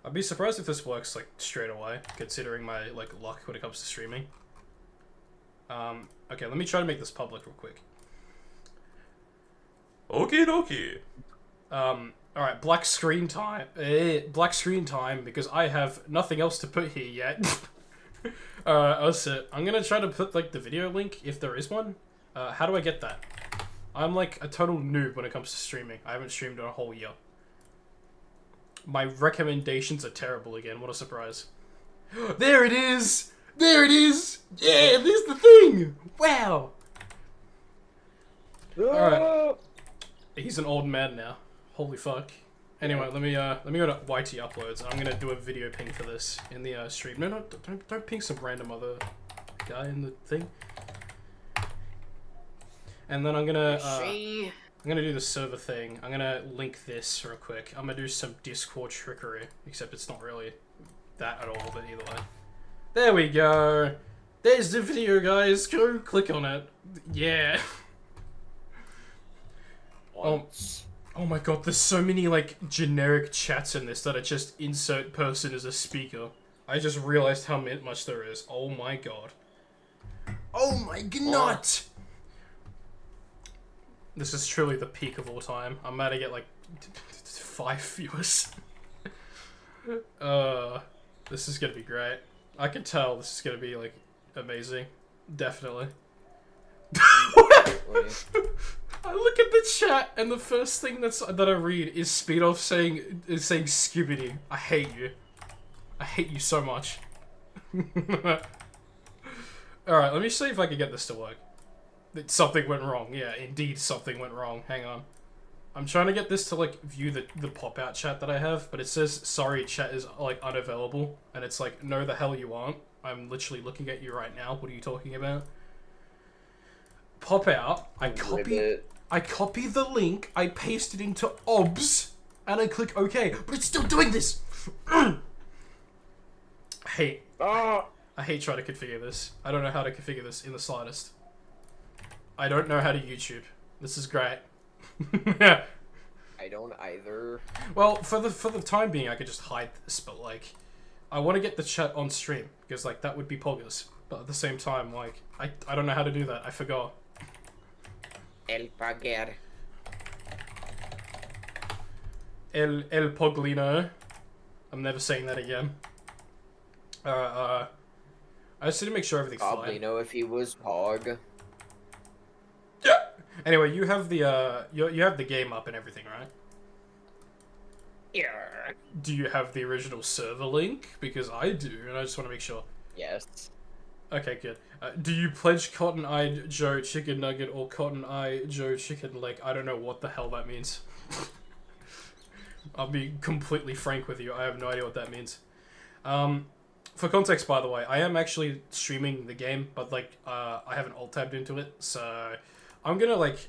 I'd be surprised if this works like straight away, considering my like luck when it comes to streaming. Okay, let me try to make this public real quick. Okay, okay. Alright, black screen time. Black screen time because I have nothing else to put here yet. Also, I'm gonna try to put like the video link if there is one. How do I get that? I'm like a total noob when it comes to streaming. I haven't streamed in a whole year. My recommendations are terrible again. What a surprise. There it is! There it is! Yeah, there's the thing! Wow! Alright. He's an old man now. Holy fuck. Anyway, let me go to YT uploads and I'm gonna do a video ping for this in the stream. No, don't ping some random other guy in the thing. And then I'm gonna do the server thing. I'm gonna link this real quick. I'm gonna do some Discord trickery, except it's not really that at all, but either way. There we go. There's the video, guys. Go click on it. Yeah. Oh my god, there's so many like generic chats in this that are just insert person as a speaker. I just realized how much there is. Oh my god. Oh my god. This is truly the peak of all time. I'm about to get like 5 viewers. This is gonna be great. I can tell this is gonna be like amazing. Definitely. I look at the chat and the first thing that I read is Speedoff saying Skibidi. I hate you. I hate you so much. Alright, let me see if I can get this to work. Something went wrong. Yeah, indeed something went wrong. Hang on. I'm trying to get this to like view the pop-out chat that I have, but it says sorry chat is like unavailable, and it's like no the hell you aren't. I'm literally looking at you right now. What are you talking about? Pop out. I copy the link, I paste it into OBS, and I click OK, but it's still doing this! I hate trying to configure this. I don't know how to configure this in the slightest. I don't know how to YouTube. This is great. I don't either. Well, for the time being, I could just hide this, but like, I want to get the chat on stream, because like, that would be poggers. But at the same time, like, I don't know how to do that, I forgot. El Paguer. El Poglino. I'm never saying that again. I just need to make sure everything's fine. Probably know if he was Pog. Yeah. Anyway, you have the you have the game up and everything, right? Yeah. Do you have the original server link? Because I do, and I just want to make sure. Yes. Okay, good. Do you pledge Cotton-Eyed Joe Chicken Nugget or Cotton-Eye Joe Chicken Leg? I don't know what the hell that means. I'll be completely frank with you. I have no idea what that means. For context, by the way, I am actually streaming the game, but like, I haven't alt-tabbed into it, so I'm gonna like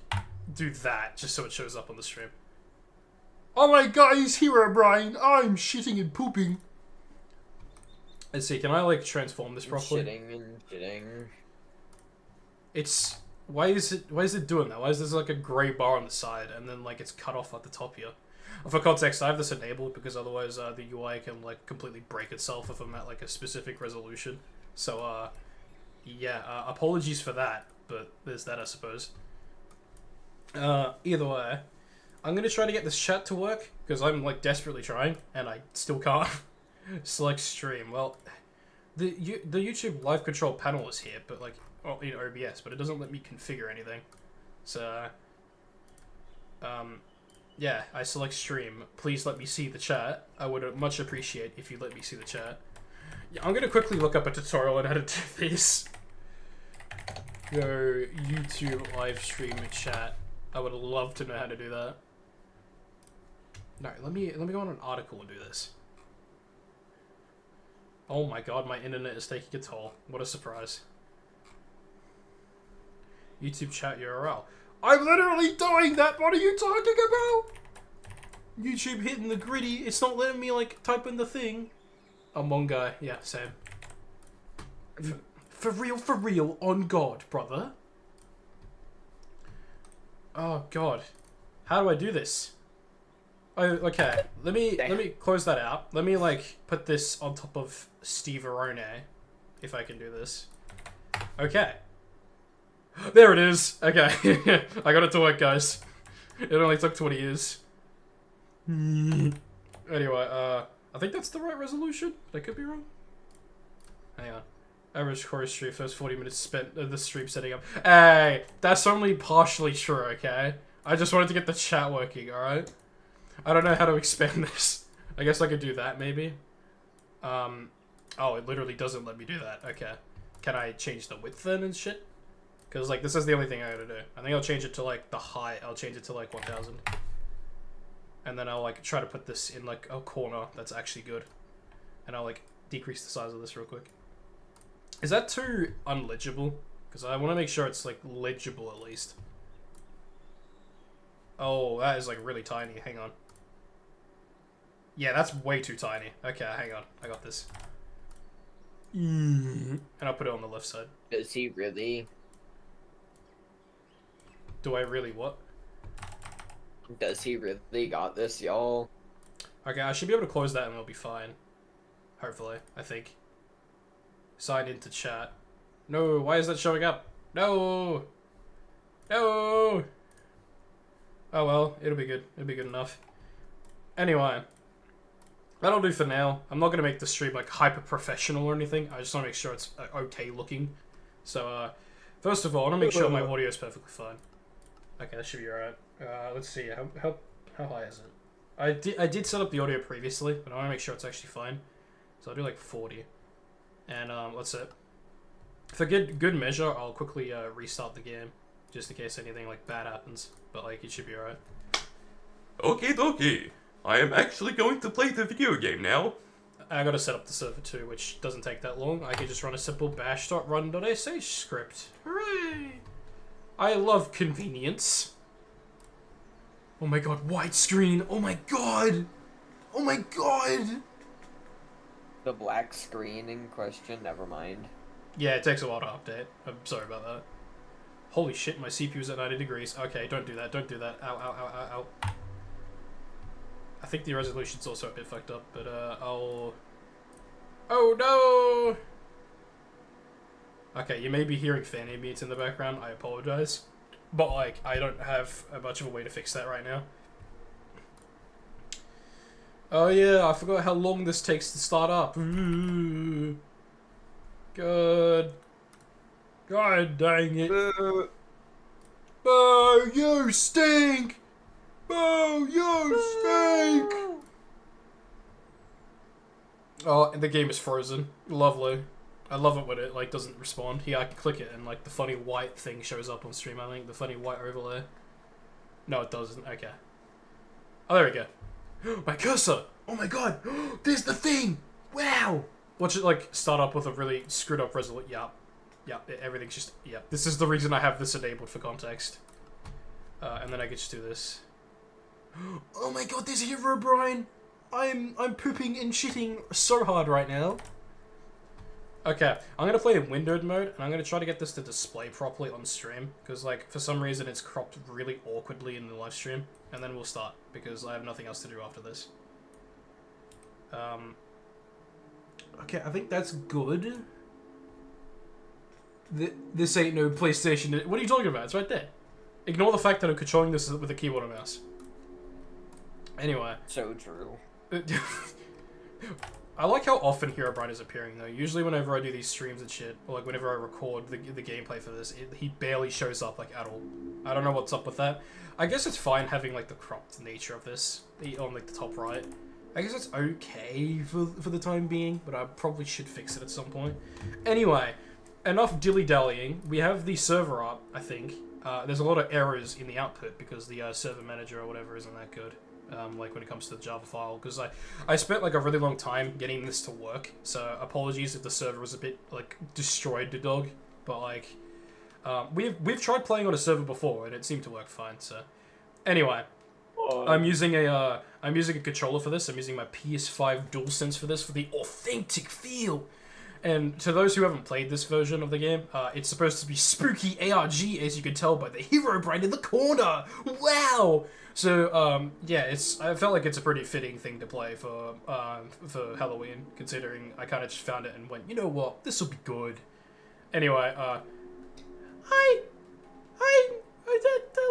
do that just so it shows up on the stream. Oh my god, he's Herobrine! I'm shitting and pooping. Let's see, can I like transform this properly? Shitting and shitting. It's why is it doing that? Why is there like a grey bar on the side and then like it's cut off at the top here? For context, I have this enabled because otherwise the UI can like completely break itself if I'm at like a specific resolution. So yeah, apologies for that, but there's that I suppose. Either way, I'm gonna try to get this chat to work because I'm like desperately trying and I still can't. Select stream. Well, the YouTube live control panel is here, but like in OBS, but it doesn't let me configure anything. So, yeah, I select stream. Please let me see the chat. I would much appreciate if you let me see the chat. Yeah, I'm gonna quickly look up a tutorial on how to do this. Go YouTube live stream chat. I would love to know how to do that. No, let me go on an article and do this. Oh my god, my internet is taking a toll. What a surprise. YouTube chat URL. I'm literally doing that! What are you talking about? YouTube hitting the gritty. It's not letting me, like, type in the thing. Among guy. Yeah, same. For real, on God, brother. Oh, God. How do I do this? Oh, okay. Let me close that out. Let me like put this on top of Steve Arone, if I can do this. Okay. There it is. Okay, I got it to work, guys. It only took 20 years. Anyway, I think that's the right resolution. I could be wrong. Hang on. Average chorus stream, first 40 minutes spent the stream setting up. Hey, that's only partially true, okay? I just wanted to get the chat working, alright? I don't know how to expand this. I guess I could do that, maybe. Oh, it literally doesn't let me do that. Okay. Can I change the width then and shit? Because, like, this is the only thing I gotta do. I think I'll change it to, like, the height. I'll change it to, like, 1000. And then I'll, like, try to put this in, like, a corner that's actually good. And I'll, like, decrease the size of this real quick. Is that too unlegible? Because I want to make sure it's, like, legible at least. Oh, that is, like, really tiny. Hang on. Yeah, that's way too tiny. Okay, hang on. I got this. And I'll put it on the left side. Does he really? Do I really what? Does he really got this, y'all? Okay, I should be able to close that and it'll be fine. Hopefully, I think. Sign into chat. No, why is that showing up? No! No! Oh well, it'll be good. It'll be good enough. Anyway. That'll do for now. I'm not going to make the stream like hyper professional or anything. I just want to make sure it's okay looking. So, first of all, I want to make sure my audio is perfectly fine. Okay, that should be alright. Let's see. How high is it? I did set up the audio previously, but I want to make sure it's actually fine. So I'll do like 40. And let's see. For good measure, I'll quickly restart the game, just in case anything like bad happens. But like it should be alright. Okie dokie. I am actually going to play the video game now. I gotta set up the server too, which doesn't take that long. I can just run a simple bash.run.sh script. Hooray! I love convenience. Oh my god, widescreen! Oh my god! Oh my god! The black screen in question, never mind. Yeah, it takes a while to update. I'm sorry about that. Holy shit, my CPU's at 90 degrees. Okay, don't do that, don't do that. Ow, ow, ow, ow, ow. I think the resolution's also a bit fucked up, but I'll... Oh no! Okay, you may be hearing fan ambience in the background, I apologize. But like, I don't have much of a way to fix that right now. Oh yeah, I forgot how long this takes to start up. Ooh. God. God dang it. Oh, you stink! Oh, you stink! Oh, and the game is frozen. Lovely. I love it when it, like, doesn't respond. Yeah, I can click it and, like, the funny white thing shows up on stream, I think. The funny white overlay. No, it doesn't. Okay. Oh, there we go. My cursor! Oh my god! There's the thing! Wow! Watch it, like, start up with a really screwed up resolution. Yep, everything's just... Yep. This is the reason I have this enabled for context. And then I can just do this. Oh my god, there's Herobrine! I'm pooping and shitting so hard right now. Okay, I'm gonna play in windowed mode, and I'm gonna try to get this to display properly on stream, because, like, for some reason it's cropped really awkwardly in the live stream, and then we'll start, because I have nothing else to do after this. Okay, I think that's good. This ain't no PlayStation. What are you talking about? It's right there. Ignore the fact that I'm controlling this with a keyboard and mouse. Anyway. So true. I like how often Herobrine is appearing though. Usually whenever I do these streams and shit, or like whenever I record the gameplay for this, he barely shows up like at all. I don't know what's up with that. I guess it's fine having like the cropped nature of this on like the top right. I guess it's okay for the time being, but I probably should fix it at some point. Anyway, enough dilly-dallying. We have the server up, I think. There's a lot of errors in the output because the server manager or whatever isn't that good. Like when it comes to the Java file, because I spent like a really long time getting this to work, so apologies if the server was a bit like destroyed to dog, but like we've tried playing on a server before and it seemed to work fine. So anyway, I'm using a controller for this. I'm using my PS5 DualSense for this for the authentic feel. And to those who haven't played this version of the game, it's supposed to be spooky ARG, as you can tell by the hero bright in the corner. Wow! So, yeah, I felt like it's a pretty fitting thing to play for Halloween, considering I kind of just found it and went, you know what, this will be good. Anyway, hi,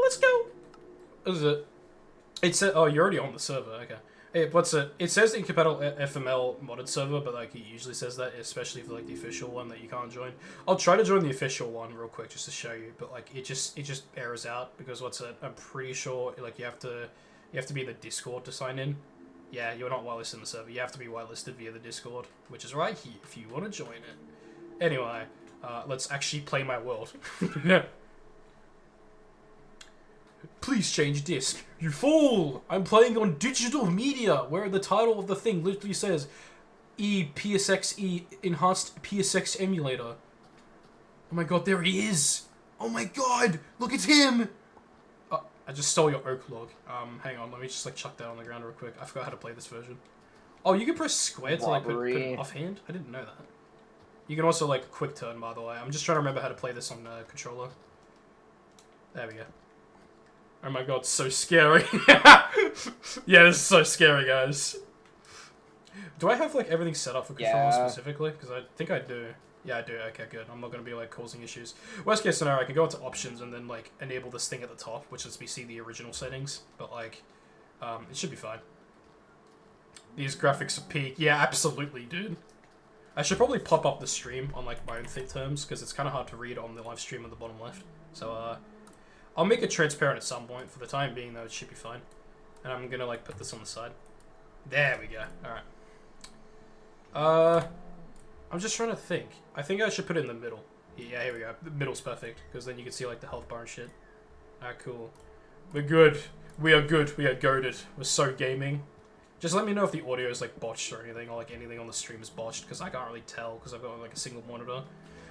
let's go. What is it? It said, oh, you're already on the server, okay. Hey, what's it? It says incompatible FML modded server, but like it usually says that, especially for like the official one that you can't join. I'll try to join the official one real quick just to show you, but like it just errors out because what's it? I'm pretty sure like you have to be in the Discord to sign in. Yeah, you're not whitelisted in the server. You have to be whitelisted via the Discord, which is right here if you want to join it. Anyway, let's actually play my world. Please change disc. You fool! I'm playing on digital media, where the title of the thing literally says PSX Enhanced PSX Emulator. Oh my god, there he is! Oh my god! Look at him! I just stole your oak log. Hang on, let me just like chuck that on the ground real quick. I forgot how to play this version. Oh, you can press square to like put it offhand? I didn't know that. You can also like quick turn, by the way. I'm just trying to remember how to play this on controller. There we go. Oh my god, so scary. Yeah, this is so scary, guys. Do I have, like, everything set up for controller specifically? Because I think I do. Yeah, I do. Okay, good. I'm not going to be, like, causing issues. Worst case scenario, I can go into options and then, like, enable this thing at the top, which lets me see the original settings. But, like, it should be fine. These graphics are peak. Yeah, absolutely, dude. I should probably pop up the stream on, like, my own thick terms, because it's kind of hard to read on the live stream on the bottom left. So, I'll make it transparent at some point. For the time being, though, it should be fine. And I'm gonna, like, put this on the side. There we go. Alright. I'm just trying to think. I think I should put it in the middle. Yeah, here we go. The middle's perfect, because then you can see, like, the health bar and shit. Alright, cool. We're good. We are good. We are goated. We're so gaming. Just let me know if the audio is, like, botched or anything, or, like, anything on the stream is botched, because I can't really tell, because I've got, like, a single monitor.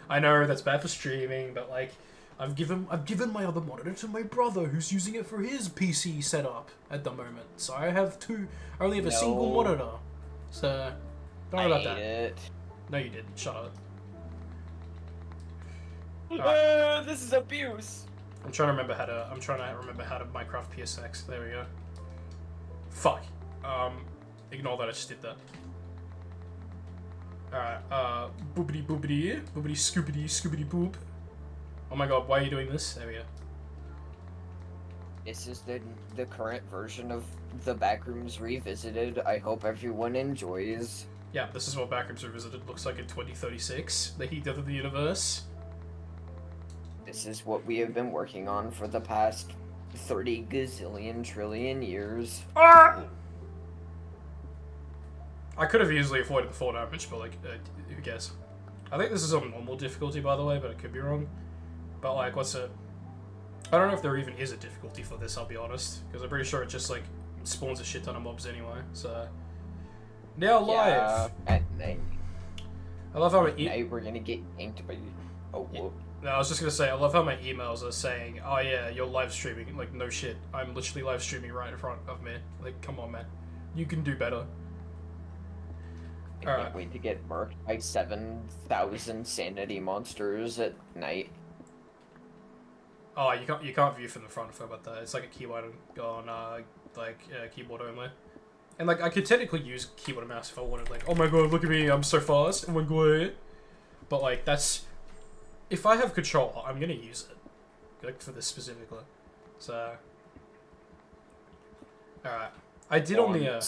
I know that's bad for streaming, but, like... I've given my other monitor to my brother, who's using it for his PC setup at the moment. So I only have a single monitor. So don't worry about that. It. No, you didn't. Shut up. This is abuse. I'm trying to remember how to Minecraft PSX. There we go. Fuck. Ignore that I just did that. Alright. Boopity boopity scoopity scoopity boop. Oh my god, why are you doing this? There we go. This is the current version of the Backrooms Revisited. I hope everyone enjoys. Yeah, this is what Backrooms Revisited looks like in 2036. The heat death of the universe. This is what we have been working on for the past 30 gazillion trillion years. Ah! I could have easily avoided the 4 damage, but like, who cares? I think this is on normal difficulty, by the way, but I could be wrong. But like, what's it? I don't know if there even is a difficulty for this, I'll be honest. Because I'm pretty sure it just like spawns a shit ton of mobs anyway, so... Now live! At night. I love how Tonight we're gonna get inked by... Oh, yeah. whoop. No, I was just gonna say, I love how my emails are saying, oh yeah, you're live streaming. Like, no shit. I'm literally live streaming right in front of me. Like, come on, man. You can do better. I can't wait to get marked by 7,000 sanity monsters at night. Oh, you can't view from the front. I forgot about that. It's like a keyboard on keyboard only. And like I could technically use keyboard and mouse if I wanted. Like, oh my god, look at me, I'm so fast. Oh my god. But like that's if I have control, I'm gonna use it. Like for this specifically. So alright. I did on the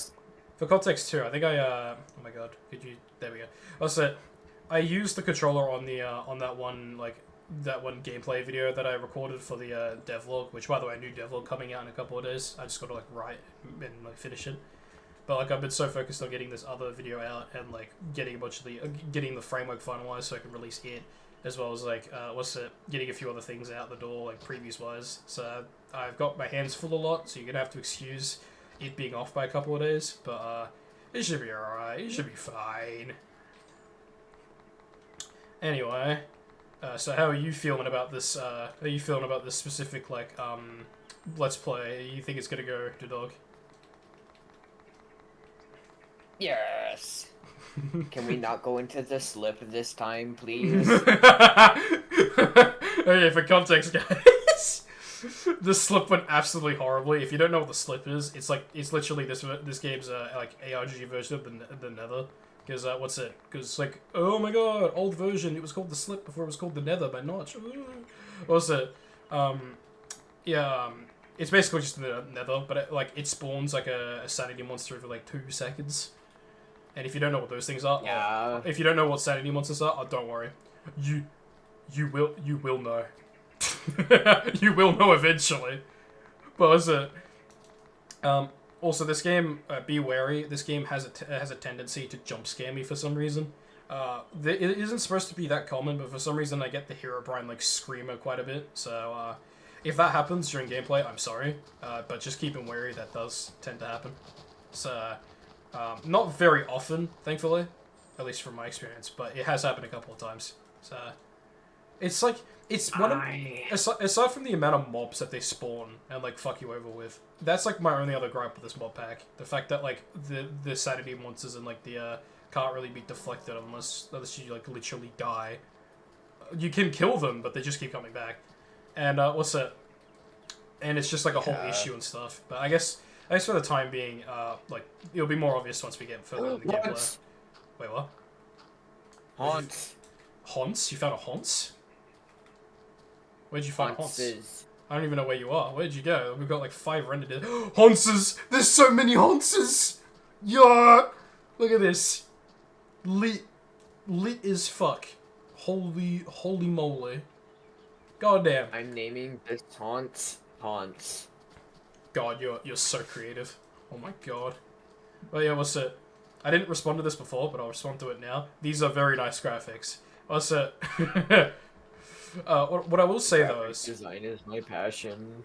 for context too, I think I oh my god, could you there we go. Also I used the controller on the on that one gameplay video that I recorded for the devlog, which by the way, new devlog coming out in a couple of days. I just gotta like write and like finish it. But like I've been so focused on getting this other video out and like getting a bunch of the getting the framework finalized so I can release it, as well as like getting a few other things out the door like previews wise. So I've got my hands full a lot, so you're gonna have to excuse it being off by a couple of days. But it should be alright. It should be fine. Anyway. So how are you feeling about this, specific, like, let's play? You think it's gonna go to dog? Yes! Can we not go into the slip this time, please? Okay, for context, guys, the slip went absolutely horribly. If you don't know what the slip is, it's literally this game's like ARG version of the Nether. Because what's it? Because like, oh my god, old version. It was called the slip before it was called the Nether by Notch. What's it? It's basically just the Nether, but it spawns like a sanity monster for like 2 seconds. And if you don't know what those things are, Yeah. if you don't know what sanity monsters are, don't worry. You will know. You will know eventually. But what's it? Also, this game, be wary. This game has a tendency to jump scare me for some reason. It isn't supposed to be that common, but for some reason I get the Herobrine like screamer quite a bit. So if that happens during gameplay, I'm sorry, but just keep in wary. That does tend to happen. So not very often, thankfully, at least from my experience, but it has happened a couple of times. So it's like it's one of, aside from the amount of mobs that they spawn and like fuck you over with, that's like my only other gripe with this mod pack. The fact that like the sanity monsters and like the can't really be deflected unless you like literally die. You can kill them, but they just keep coming back. And what's that? And it's just like a whole issue and stuff. But I guess for the time being, like it'll be more obvious once we get further in the gameplay. Wait, what? Haunts. Haunts? You found a haunts? Where'd you find haunts? Haunts. I don't even know where you are. Where'd you go? We've got like 5 rendered. Haunces! There's so many haunces! Yeah! Look at this. Lit as fuck. Holy moly. Goddamn. I'm naming this Haunts. God, you're so creative. Oh my god. Well, yeah, what's it? I didn't respond to this before, but I'll respond to it now. These are very nice graphics. What's it? What I will say though is design is my passion.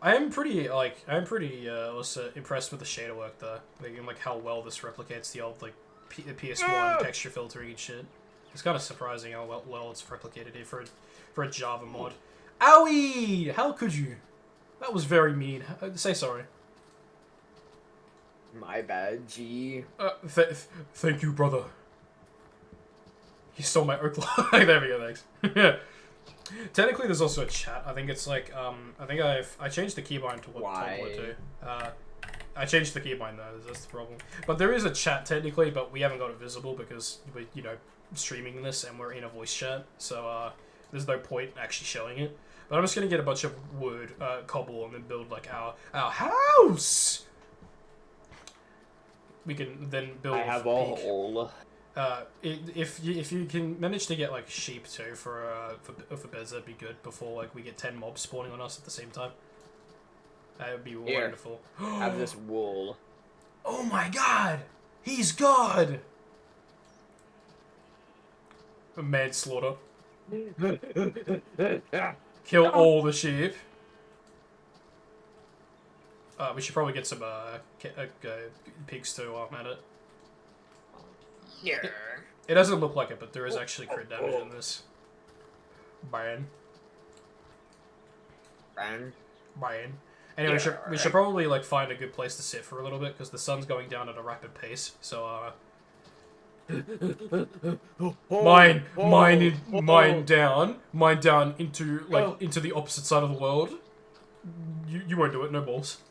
I'm pretty impressed with the shader work though. Like how well this replicates the old like PS1 texture filtering and shit. It's kind of surprising how well it's replicated here for a Java mod. Owie! How could you? That was very mean. Say sorry. My bad, G. Thank you, brother. You stole my oak log. There we go, thanks. Technically, there's also a chat. I think it's like, I changed the keybind to what Tom would do. I changed the keybind though, that's the problem. But there is a chat technically, but we haven't got it visible because we're, streaming this and we're in a voice chat. So, there's no point actually showing it. But I'm just gonna get a bunch of wood, cobble, and then build like our house! We can then build I have a hole. If you can manage to get like sheep too for beds, that'd be good before like we get 10 mobs spawning on us at the same time. That would be wonderful. Have this wool. Oh my god! He's God! Manslaughter. Kill all the sheep. We should probably get some pigs too while I'm at it. Yeah. It doesn't look like it, but there is actually crit damage in this. Bang. Anyway, we should probably like find a good place to sit for a little bit because the sun's going down at a rapid pace. So mine down into the opposite side of the world. You won't do it. No balls.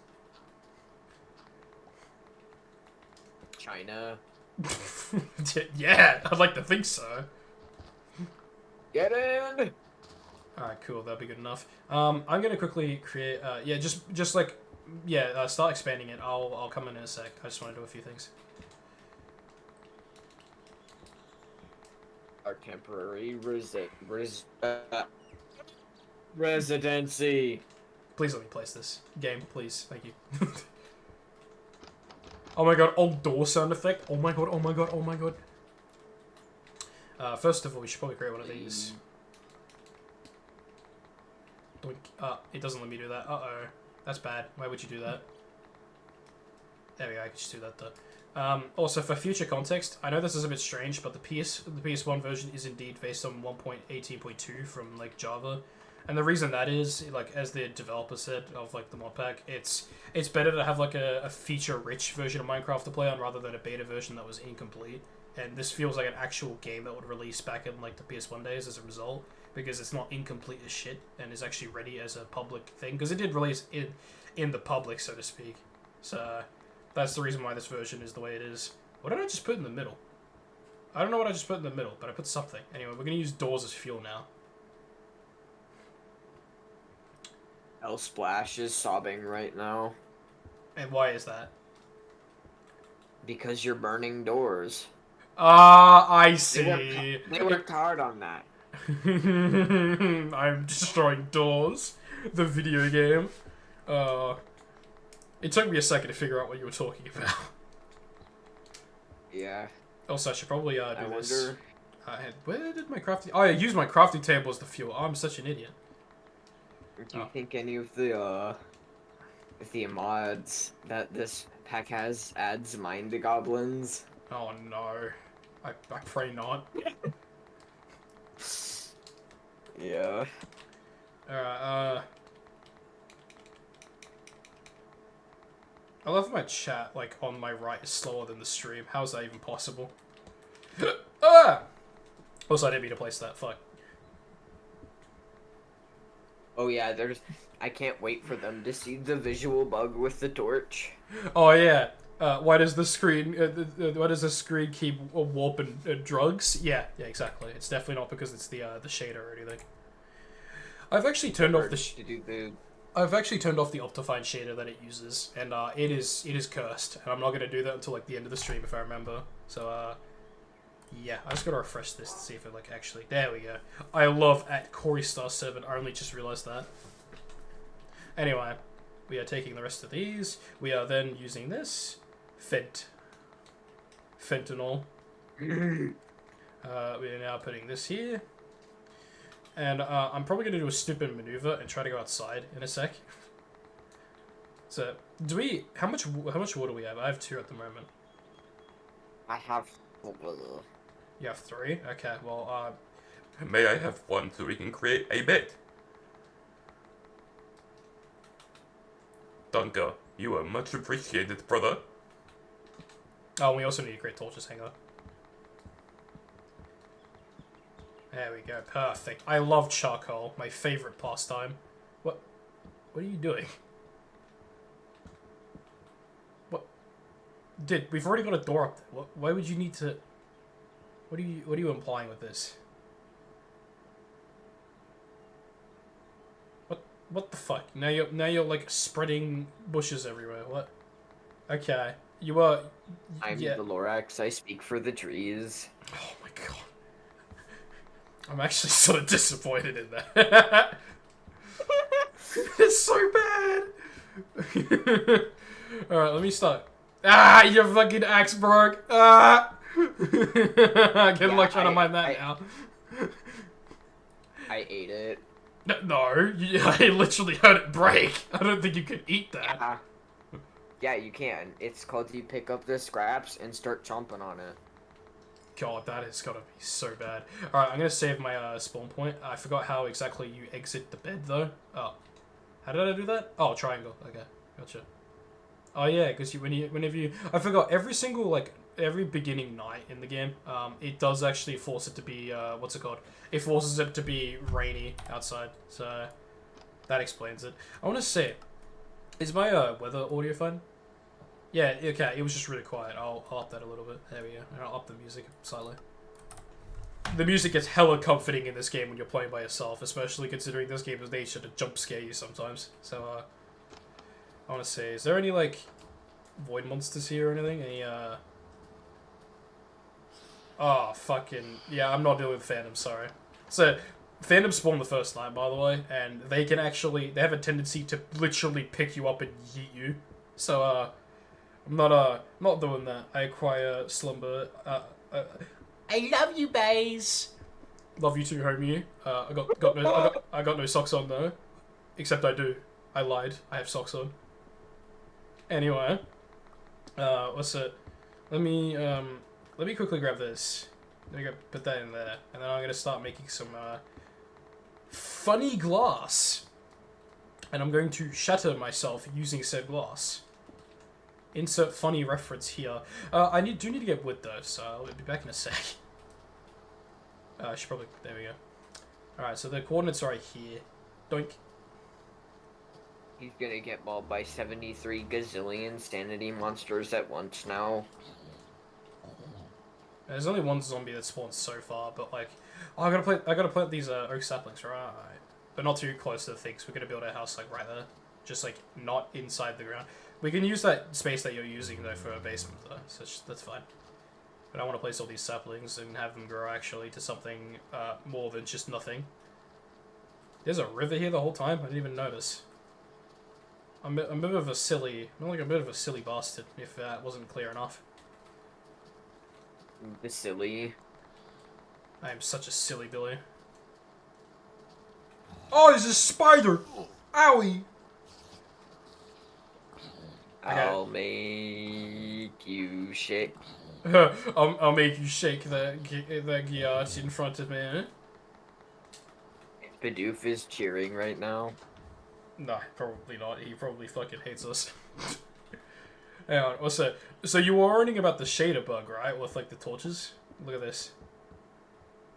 China. Yeah, I'd like to think so. Get in. Alright, cool, that'll be good enough. I'm gonna quickly create, start expanding it. I'll come in a sec. I just want to do a few things. Our temporary residency. Please let me place this. Game, please. Thank you. Oh my god, old door sound effect. Oh my god, oh my god, oh my god. First of all, we should probably create one of these. It doesn't let me do that. Uh-oh. That's bad. Why would you do that? There we go, I can just do that though. Also, for future context, I know this is a bit strange, but the PS1 version is indeed based on 1.18.2 from, like, Java. And the reason that is, like, as the developer said of, like, the mod pack, it's better to have, like, a feature-rich version of Minecraft to play on rather than a beta version that was incomplete. and this feels like an actual game that would release back in like the PS1 days as a result, because it's not incomplete as shit and is actually ready as a public thing, because it did release in the public, so to speak. So that's the reason why this version is the way it is. What did I just put in the middle? I don't know what I just put in the middle, but I put something. Anyway, we're gonna use doors as fuel now. El Splash is sobbing right now. And why is that? Because you're burning doors. Ah, I see. They worked hard on that. I'm destroying doors. The video game. It took me a second to figure out what you were talking about. Yeah. Also, I should probably do I this. wonder. Where did my crafting? Oh, I used my crafting table as the fuel. Oh, I'm such an idiot. Do you think any of the mods that this pack has adds mind goblins? Oh no. I pray not. Yeah. Alright, I love my chat, like, on my right is slower than the stream. How is that even possible? Ah! Also, I didn't mean to place that, fuck. Oh yeah, I can't wait for them to see the visual bug with the torch. Oh yeah. Why does the screen keep warping drugs? Yeah, exactly. It's definitely not because it's the shader or anything. I've actually turned off the I've actually turned off the Optifine shader that it uses, and it is cursed, and I'm not gonna do that until like the end of the stream if I remember. So yeah, I just gotta refresh this to see if it like actually. There we go. I love at Corey Star 7. I only just realized that. Anyway, we are taking the rest of these. We are then using this fentanyl. We are now putting this here. And I'm probably going to do a stupid maneuver and try to go outside in a sec. So, how much water do we have? I have 2 at the moment. I have. You have 3? Okay, well, May I have 1 so we can create a bed? Dunker, you are much appreciated, brother. oh, we also need to create torches, hang on. There we go, perfect. I love charcoal, my favorite pastime. What are you doing? What? Dude, we've already got a door up there. Why would you need to... What are you implying with this? What the fuck? Now you're like spreading bushes everywhere. What? Okay. You are... I'm yeah. the Lorax, I speak for the trees. Oh my god. I'm actually sort of disappointed in that. It's so bad! Alright, let me start. Ah, your fucking axe broke! Ah! Good luck trying to mine that now. I ate it. No, I literally heard it break. I don't think you can eat that. Yeah, you can. It's called you pick up the scraps and start chomping on it. God, that is gotta be so bad. Alright, I'm gonna save my spawn point. I forgot how exactly you exit the bed, though. Oh. How did I do that? Oh, triangle. Okay, gotcha. Oh, yeah, because whenever you... I forgot, every beginning night in the game, it does actually force it to be, what's it called? It forces it to be rainy outside, so that explains it. I want to see, is my weather audio fine? Yeah, okay, it was just really quiet. I'll up that a little bit. There we go. And I'll up the music slightly. The music gets hella comforting in this game when you're playing by yourself, especially considering this game has nature to jump scare you sometimes. So, I want to see, is there any, like, void monsters here or anything? Any, oh, fucking... Yeah, I'm not dealing with Phantoms, sorry. So, Phantoms spawn the first night, by the way, and they can actually... They have a tendency to literally pick you up and yeet you. So, I'm not doing that. I acquire slumber. I love you, bays! Love you too, homie. I got no socks on, though. Except I do. I lied. I have socks on. Anyway. What's it? Let me quickly grab this. Let me go put that in there. And then I'm gonna start making some, funny glass. And I'm going to shatter myself using said glass. Insert funny reference here. I do need to get wood though, so I'll be back in a sec. I should probably... There we go. Alright, so the coordinates are right here. Doink. He's gonna get mauled by 73 gazillion sanity monsters at once now. There's only one zombie that spawned so far, but like... Oh, I gotta plant these oak saplings, right? But not too close to the thing, 'cause we're gonna build our house like right there. Just like not inside the ground. We can use that space that you're using though for a basement though, so that's fine. But I want to place all these saplings and have them grow actually to something more than just nothing. There's a river here the whole time. I didn't even notice. I'm a bit of a silly bastard if that wasn't clear enough. The silly. I am such a silly Billy. Oh, there's a spider! Owie! I'll make you shake. I'll make you shake the guillotine in front of me, eh? Bidoof is cheering right now. No, probably not. He probably fucking hates us. Hang on, what's that? So you were warning about the shader bug, right? With like the torches? Look at this.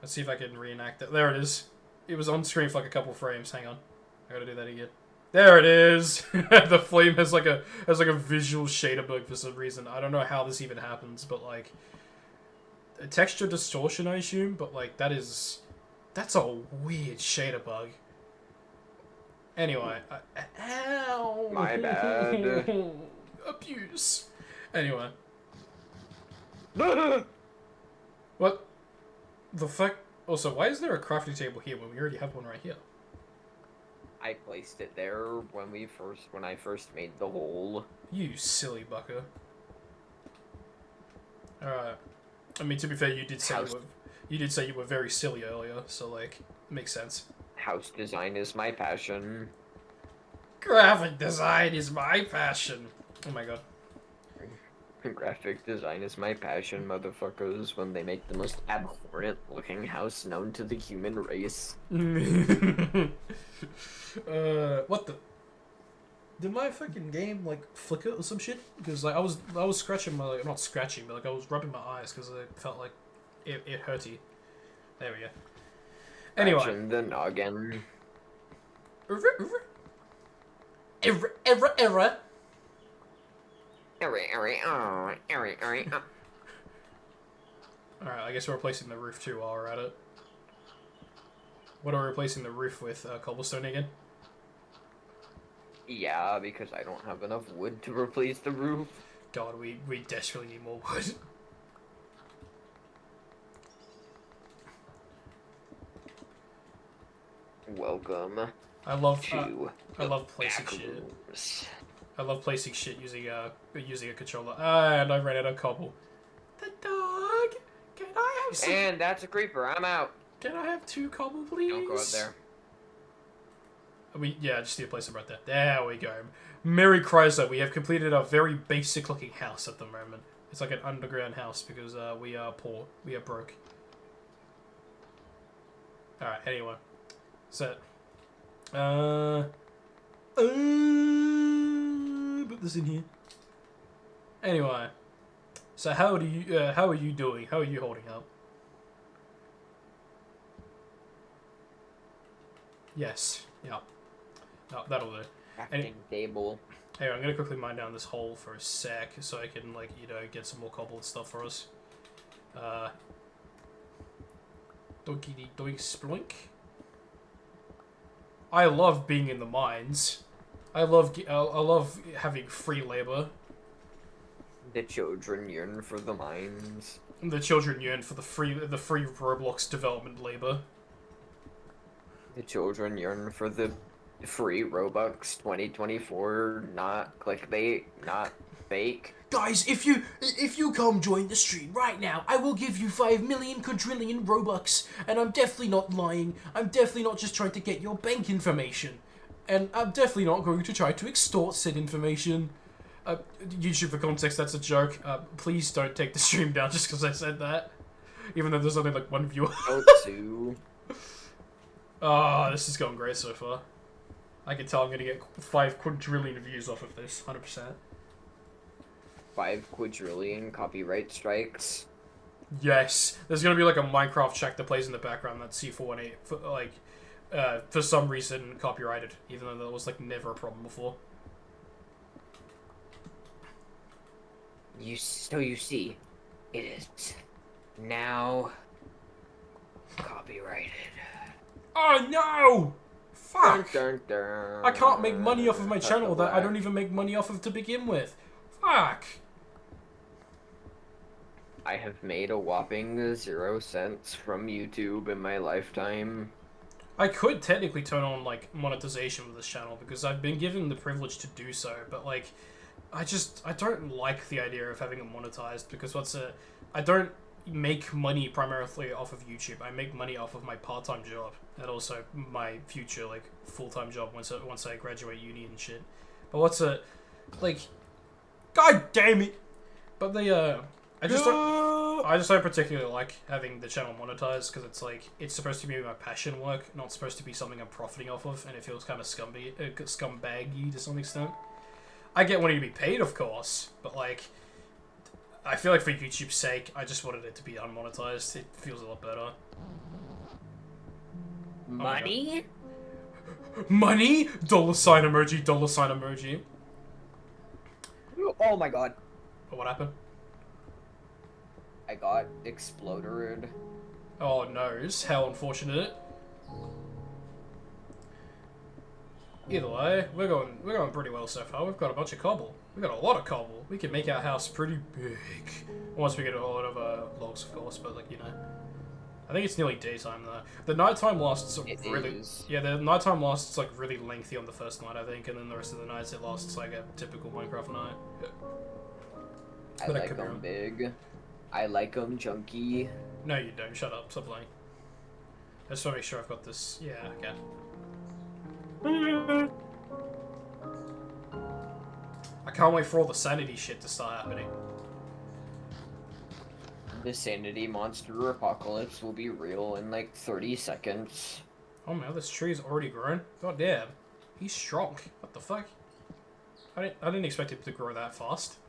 Let's see if I can reenact it. There it is. It was on screen for like a couple frames. Hang on. I gotta do that again. There it is! The flame has like a visual shader bug for some reason. I don't know how this even happens, but like... A texture distortion, I assume? But like, that's a weird shader bug. Anyway, ow! My bad. Abuse. Anyway. What? The fuck? Also, why is there a crafting table here when we already have one right here? I placed it there when I first made the hole. You silly bucker. Alright. I mean, to be fair, you did say you were very silly earlier, so like, makes sense. House design is my passion. Graphic design is my passion. Oh my god. Graphic design is my passion, motherfuckers, when they make the most abhorrent looking house known to the human race. What the? Did my fucking game like flicker or some shit? Because like I was scratching my like, not scratching, but like I was rubbing my eyes because I felt like it hurty. There we go. Anyway. Scratching the noggin. Error. Alright, I guess we're replacing the roof too while we're at it. What are we replacing the roof with? Cobblestone again? Yeah, because I don't have enough wood to replace the roof. God, we desperately need more wood. Welcome I love placing Backrooms. shit. I love placing shit using a controller. And I ran out of cobble. The dog! Can I have some... And that's a creeper, I'm out. Can I have 2 cobble, please? Don't go out there. Yeah, I just need to place them right there. There we go. Merry Chrysler, we have completed a very basic looking house at the moment. It's like an underground house because we are poor. We are broke. Alright, anyway. So, put this in here. Anyway, so how are you doing? How are you holding up? Yes. Yeah. No, that'll do. Crafting table. Anyway, I'm gonna quickly mine down this hole for a sec so I can, like, you know, get some more cobble and stuff for us. Donkey doink sploink. I love being in the mines. I love having free labor. The children yearn for the mines. The children yearn for the free Roblox development labor. The children yearn for the free Robux 2024, not clickbait, not fake. Guys, if you come join the stream right now, I will give you 5 million quadrillion Robux, and I'm definitely not lying. I'm definitely not just trying to get your bank information, and I'm definitely not going to try to extort said information. YouTube, for context, that's a joke. Please don't take the stream down just because I said that, even though there's only like 1 viewer. Too. Oh, this is going great so far. I can tell I'm gonna get 5 quadrillion views off of this, 100%. 5 quadrillion copyright strikes. Yes, there's gonna be like a Minecraft track that plays in the background that's C418 for some reason copyrighted, even though that was like never a problem before. So you see, it is now copyrighted. Oh no! Fuck! Dun, dun, dun. I can't make money off of my Cut channel the that I don't whack. even make money off of to begin with. Fuck! I have made a whopping 0 cents from YouTube in my lifetime. I could technically turn on like monetization with this channel because I've been given the privilege to do so, but like I don't like the idea of having it monetized because I don't make money primarily off of YouTube. I make money off of my part-time job and also my future like full-time job once I graduate uni and shit. But like god damn it. But I just don't particularly like having the channel monetized because it's like it's supposed to be my passion work, not supposed to be something I'm profiting off of, and it feels kind of scumbaggy to some extent. I get wanting to be paid, of course, but like I feel like for YouTube's sake, I just wanted it to be unmonetized. It feels a lot better. Money? Money? Dollar sign emoji, dollar sign emoji. Oh my god. What happened? I got exploded. Oh no, how unfortunate. Either way, we're going pretty well so far. We've got a bunch of cobble. We've got a lot of cobble. We can make our house pretty big. Once we get a lot of logs, of course, but like, you know. I think it's nearly daytime though. The nighttime lasts Yeah, the nighttime lasts like really lengthy on the first night, I think, and then the rest of the nights it lasts like a typical Minecraft night. I like them big. I like them chunky. No, you don't. Shut up. Stop lying. I just want to make sure I've got this. Yeah, okay. I can't wait for all the sanity shit to start happening. The sanity monster apocalypse will be real in like 30 seconds. Oh man, this tree is already grown. God damn. He's strong. What the fuck? I didn't expect him to grow that fast.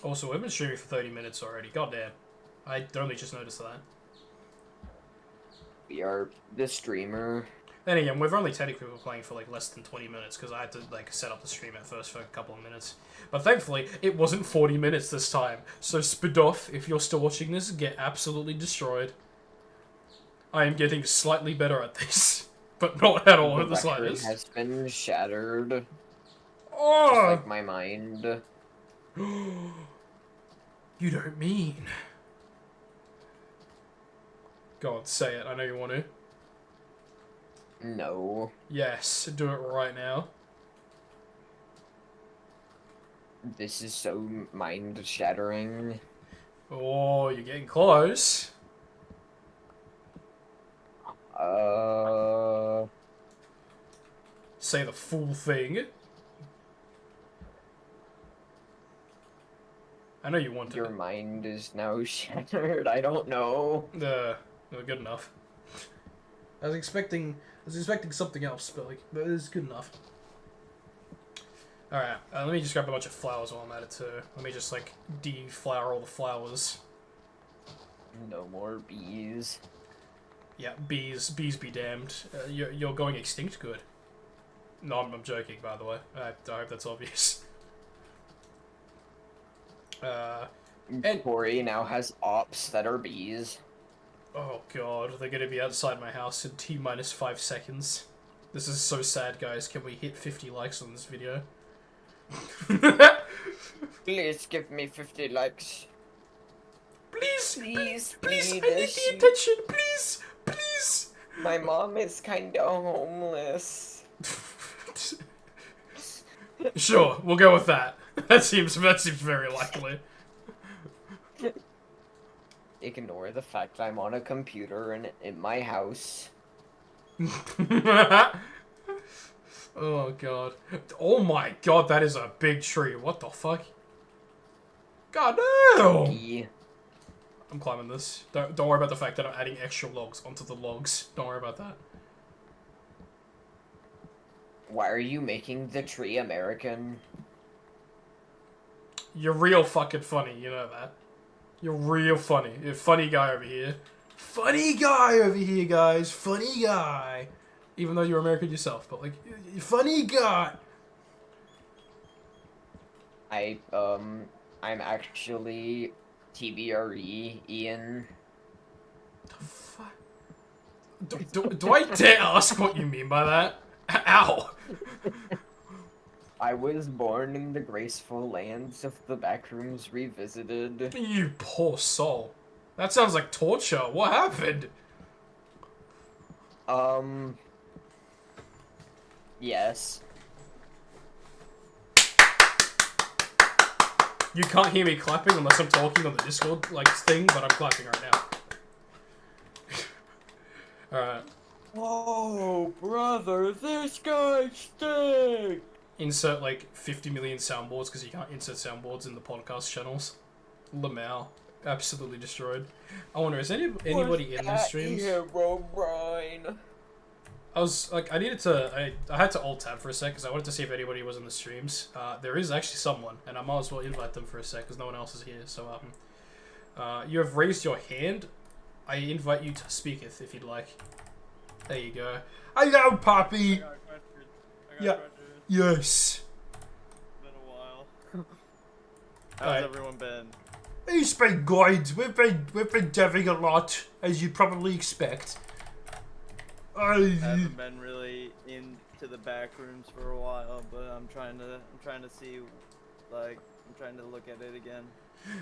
Also, we've been streaming for 30 minutes already. God damn. I only just noticed that. We are the streamer. Then again, we've only technically been playing for like less than 20 minutes because I had to like set up the stream at first for a couple of minutes. But thankfully, it wasn't 40 minutes this time. So spid off, if you're still watching this, get absolutely destroyed. I am getting slightly better at this, but not at all at the slightest. Has been shattered. Oh! Just like my mind. You don't mean. Go on, say it. I know you want to. No. Yes, do it right now. This is so mind-shattering. Oh, you're getting close. Say the full thing. I know you want Your it. mind is now shattered. I don't know. No, good enough. I was expecting something else, but like, that is good enough. Alright, let me just grab a bunch of flowers while I'm at it too. Let me just like deflower all the flowers. No more bees. Yeah, bees be damned. You're going extinct. Good. No, I'm joking. By the way, I hope that's obvious. And Corey now has ops that are bees. oh god, they're gonna be outside my house in T-minus 5 seconds. This is so sad, guys. Can we hit 50 likes on this video? Please give me 50 likes. Please, Please, please, I need please. the attention, please, please. My mom is kinda homeless. Sure, we'll go with that. That seems very likely. Ignore the fact I'm on a computer and in my house. Oh god. Oh my god, that is a big tree. What the fuck? God no! Bee. I'm climbing this. Don't worry about the fact that I'm adding extra logs onto the logs. Don't worry about that. Why are you making the tree American? You're real fucking funny, you know that. You're real funny. You're a funny guy over here. Funny guy over here, guys. Funny guy. Even though you're American yourself, but like, funny guy. I'm actually TBRE, Ian. The fuck? Do I dare ask what you mean by that? Ow. I was born in the graceful lands of the Backrooms Revisited. You poor soul. That sounds like torture. What happened? Yes. You can't hear me clapping unless I'm talking on the Discord like thing, but I'm clapping right now. Alright. Whoa, brother, this guy stinks! Insert like 50 million soundboards because you can't insert soundboards in the podcast channels. Lamau. Absolutely destroyed. I wonder, is anybody in these streams? Herobrine? I was like, I had to alt tab for a sec because I wanted to see if anybody was in the streams. There is actually someone, and I might as well invite them for a sec because no one else is here. So, you have raised your hand. I invite you to speaketh if you'd like. There you go. Hello, Poppy. Yeah. Yes. Been a while. How's everyone been? It's been good. We've been deving a lot, as you probably expect. I haven't been really into the back rooms for a while, but I'm trying to see, like, I'm trying to look at it again.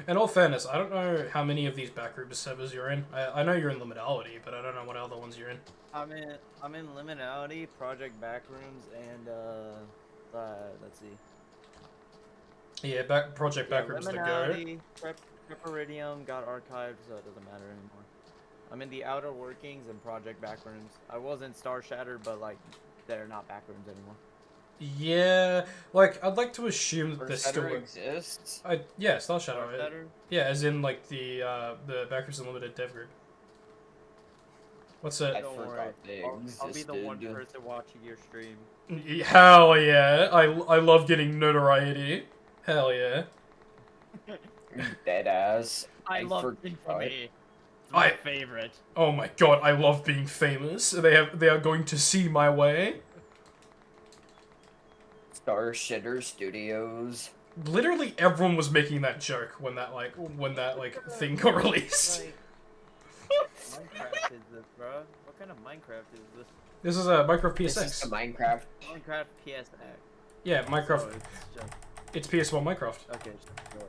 In all fairness, I don't know how many of these backroom servers you're in. I know you're in Liminality, but I don't know what other ones you're in. I'm in Liminality, Project Backrooms, and let's see. Yeah, Project Backrooms the go. Preparidium got archived, so it doesn't matter anymore. I'm in the Outer Workings and Project Backrooms. I was in Star Shattered, but like, they're not Backrooms anymore. Yeah, like I'd like to assume that this still exists. Yeah, Star Shadow. Star Shattered? Yeah, as in like the Backrooms Unlimited dev group. What's it? I Don't forgot worry. they I'll be the one existed. person watching your stream. Hell yeah! I love getting notoriety. Hell yeah! Dead ass. I love forgot. infamy. It's my favorite. Oh my god, I love being famous. They are going to see my way. Star Shitter Studios. Literally everyone was making that joke when that thing got released. Like, Minecraft is this, bro? What kind of Minecraft is this? This is a Minecraft This is PSX. the Minecraft. Minecraft PSX. Yeah, Minecraft. So it's just It's PS1 Minecraft. okay. Sure.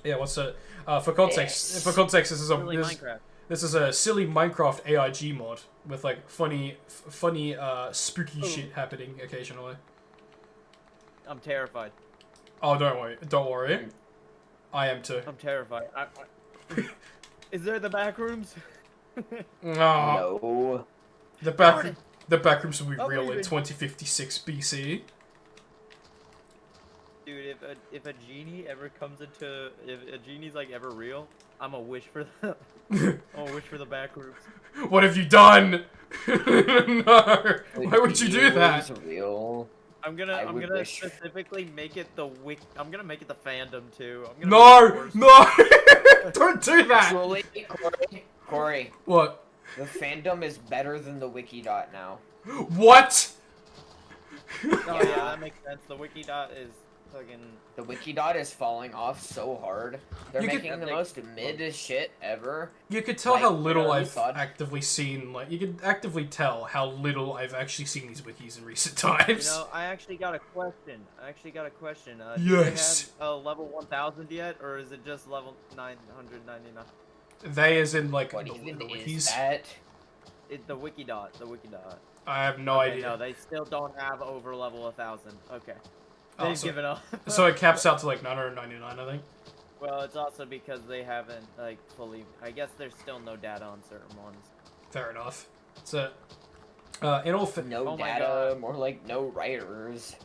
Yeah, what's it? For context, this is a Really Minecraft. this is a silly Minecraft AIG mod with like funny, spooky shit happening occasionally. I'm terrified. Oh, don't worry. I am too. I'm terrified. Is there the back rooms? No. The backrooms will be Oh, real wait, in wait. 2056 BC. Dude, if a genie ever comes into, if a genie's like ever real, I'm a wish for the, I'm a wish for the back rooms. What have you done? No. Why would you do that? Is real. I'm I gonna would wish- specifically make it the I'm gonna make it the fandom too. I'm gonna No, make it no! Don't do that. Actually, Corey, What? the fandom is better than the Wikidot now. What? worse. Oh yeah, that makes sense. The Wikidot is fucking. The Wikidot is falling off so hard. They're You could- making the most mid shit ever. You could tell Like, how little I I've thought- actively seen, like, you could actively tell how little I've actually seen these wikis in recent times. You know, I actually got a question. Do Yes. they have level 1000 yet, or is it just level 999? They as in, like, What the even wikis? is that? The Wikidot. I have no Okay, idea. no, they still don't have over level 1000. Okay. Oh, They've so- given up. So it caps out to, like, 999, I think. Well, it's also because they haven't, like, fully... I guess there's still no data on certain ones. Fair enough. So, in all No Oh my data, God. more like no writers.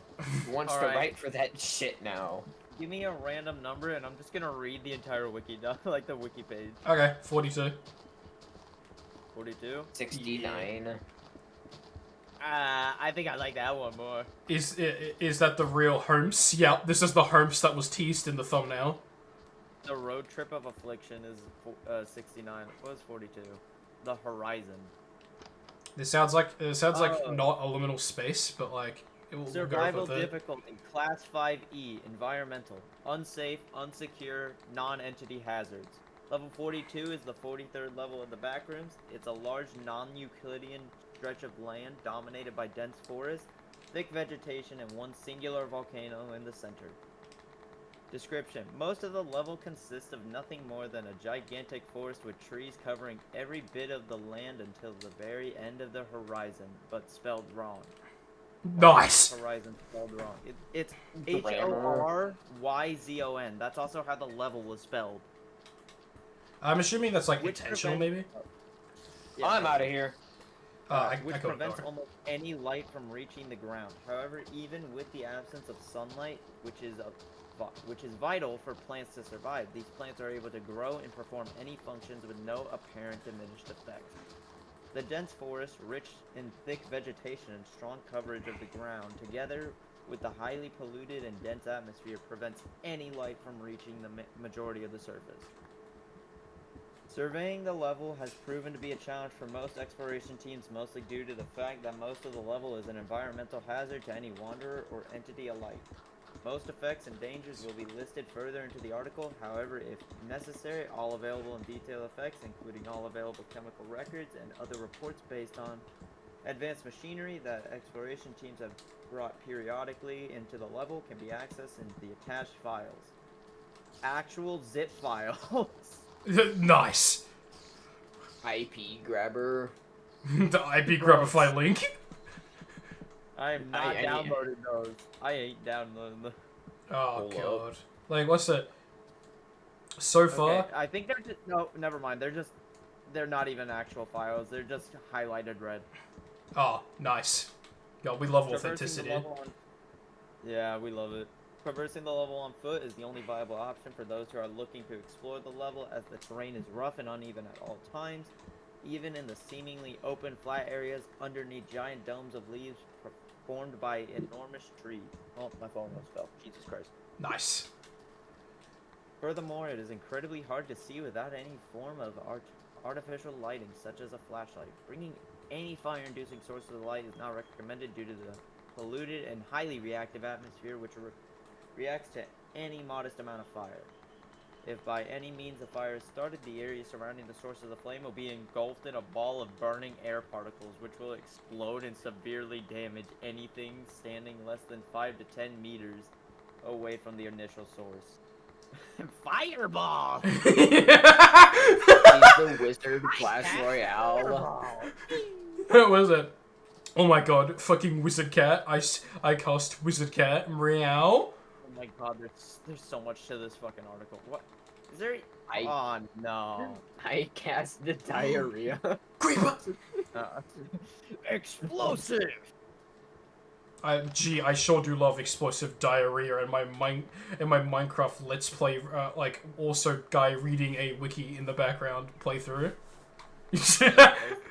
Who wants to Alright. write for that shit now? Give me a random number, and I'm just gonna read the entire wiki, like the wiki page. Okay, 42. 42? 69. I think I like that one more. Is that the real Holmes? Yeah, this is the Holmes that was teased in the thumbnail. The road trip of affliction is 69. What was 42? The horizon. It sounds like Oh. not a liminal space, but like we'll go Survival with it. difficulty, class 5E, environmental, unsafe, unsecure, non-entity hazards. Level 42 is the 43rd level of the Backrooms. It's a large non-Euclidean stretch of land dominated by dense forest, thick vegetation, and one singular volcano in the center. Description: most of the level consists of nothing more than a gigantic forest with trees covering every bit of the land until the very end of the horizon, but spelled wrong. Nice. Horizon spelled wrong. It's Grammar. Horyzon. That's also how the level was spelled. I'm assuming that's like Which intentional, prevents- maybe. Yeah, I'm out of here. which I go prevents dark. almost any light from reaching the ground. However, even with the absence of sunlight, which is vital for plants to survive, these plants are able to grow and perform any functions with no apparent diminished effects. The dense forest, rich in thick vegetation and strong coverage of the ground, together with the highly polluted and dense atmosphere, prevents any light from reaching the majority of the surface. Surveying the level has proven to be a challenge for most exploration teams, mostly due to the fact that most of the level is an environmental hazard to any wanderer or entity alike. Most effects and dangers will be listed further into the article. However, if necessary, all available and detailed effects, including all available chemical records and other reports based on advanced machinery that exploration teams have brought periodically into the level, can be accessed in the attached files. Actual zip files. Nice. IP grabber. The IP grabber file link. I am not I- downloading those. I ain't downloading them. Oh Hold up. god. Like what's it? So far, Okay, I think they're just no. Never mind. They're not even actual files. They're just highlighted red. oh nice. God, we love Traversing the authenticity. level on- Yeah, we love it. Traversing the level on foot is the only viable option for those who are looking to explore the level, as the terrain is rough and uneven at all times. Even in the seemingly open flat areas underneath giant domes of leaves formed by enormous trees. Oh, my phone almost fell. Jesus Christ. Nice. Furthermore, it is incredibly hard to see without any form of artificial lighting, such as a flashlight. Bringing any fire-inducing source of light is not recommended due to the polluted and highly reactive atmosphere, which reacts to any modest amount of fire. If by any means a fire is started, the area surrounding the source of the flame will be engulfed in a ball of burning air particles, which will explode and severely damage anything standing less than 5 to 10 meters away from the initial source. Fireball! He's the wizard Clash Royale. What was it? Oh my god, fucking wizard cat. I cast wizard cat. Meow. Oh my god, there's so much to this fucking article. What? Is there? I- Oh no. I cast the diarrhea. Creeper. Explosive! Gee, I sure do love explosive diarrhea in my Minecraft Let's Play. Like also guy reading a wiki in the background playthrough.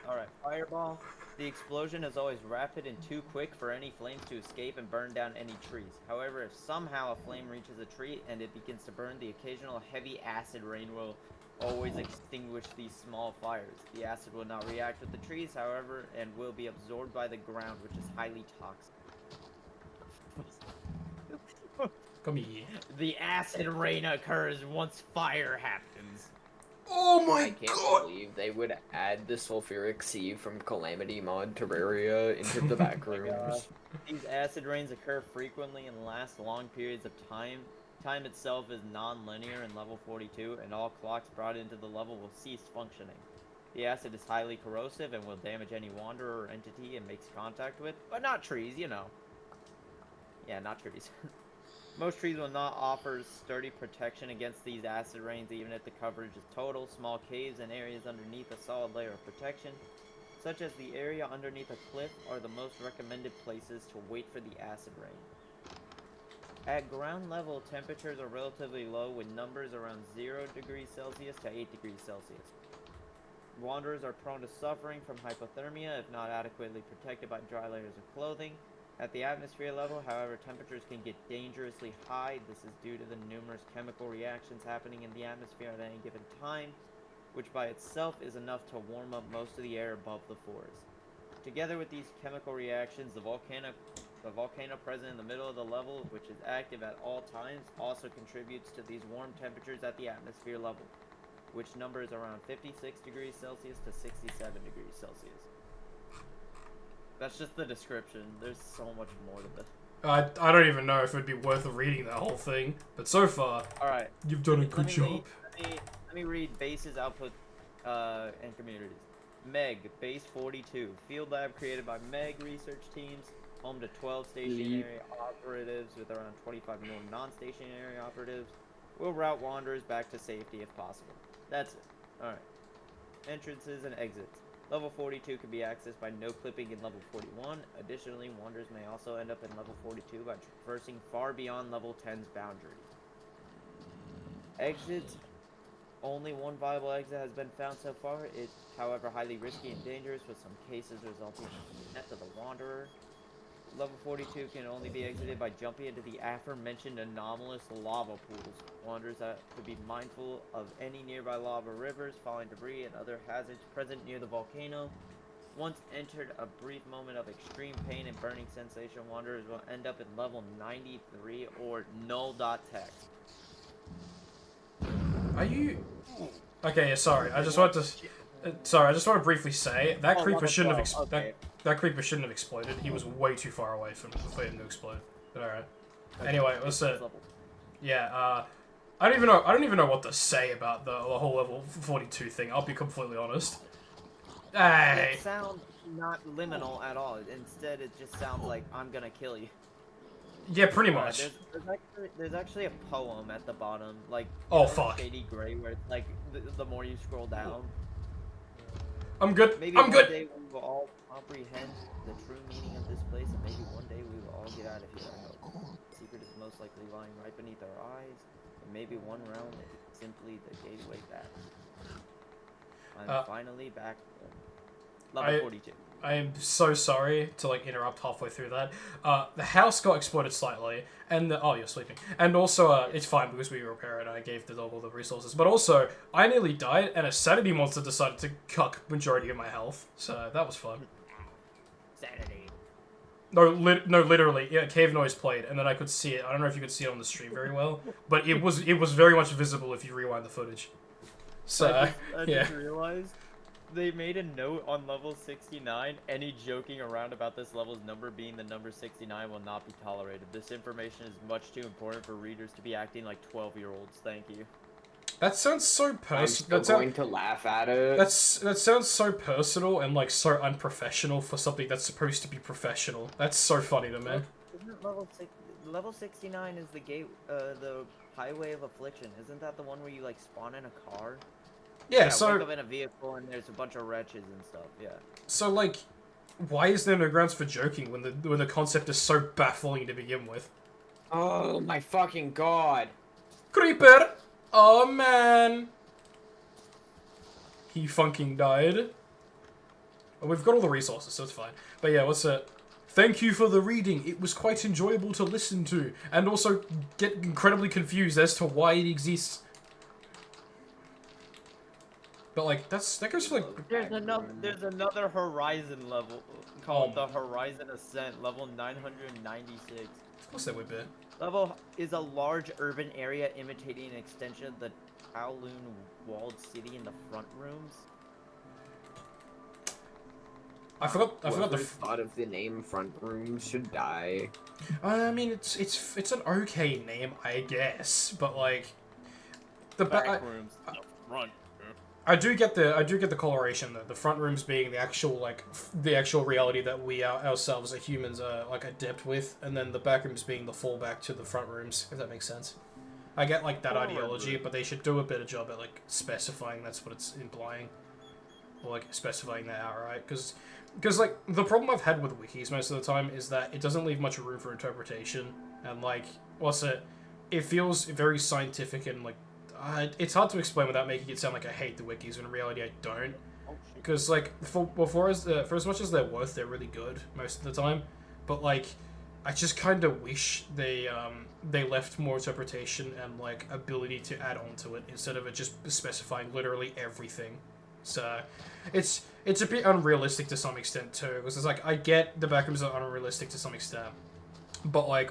Alright, fireball. The explosion is always rapid and too quick for any flames to escape and burn down any trees. However, if somehow a flame reaches a tree and it begins to burn, the occasional heavy acid rain will always extinguish these small fires. The acid will not react with the trees, however, and will be absorbed by the ground, which is highly toxic. Come here. The acid rain occurs once fire happens. Oh I my can't god. believe they would add the sulfuric sea from Calamity Mod Terraria into the Backrooms. These acid rains occur frequently and last long periods of time. Time itself is non-linear in level 42, and all clocks brought into the level will cease functioning. The acid is highly corrosive and will damage any wanderer or entity it makes contact with, but not trees, you know. Yeah, not trees. Most trees will not offer sturdy protection against these acid rains, even if the coverage is total. Small caves and areas underneath a solid layer of protection, such as the area underneath a cliff, are the most recommended places to wait for the acid rain. At ground level, temperatures are relatively low, with numbers around 0 degrees Celsius to 8 degrees Celsius. Wanderers are prone to suffering from hypothermia if not adequately protected by dry layers of clothing. At the atmosphere level, however, temperatures can get dangerously high. This is due to the numerous chemical reactions happening in the atmosphere at any given time, which by itself is enough to warm up most of the air above the forest. Together with these chemical reactions, the volcano present in the middle of the level, which is active at all times, also contributes to these warm temperatures at the atmosphere level, which numbers around 56 degrees Celsius to 67 degrees Celsius. That's just the description. There's so much more to this. I don't even know if it'd be worth reading that whole thing, but so far, Alright. you've done a good job. Let me read bases, output, and communities. MEG, base 42. Field lab created by MEG research teams. Home to 12 stationary operatives with around 25 more non-stationary operatives. We'll route wanderers back to safety if possible. That's it. Alright. Entrances and exits. Level 42 can be accessed by no clipping in level 41. Additionally, wanderers may also end up in level 42 by traversing far beyond level 10's boundaries. Exits. Only one viable exit has been found so far. It's, however, highly risky and dangerous, with some cases resulting in the death of the wanderer. Level 42 can only be exited by jumping into the aforementioned anomalous lava pools. Wanderers have to be mindful of any nearby lava rivers, falling debris, and other hazards present near the volcano. Once entered a brief moment of extreme pain and burning sensation, wanderers will end up at level 93 or null.tech. Are you... Okay, yeah, sorry. I just want to briefly say that creeper shouldn't have that creeper shouldn't have exploded. He was way too far away for him to explode. But alright. Anyway, what's it? Yeah, I don't even know what to say about the whole level 42 thing. I'll be completely honest. Hey. It sounds not liminal at all. Instead, it just sounds like I'm gonna kill you. Yeah, pretty much. There's actually a poem at the bottom, like fuck. Shady Gray, where it's like the more you scroll down. I'm good. Maybe I'm one good. day we will all comprehend the true meaning of this place, and maybe one day we will all get out of here. I hope. The secret is most likely lying right beneath our eyes, and maybe one realm is simply the gateway back. I'm finally back. Level 42. I am so sorry to like interrupt halfway through that. The house got exploded slightly, and oh, you're sleeping. And also, it's fine because we repair it. And I gave the dog all the resources, but also I nearly died, and a sanity monster decided to cuck majority of my health. So that was fun. Sanity. No, literally, yeah. Cave noise played, and then I could see it. I don't know if you could see it on the stream very well, but it was very much visible if you rewind the footage. So I just realized. They made a note on level 69, any joking around about this level's number being the number 69 will not be tolerated. This information is much too important for readers to be acting like 12-year-olds. Thank you. That sounds so personal. I'm still going to laugh at it. That sounds so personal and like so unprofessional for something that's supposed to be professional. That's so funny to me. Isn't level 69 is the the highway of affliction? Isn't that the one where you like spawn in a car? Yeah, so wake up in a vehicle and there's a bunch of wretches and stuff. Yeah. So like, why is there no grounds for joking when the concept is so baffling to begin with? Oh my fucking god! Creeper! Oh man! He fucking died. Well, we've got all the resources, so it's fine. But yeah, what's it? Thank you for the reading. It was quite enjoyable to listen to, and also get incredibly confused as to why it exists. But like that goes for like there's another Horizon level called the Horizon Ascent, level 996. Of course there would be. Level is a large urban area imitating an extension of the Kowloon walled city in the front rooms. I forgot the thought of the name front rooms should die. I mean it's an okay name, I guess, but like the Backrooms, front. I do get the coloration though. The front rooms being the actual reality that we ourselves as humans are like adept with, and then the back rooms being the fallback to the front rooms. If that makes sense. I get like that ideology, but they should do a better job at like specifying that's what it's implying, or like specifying that outright. Because like the problem I've had with wikis most of the time is that it doesn't leave much room for interpretation, and like it feels very scientific and like. It's hard to explain without making it sound like I hate the wikis, when in reality I don't. Oh, shit. Because like for as much as they're worth, they're really good most of the time. But like, I just kind of wish they left more interpretation and like ability to add on to it instead of it just specifying literally everything. So it's a bit unrealistic to some extent too. Because it's like I get the Backrooms are unrealistic to some extent, but like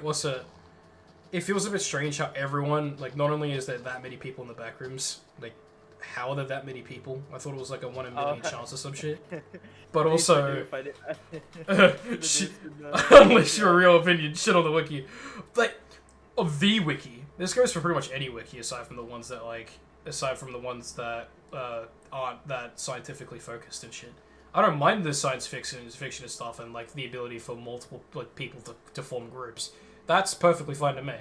it feels a bit strange how everyone, like, not only is there that many people in the Backrooms, like, how are there that many people? I thought it was like a 1 in a million chance or some shit. But also, unless your real opinion, shit on the wiki. Like, of the wiki, this goes for pretty much any wiki aside from the ones that, aren't that scientifically focused and shit. I don't mind the science fiction and stuff and, like, the ability for multiple, like, people to form groups. That's perfectly fine to me.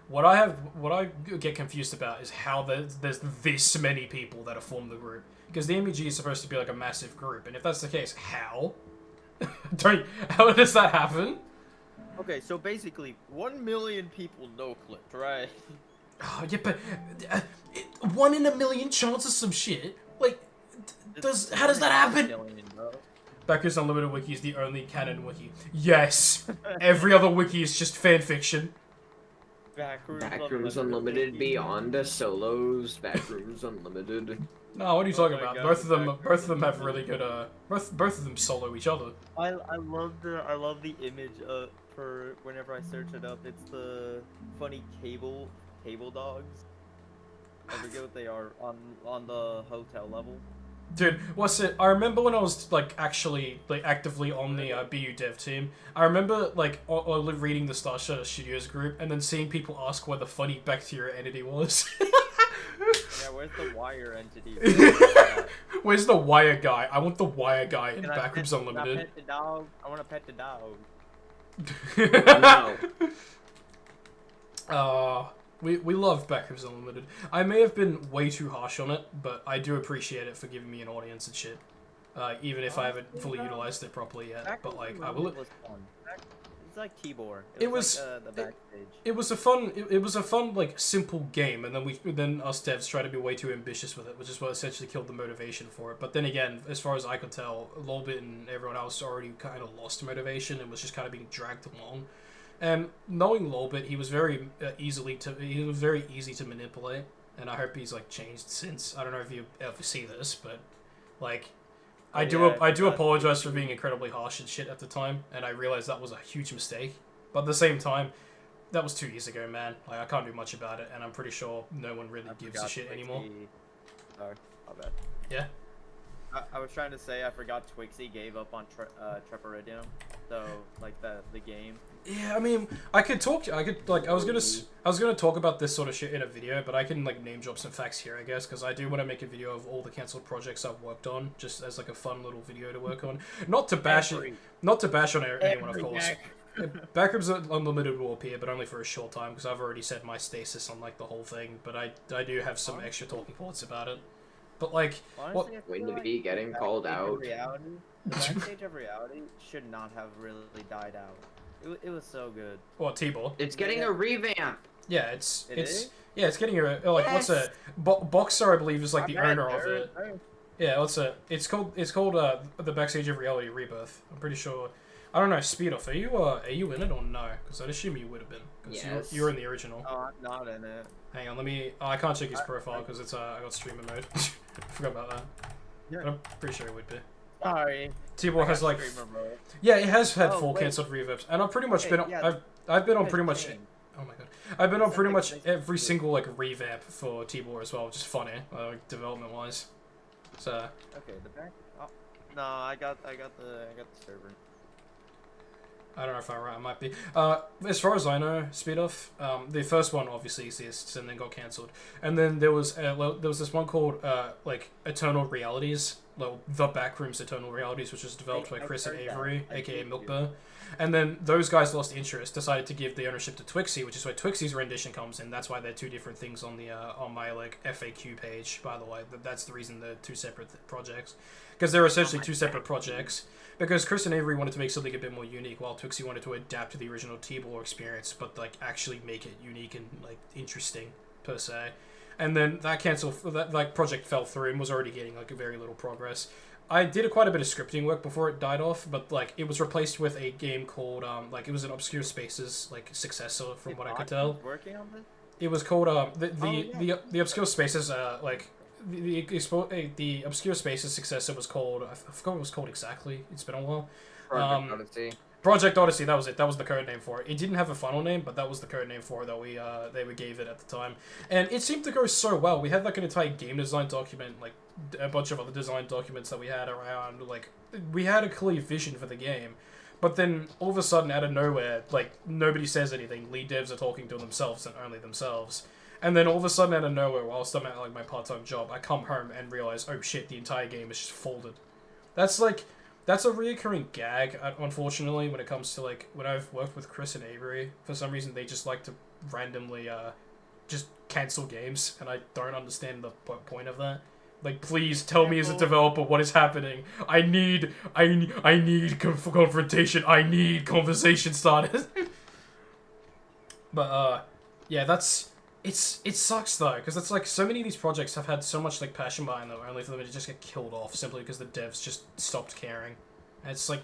What I get confused about is how there's this many people that have formed the group. Because the MEG is supposed to be like a massive group, and if that's the case, how? How does that happen? Okay, so basically, 1 million people no-clipped, right? Oh, yeah, but 1 in a million chance of some shit? Like, how does that happen? Backers Unlimited Wiki is the only canon wiki. Yes! Every other wiki is just fanfiction. Backrooms Unlimited, Beyond, Solos, Backrooms Unlimited. No, what are you talking about? God, Both of them have really good, both of them solo each other. I love the image for whenever I search it up. It's the funny cable dogs. I forget what they are on the hotel level. Dude, what's it? I remember when I was like actually like actively on the BU dev team. I remember like reading the Starshine Studios group and then seeing people ask where the funny bacteria entity was. Yeah, where's the wire entity? Where's the wire guy? I want the wire guy in Can Backrooms Unlimited. I pet the dog? I want to pet the dog. No. We love Backrooms Unlimited. I may have been way too harsh on it, but I do appreciate it for giving me an audience and shit. Even if I haven't fully utilized it properly yet. But like, I will. It's like Tibor. It was like, the backstage. It was a fun like simple game, and then us devs tried to be way too ambitious with it, which is what essentially killed the motivation for it. But then again, as far as I could tell, Lolbit and everyone else already kind of lost motivation and was just kind of being dragged along. And knowing Lolbit, he was very easy to manipulate, and I hope he's like changed since. I don't know if you ever see this, but like, I do apologize for being incredibly harsh and shit at the time, and I realized that was a huge mistake. But at the same time, that was 2 years ago, man. Like, I can't do much about it, and I'm pretty sure no one really gives a shit anymore. Sorry, my bad. Yeah. I was trying to say I forgot Twixie gave up on Treporidium, so like the game. Yeah, I mean, I was gonna talk about this sort of shit in a video, but I can like name drop some facts here, I guess, because I do want to make a video of all the cancelled projects I've worked on, just as like a fun little video to work on. Not to bash on anyone, of course. Backrooms Unlimited will appear, but only for a short time, because I've already said my stasis on like the whole thing. But I do have some extra talking points about it. But like, honestly, Going to be getting called out. The Backstage of Reality should not have really died out. It was so good. What, T-Ball? It's getting a revamp. Yeah, it's is? yeah, it's getting a like what's it? Boxer, I believe, is like the owner of it. Yeah, what's it? It's called the Backstage of Reality Rebirth. I'm pretty sure. I don't know, Speed Off. Are you in it or no? Because I'd assume you would have been. Because Yes. you were in the original. Oh, I'm not in it. Hang on, let me. Oh, I can't check his profile because it's I got streamer mode. Forgot about that. Yeah. But I'm pretty sure it would be. Sorry. T-Ball has like. Streamer mode. Yeah, it has had Oh, full wait. cancelled reverbs, and I've pretty much Okay, been. yeah, I've been on That's pretty much. insane. Oh my god, I've been on pretty much That's every good. single like revamp for T-Ball as well, which is funny, like development wise. So Okay, the back. Oh, no, I got the server. I don't know if I'm right. I might be. As far as I know, Speed Off, the first one obviously exists and then got cancelled, and then there was this one called like Eternal Realities, well, the Backrooms Eternal Realities, which was developed by Chris and Avery, aka Milkbear, and then those guys lost interest, decided to give the ownership to Twixie, which is where Twixie's rendition comes in. That's why they're two different things on the on my like FAQ page. By the way, that's the reason they're two separate projects, because they're essentially two separate projects. Because Chris and Avery wanted to make something a bit more unique, while Twixie wanted to adapt to the original T-Ball experience, but like actually make it unique and like interesting per se. and then that like project fell through and was already getting like a very little progress. I did quite a bit of scripting work before it died off, but like it was replaced with a game called like it was an Obscure Spaces like successor from what I could tell. Working on this? It was called the yeah. Obscure Spaces like the Obscure Spaces successor was called I forgot what it was called exactly. It's been a while. Project Odyssey. Project Odyssey, that was it. That was the code name for it. It didn't have a final name, but that was the code name for it that we gave it at the time. And it seemed to go so well. We had like an entire game design document, like a bunch of other design documents that we had around. Like we had a clear vision for the game, but then all of a sudden, out of nowhere, like nobody says anything. Lead devs are talking to themselves and only themselves. And then all of a sudden, out of nowhere, whilst I'm at like my part-time job, I come home and realize, oh shit, the entire game is just folded. That's a reoccurring gag, unfortunately, when it comes to, like, when I've worked with Chris and Avery. For some reason, they just like to randomly, just cancel games, and I don't understand the point of that. Like, please tell me as a developer what is happening. I need confrontation. I need conversation starters. But, yeah, it sucks though, because it's like so many of these projects have had so much like passion behind them, only for them to just get killed off simply because the devs just stopped caring. And it's like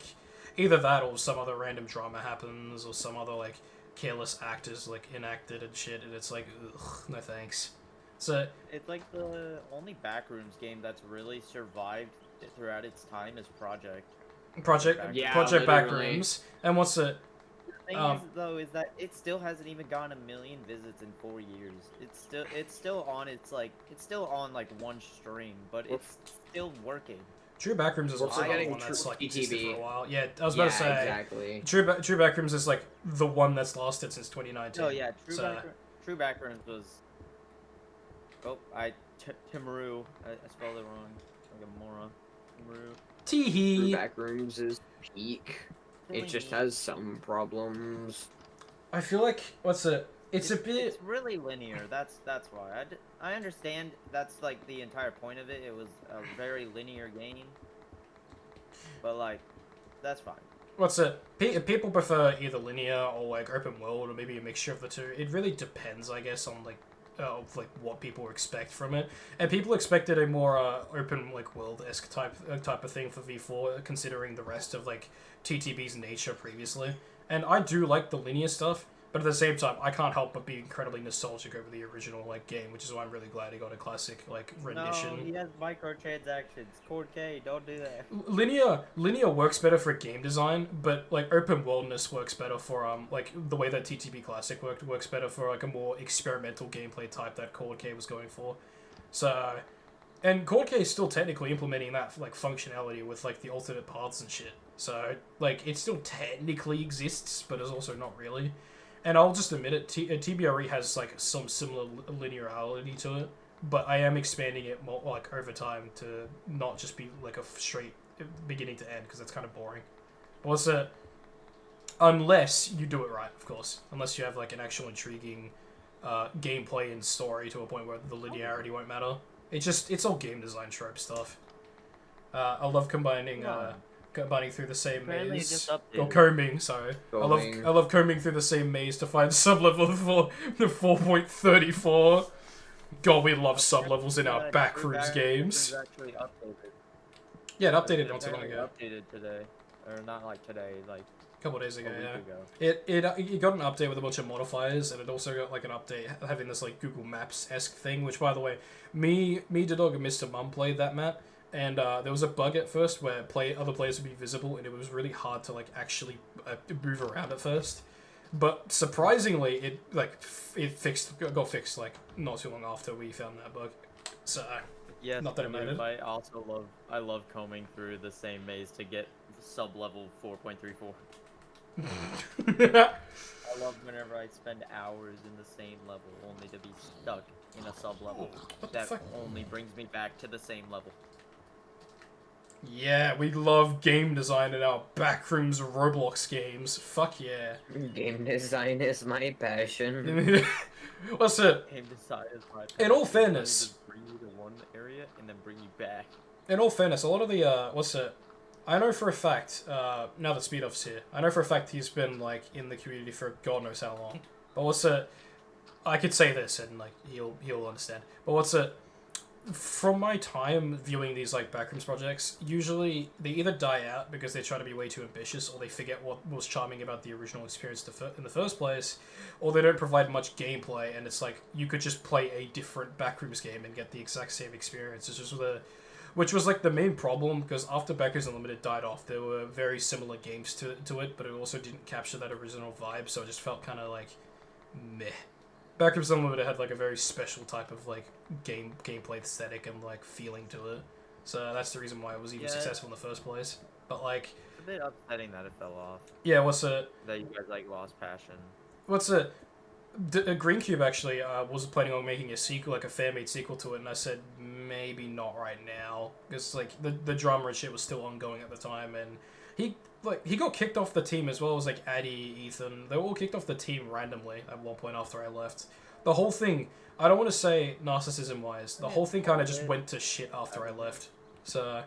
either that or some other random drama happens, or some other like careless actors like enacted and shit, and it's like, ugh, no thanks. So it's like the only Backrooms game that's really survived throughout its time is Project Project Backrooms, and what's it? The thing is, though, is that it still hasn't even gotten 1 million visits in 4 years. It's still on like one stream, but it's still working. True Backrooms is also getting one that's like TTV. existed for a while. Yeah, I was about to say exactly. True Backrooms is like the one that's lasted since 2019. Oh yeah, True Backrooms was. Oh, Timaru. I spelled it wrong. Like a moron. Timaru. Teehee. True Backrooms is peak. It just has some problems. I feel like it's a bit. It's really linear. That's why. I understand. That's like the entire point of it. It was a very linear game. But like, that's fine. What's it? People prefer either linear or like open world, or maybe a mixture of the two. It really depends, I guess, on like what people expect from it. And people expected a more open like world-esque type of thing for V4, considering the rest of like TTB's nature previously. And I do like the linear stuff, but at the same time, I can't help but be incredibly nostalgic over the original like game, which is why I'm really glad he got a classic like rendition. No, he has microtransactions. Cord K, don't do that. Linear works better for game design, but like open worldness works better for like the way that TTB Classic works better for like a more experimental gameplay type that Cord K was going for. So, and Cord K is still technically implementing that like functionality with like the alternate paths and shit. So like it still technically exists, but it's also not really. And I'll just admit it, TBRE has like some similar linearity to it, but I am expanding it more like over time to not just be like a straight beginning to end, because that's kind of boring. But what's it? Unless you do it right, of course. Unless you have like an actual intriguing gameplay and story to a point where the linearity won't matter. It's all game design trope stuff. I love combining through the same maze. Or combing, sorry. I love combing through the same maze to find sub-level for the 4.34. God, we love sub-levels in our Backrooms games. Actually updated. Yeah, it updated not too long ago. Updated today. Or not like today, like a couple of days ago, a week yeah. ago. It got an update with a bunch of modifiers, and it also got like an update having this like Google Maps-esque thing, which by the way, me, Dog, and Mr. Mum played that map. And there was a bug at first where other players would be visible, and it was really hard to like actually move around at first. But surprisingly, it got fixed like not too long after we found that bug. So yes, not that it mattered. I love combing through the same maze to get sub-level 4.34. I love whenever I spend hours in the same level only to be stuck in a sub-level that only brings me back to the same level. Yeah, we love game design in our Backrooms Roblox games. Fuck yeah. Game design is my passion. What's it? Game design is my passion. In all fairness, just bring you to one area and then bring you back. In all fairness, a lot of the what's it? I know for a fact, now that Speedoff's here, I know for a fact he's been like in the community for God knows how long. But what's it? I could say this and like he'll understand. But what's it? From my time viewing these like Backrooms projects, usually they either die out because they try to be way too ambitious, or they forget what was charming about the original experience in the first place, or they don't provide much gameplay, and it's like you could just play a different Backrooms game and get the exact same experience. It's just which was like the main problem, because after Backrooms Unlimited died off, there were very similar games to it, but it also didn't capture that original vibe, so it just felt kind of like meh. Backrooms Unlimited had like a very special type of like gameplay aesthetic and like feeling to it, so that's the reason why it was even successful in the first place. But like, It's a bit upsetting that it fell off. yeah, what's it? That you guys like lost passion. What's it? Greencube actually was planning on making a sequel, like a fan-made sequel to it, and I said maybe not right now, because like the drama and shit was still ongoing at the time, and he got kicked off the team as well as like Addy, Ethan. They were all kicked off the team randomly at one point after I left. The whole thing, I don't want to say narcissism-wise, the whole thing kind of just went to shit after I left. So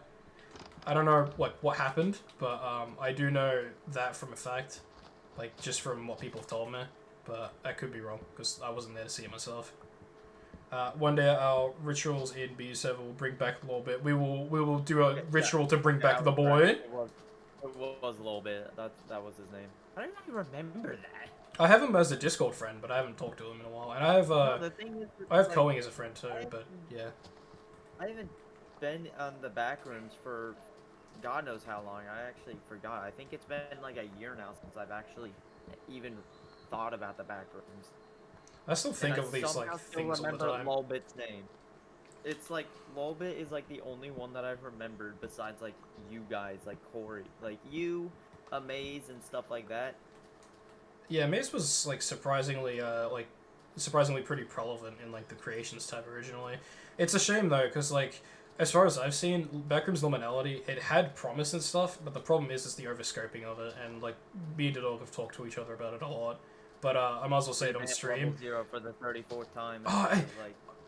I don't know what happened, but I do know that from a fact, like just from what people have told me. But I could be wrong, because I wasn't there to see it myself. One day our rituals in BU7 will bring back a little bit. We will do a ritual to bring back the boy. It was a little bit. That was his name. I don't even remember that. I have him as a Discord friend, but I haven't talked to him in a while. And I have The thing is, I have like, Coing as a friend too, but yeah. I haven't been on the Backrooms for God knows how long. I actually forgot. I think it's been like a year now since I've actually even thought about the Backrooms. I still think And of I these somehow like still things all the remember time. Lolbit's name. It's like Lolbit is like the only one that I've remembered besides like you guys, like Corey, like you, Amaze, and stuff like that. Yeah, Maze was like surprisingly pretty prevalent in like the creations tab originally. It's a shame though, because like as far as I've seen, Backrooms Liminality, it had promise and stuff, but the problem is the overscoping of it, and like me and Dog have talked to each other about it a lot. But I might as well say it on stream. Level 0 for the 34th time. Oh,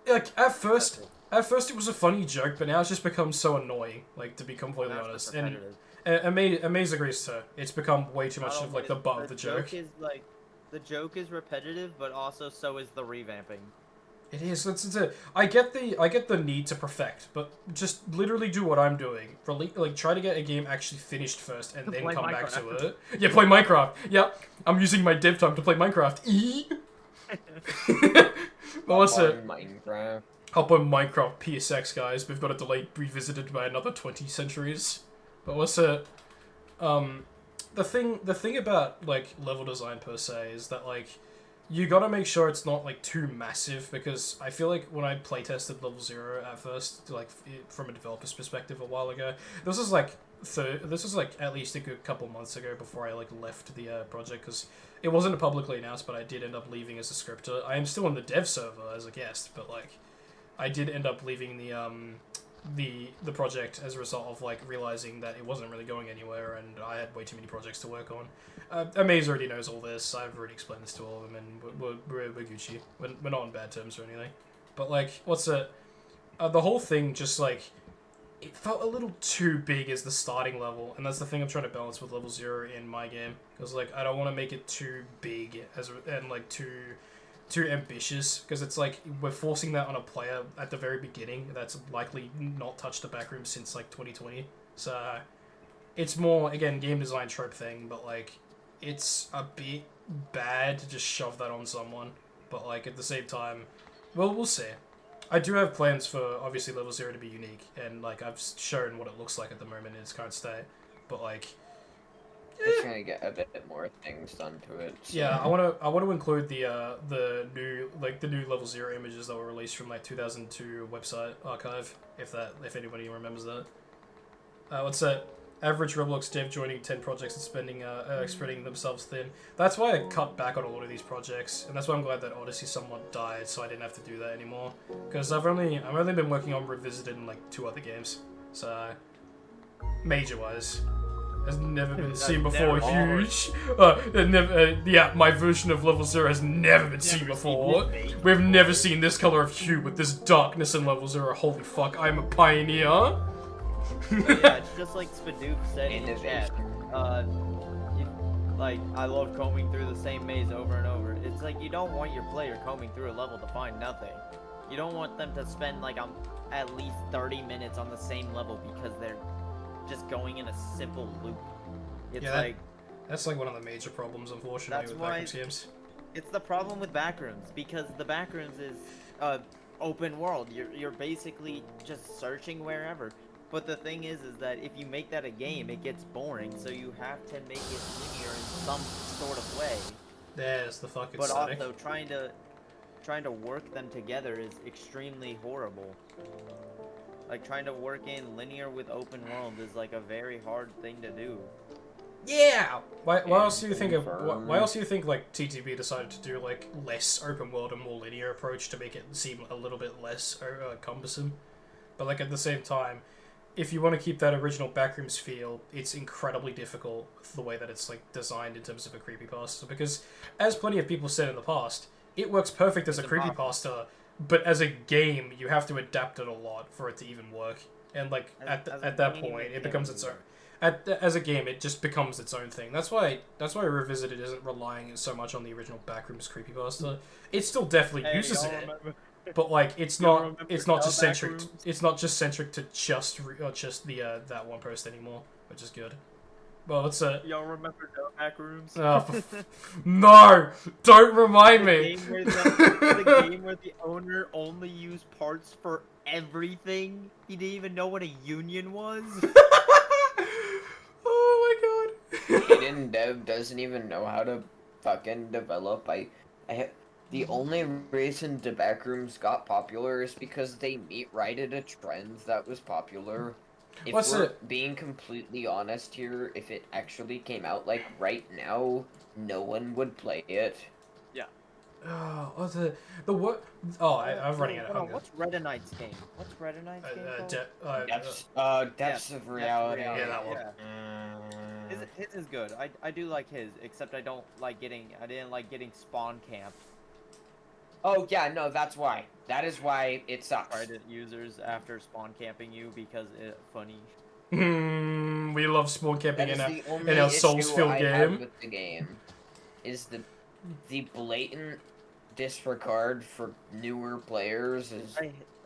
Like at first it was a funny joke, but now it's just become so annoying. Like to be completely that's honest, repetitive. and Amaze agrees too. It's become way too much of like the butt of the joke. Is like the joke is repetitive, but also so is the revamping. It is. I get the need to perfect, but just literally do what I'm doing. Like try to get a game actually finished first, and then Play come back to Minecraft. it. Yeah, play Minecraft. Yeah, I'm using my dev time to play Minecraft. Well, what's it? Minecraft. Hop on Minecraft PSX, guys. We've got a delay revisited by another 20 centuries. But what's it? The thing about like level design per se is that like you gotta make sure it's not like too massive, because I feel like when I playtested level 0 at first, like from a developer's perspective a while ago, this was like at least a good couple months ago before I like left the project, because it wasn't publicly announced, but I did end up leaving as a scripter. I am still on the dev server as a guest, but like I did end up leaving the project as a result of like realizing that it wasn't really going anywhere, and I had way too many projects to work on. Amaze already knows all this. I've already explained this to all of them, and we're Gucci. We're not on bad terms or anything. But like, what's it? The whole thing just like it felt a little too big as the starting level, and that's the thing I'm trying to balance with level 0 in my game, because like I don't want to make it too big and like too ambitious, because it's like we're forcing that on a player at the very beginning that's likely not touched the backroom since like 2020. So it's more, again, game design trope thing, but like it's a bit bad to just shove that on someone. But like at the same time, well, we'll see. I do have plans for obviously level 0 to be unique, and like I've shown what it looks like at the moment in its current state, but like It's gonna get a bit more things done to it. So. yeah, I want to include the new level 0 images that were released from like 2002 website archive, if anybody remembers that. What's that? Average Roblox dev joining 10 projects and spreading themselves thin. That's why I cut back on a lot of these projects, and that's why I'm glad that Odyssey somewhat died, so I didn't have to do that anymore. Because I've only been working on Revisited in like 2 other games, so major wise. Has never been seen before. Huge. Yeah, my version of level 0 has never been seen before. We've never seen this color of hue with this darkness in level 0. Holy fuck, I'm a pioneer. But yeah, it's just like Spadoof said in chat. like, I love combing through the same maze over and over. It's like, you don't want your player combing through a level to find nothing. You don't want them to spend, like, at least 30 minutes on the same level because they're just going in a simple loop. It's Yeah, like... That's like one of the major problems, unfortunately, That's with why- Backrooms games. It's the problem with Backrooms, because the Backrooms is open world. You're basically just searching wherever. But the thing is that if you make that a game, it gets boring. So you have to make it linear in some sort of way. There's the fucking But static. also trying to work them together is extremely horrible. Like trying to work in linear with open world is like a very hard thing to do. Yeah. Why else do you think confirm. why else do you think like TTB decided to do like less open world and more linear approach to make it seem a little bit less cumbersome? But like at the same time, if you want to keep that original Backrooms feel, it's incredibly difficult with the way that it's like designed in terms of a creepypasta. Because as plenty of people said in the past, it works perfect as a creepypasta, but as a game, you have to adapt it a lot for it to even work. And like at that point, it becomes its own. As a game, it just becomes its own thing. That's why Revisited isn't relying so much on the original Backrooms creepypasta. It still definitely uses it, but like it's not just centric. It's not just centric to just the that one post anymore, which is good. Well, it's a Y'all remember No Backrooms? no, don't remind me. The game where the owner only used parts for everything. He didn't even know what a union was. Oh my god. Hayden Dev doesn't even know how to fucking develop. The only reason the Backrooms got popular is because they meet right at a trend that was popular. If we're being completely honest here, if it actually came out like right now, no one would play it. Oh, what's the what? Oh, I'm running out of hunger. What's Red Knight's game? What's Red Knight's game called? Depths of Reality. Yeah, that one. His is good. I do like his, except I didn't like getting spawn camped. Oh yeah, no, that's why. That is why it sucks. Reddit users after spawn camping you because it's funny. We love spawn camping in in our Souls-filled game. With the game is the blatant disregard for newer players is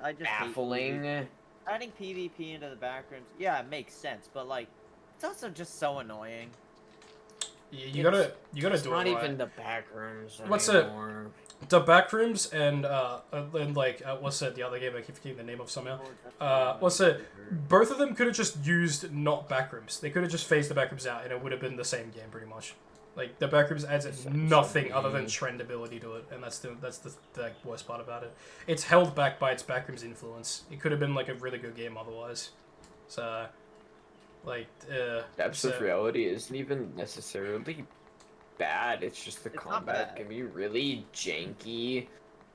I just baffling. hate PvP. Adding PvP into the Backrooms, yeah, it makes sense, but like, it's also just so annoying. Yeah, you gotta do it It's not right. even the Backrooms What's anymore. The Backrooms and like what's it? The other game I keep forgetting the name of somehow. What's it? Both of them could have just used not Backrooms. They could have just phased the Backrooms out, and it would have been the same game pretty much. Like the Backrooms adds nothing other than trendability to it, and that's the worst part about it. It's held back by its Backrooms influence. It could have been like a really good game otherwise. So, like, Depths of Reality isn't even necessarily bad. It's just the combat can be really janky,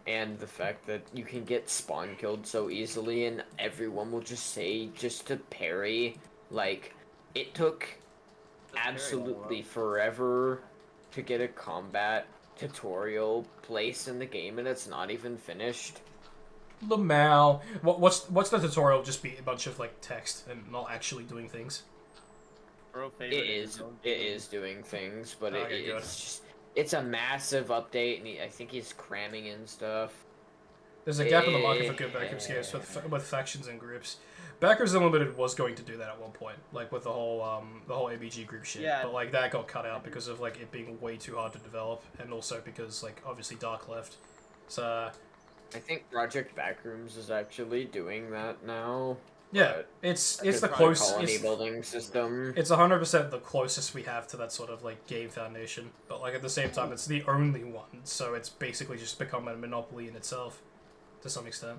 and the fact that you can get spawn killed so easily, and everyone will just say just to parry. Like, it took absolutely forever to get a combat tutorial place in the game, and it's not even finished. Lamau. What's the tutorial? Just be a bunch of like text and not actually doing things. It is doing things, but Okay, it's a massive update, and I think he's cramming in stuff. There's a gap in the market for good Backrooms games with factions and groups. Backrooms Unlimited was going to do that at one point, like with the whole ABG group shit. Yeah. But like that got cut out because of like it being way too hard to develop, and also because like obviously Dark left. So I think Project Backrooms is actually doing that now. yeah, it's the closest colony building system. It's 100% the closest we have to that sort of like game foundation. But like at the same time, it's the only one, so it's basically just become a monopoly in itself, to some extent.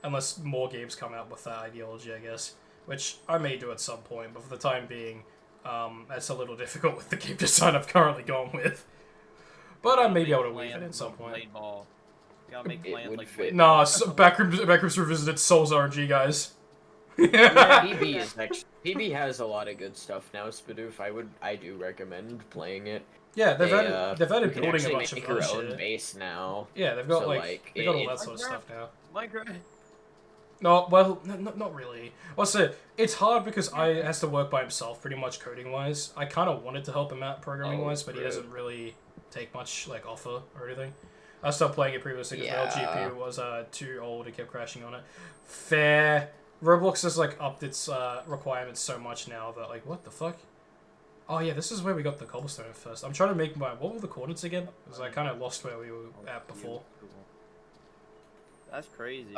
Unless more games come out with that ideology, I guess. Which I may do at some point, but for the time being, that's a little difficult with the game design I've currently gone with. But I may be able to weave it at some point. You gotta make plans like fit. Nah, Backrooms Revisited Souls RNG, guys. PB has a lot of good stuff now, Spidoof. I do recommend playing it. Yeah, they've added building a actually bunch of make your other own shit. base now. Yeah, they've got So, they got all that sort of stuff now. Minecraft. No, well, not really. Also, it's hard because I has to work by himself pretty much coding-wise. I kind of wanted to help him out programming-wise, but he doesn't really take much, like, offer or anything. I stopped playing it previously because my GPU was too old and kept crashing on it. Fair. Roblox has, like, upped its requirements so much now that, like, what the fuck? Oh, yeah, this is where we got the cobblestone first. I'm trying to make my... What were the coordinates again? Because I kind of lost where we were at before. That's crazy.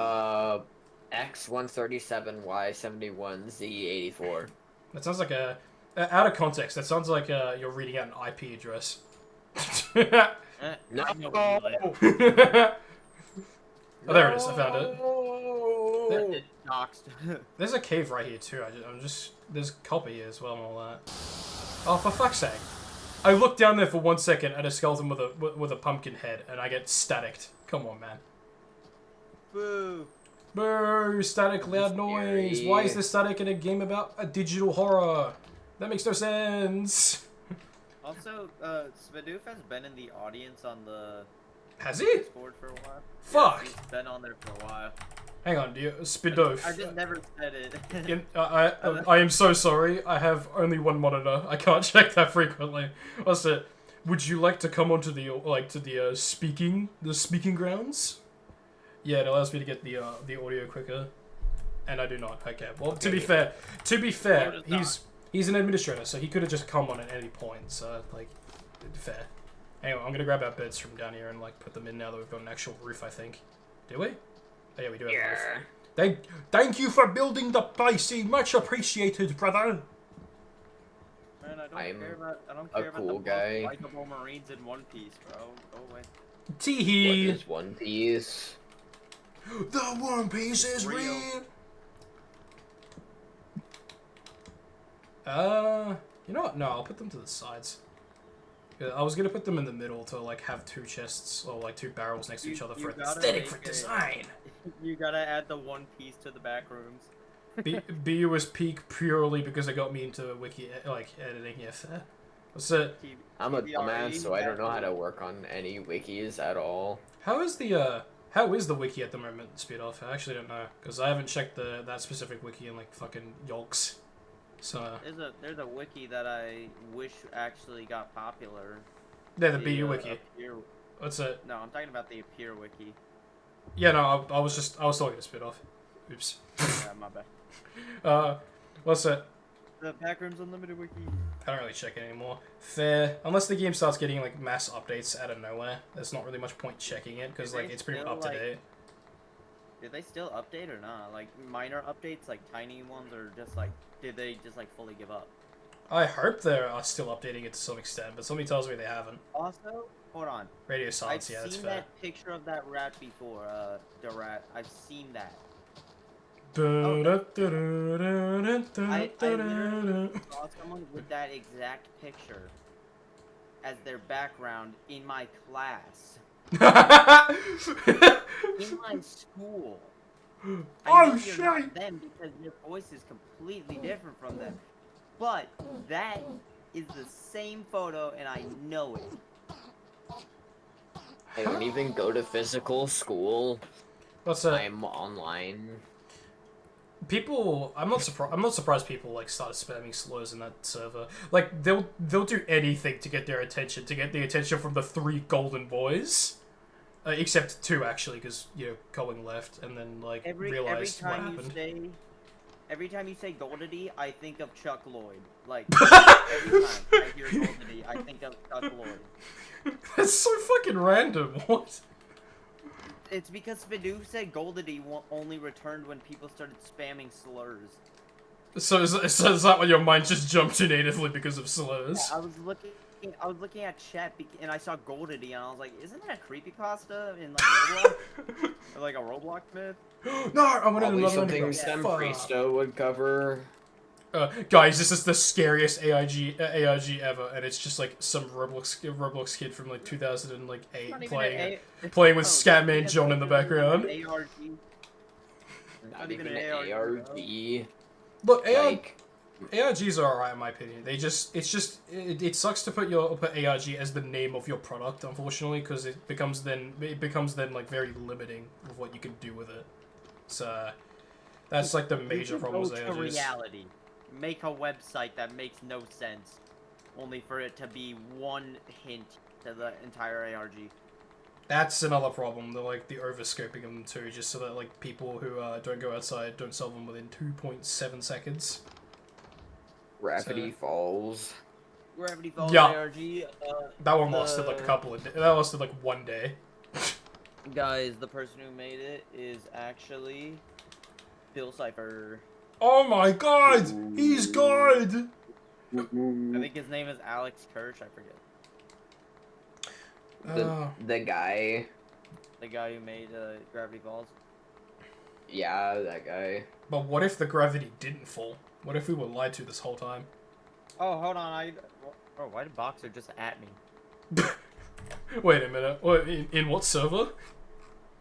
X137, Y71, Z84. That sounds like a... out of context, that sounds like you're reading out an IP address. No! Oh, there it is. I found it. There's a cave right here too. There's copper here as well and all that. Oh, for fuck's sake! I look down there for 1 second at a skeleton with a pumpkin head, and I get staticked. Come on, man. Boo! Boo! Static, loud noise. Why is there static in a game about a digital horror? That makes no sense. Also, Spadoof has been in the audience on the Has he? Discord for a while. Fuck! Yes, he's been on there for a while. Hang on, Spidoof. I just never said it. I am so sorry. I have only one monitor. I can't check that frequently. What's it? Would you like to come onto the speaking grounds? Yeah, it allows me to get the audio quicker, and I do not. Okay. Well, to be fair, he's an administrator, so he could have just come on at any point. So like, fair. Anyway, I'm gonna grab our beds from down here and like put them in now that we've got an actual roof. I think. Do we? Oh, yeah, we do have a roof. Thank you for building the place. Much appreciated, brother. Man, I don't I'm care about a cool guy. Likeable Marines in One Piece, bro. Go away. Teehee. What is One Piece? The One Piece is real. You know what? No, I'll put them to the sides. Yeah, I was gonna put them in the middle to like have two chests or like two barrels next to each other for aesthetic for design. You gotta add the One Piece to the back rooms. BU was peak purely because it got me into wiki editing. Yeah, fair. What's it? I'm a dumbass, so I don't know how to work on any wikis at all. How is the wiki at the moment, Speed Off? I actually don't know because I haven't checked that specific wiki in like fucking yolks. So there's a wiki that I wish actually got popular. Yeah, the BU wiki. What's it? No, I'm talking about the Appear wiki. Yeah, no, I was talking to Speed Off. Oops. Yeah, my bad. What's it? The Backrooms Unlimited wiki. I don't really check it anymore. Fair. Unless the game starts getting like mass updates out of nowhere, there's not really much point checking it because like it's pretty up to date. Did they still update or not? Like minor updates, like tiny ones, or just like did they just like fully give up? I hope they are still updating it to some extent, but somebody tells me they haven't. Also, hold on. Radio silence, yeah, that's fair. I've seen that picture of that rat before. The rat. I've seen that. I literally saw someone with that exact picture as their background in my class. In my school. I know you're not them because your voice is completely different from them. But that is the same photo and I know it. I don't even go to physical school. What's that? I'm online. People, I'm not surprised people like started spamming slurs in that server. Like they'll do anything to get their attention, to get the attention from the 3 golden boys, except 2 actually, because Colin left and then like realized what happened. Every time you say Goldity, I think of Chuck Lloyd. Like every time I hear Goldity, I think of Chuck Lloyd. That's so fucking random. What? It's because Spidoof said Goldity only returned when people started spamming slurs. So is that why your mind just jumped to natively because of slurs? Yeah, I was looking at chat and I saw Goldity and I was like, isn't that a creepypasta in like Roblox? Or like a Roblox myth? No, I'm gonna Probably something Sam Pristo would cover. Guys, this is the scariest AIG ever, and it's just like some Roblox kid from like 2008 playing with Scatman John in the background. Not even an ARG. Look, ARGs are alright in my opinion. It sucks to put ARG as the name of your product, unfortunately, because it becomes then like very limiting of what you can do with it. So That's like the You major should problem go with to ARGs. reality. Make a website that makes no sense, only for it to be one hint to the entire ARG. That's another problem. The the overscoping of them too, just so that like people who don't go outside don't solve them within 2.7 seconds. Gravity Falls. Gravity Falls Yeah. ARG. That one lasted like a couple of. That lasted like 1 day. Guys, the person who made it is actually Bill Cipher. Oh my god! He's good! I think his name is Alex Kirsch, I forget. The guy. The guy who made Gravity Falls. Yeah, that guy. But what if the gravity didn't fall? What if we were lied to this whole time? Oh, hold on, Oh, why did Boxer just at me? Wait a minute. What, in what server?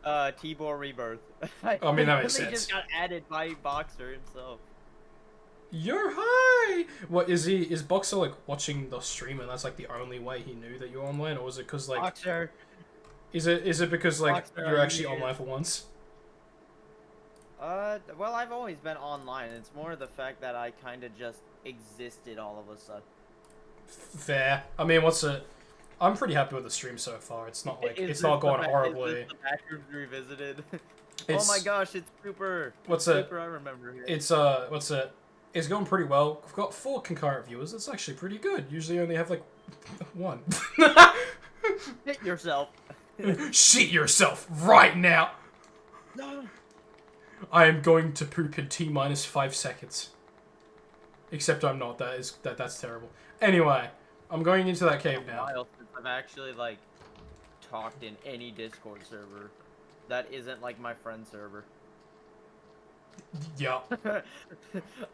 Tibor Rebirth. I mean, that makes He sense. just got added by Boxer himself. You're high! What, is Boxer like watching the stream and that's like the only way he knew that you were online? Or was it because like... Boxer. Is it because like Boxer, you're actually yeah. online for once? Well, I've always been online. It's more the fact that I kind of just existed all of a sudden. Fair. I mean, I'm pretty happy with the stream so far. It's not like it's not going horribly. Is this the Backrooms revisited? Oh It's- my gosh, it's Cooper. What's it? Cooper, I remember here. It's what's it? It's going pretty well. We've got 4 concurrent viewers. That's actually pretty good. Usually only have like 1. Hit yourself. Shit yourself right now. No. I am going to poop in T-minus 5 seconds. Except I'm not. That's terrible. Anyway, I'm going into that cave now. While since I've actually like talked in any Discord server that isn't like my friend server. Yeah.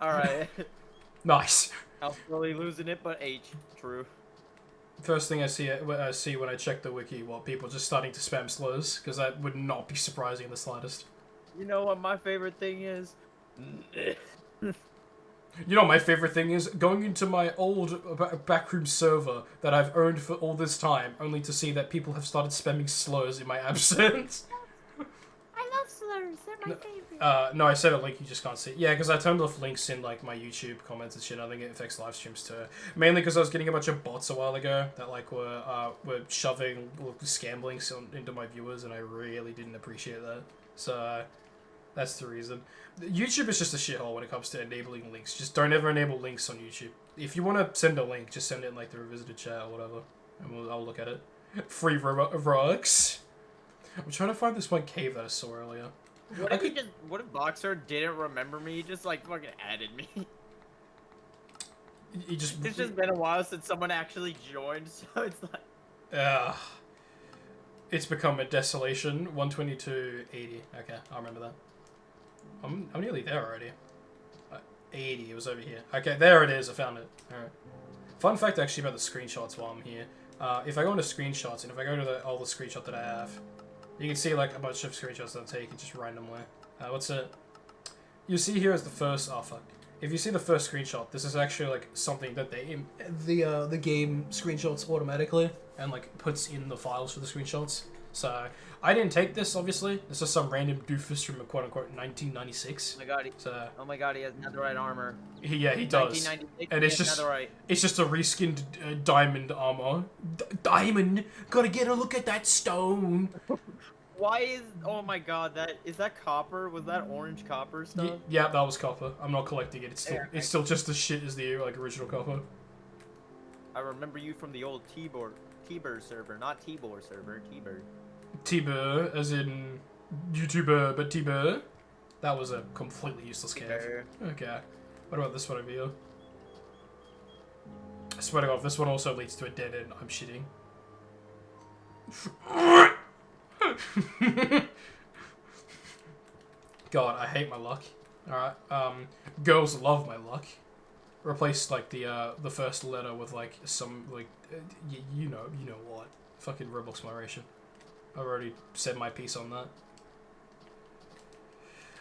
Alright. Nice. I'm slowly losing it, but H. True. First thing I see when I check the wiki, people just starting to spam slurs, because that would not be surprising in the slightest. You know what my favorite thing is? You know what my favorite thing is? Going into my old backroom server that I've owned for all this time, only to see that people have started spamming slurs in my absence. I love slurs. They're my favorite. No, I said a link you just can't see. Yeah, because I turned off links in like my YouTube comments and shit. I think it affects live streams too. Mainly because I was getting a bunch of bots a while ago that like were shoving scam links into my viewers, and I really didn't appreciate that. So that's the reason. YouTube is just a shithole when it comes to enabling links. Just don't ever enable links on YouTube. If you want to send a link, just send it in like the revisited chat or whatever, and I'll look at it. Free rocks. I'm trying to find this one cave that I saw earlier. What if Boxer didn't remember me? He just like fucking added me. It's just been a while since someone actually joined, so it's like. It's become a desolation. 122.80. Okay, I'll remember that. I'm nearly there already. 80. It was over here. Okay, there it is. I found it. All right. Fun fact actually about the screenshots while I'm here. If I go into screenshots and if I go to all the screenshots that I have, you can see like a bunch of screenshots that I'm taking just randomly. What's it? You see here is the first. Oh fuck. If you see the first screenshot, this is actually like something that the game screenshots automatically and like puts in the files for the screenshots. So I didn't take this, obviously. This is some random doofus from quote unquote 1996. Oh my god, he has netherite armor. He does. And it's just a reskinned diamond armor. Diamond, gotta get a look at that stone. Why is? Oh my god, is that copper? Was that orange copper stuff? Yeah, that was copper. I'm not collecting it. It's still just as shit as the like original copper. I remember you from the old T-Bor server, not T-Bor server, T-Bor. T-Bor, as in YouTuber, but T-Bor. That was a completely useless cave. Okay. What about this one over here? I swear to God, if this one also leads to a dead end, I'm shitting. God, I hate my luck. Alright, girls love my luck. Replace, like, the first letter with, like, some, like, you know what. Fucking Roblox moderation. I've already said my piece on that.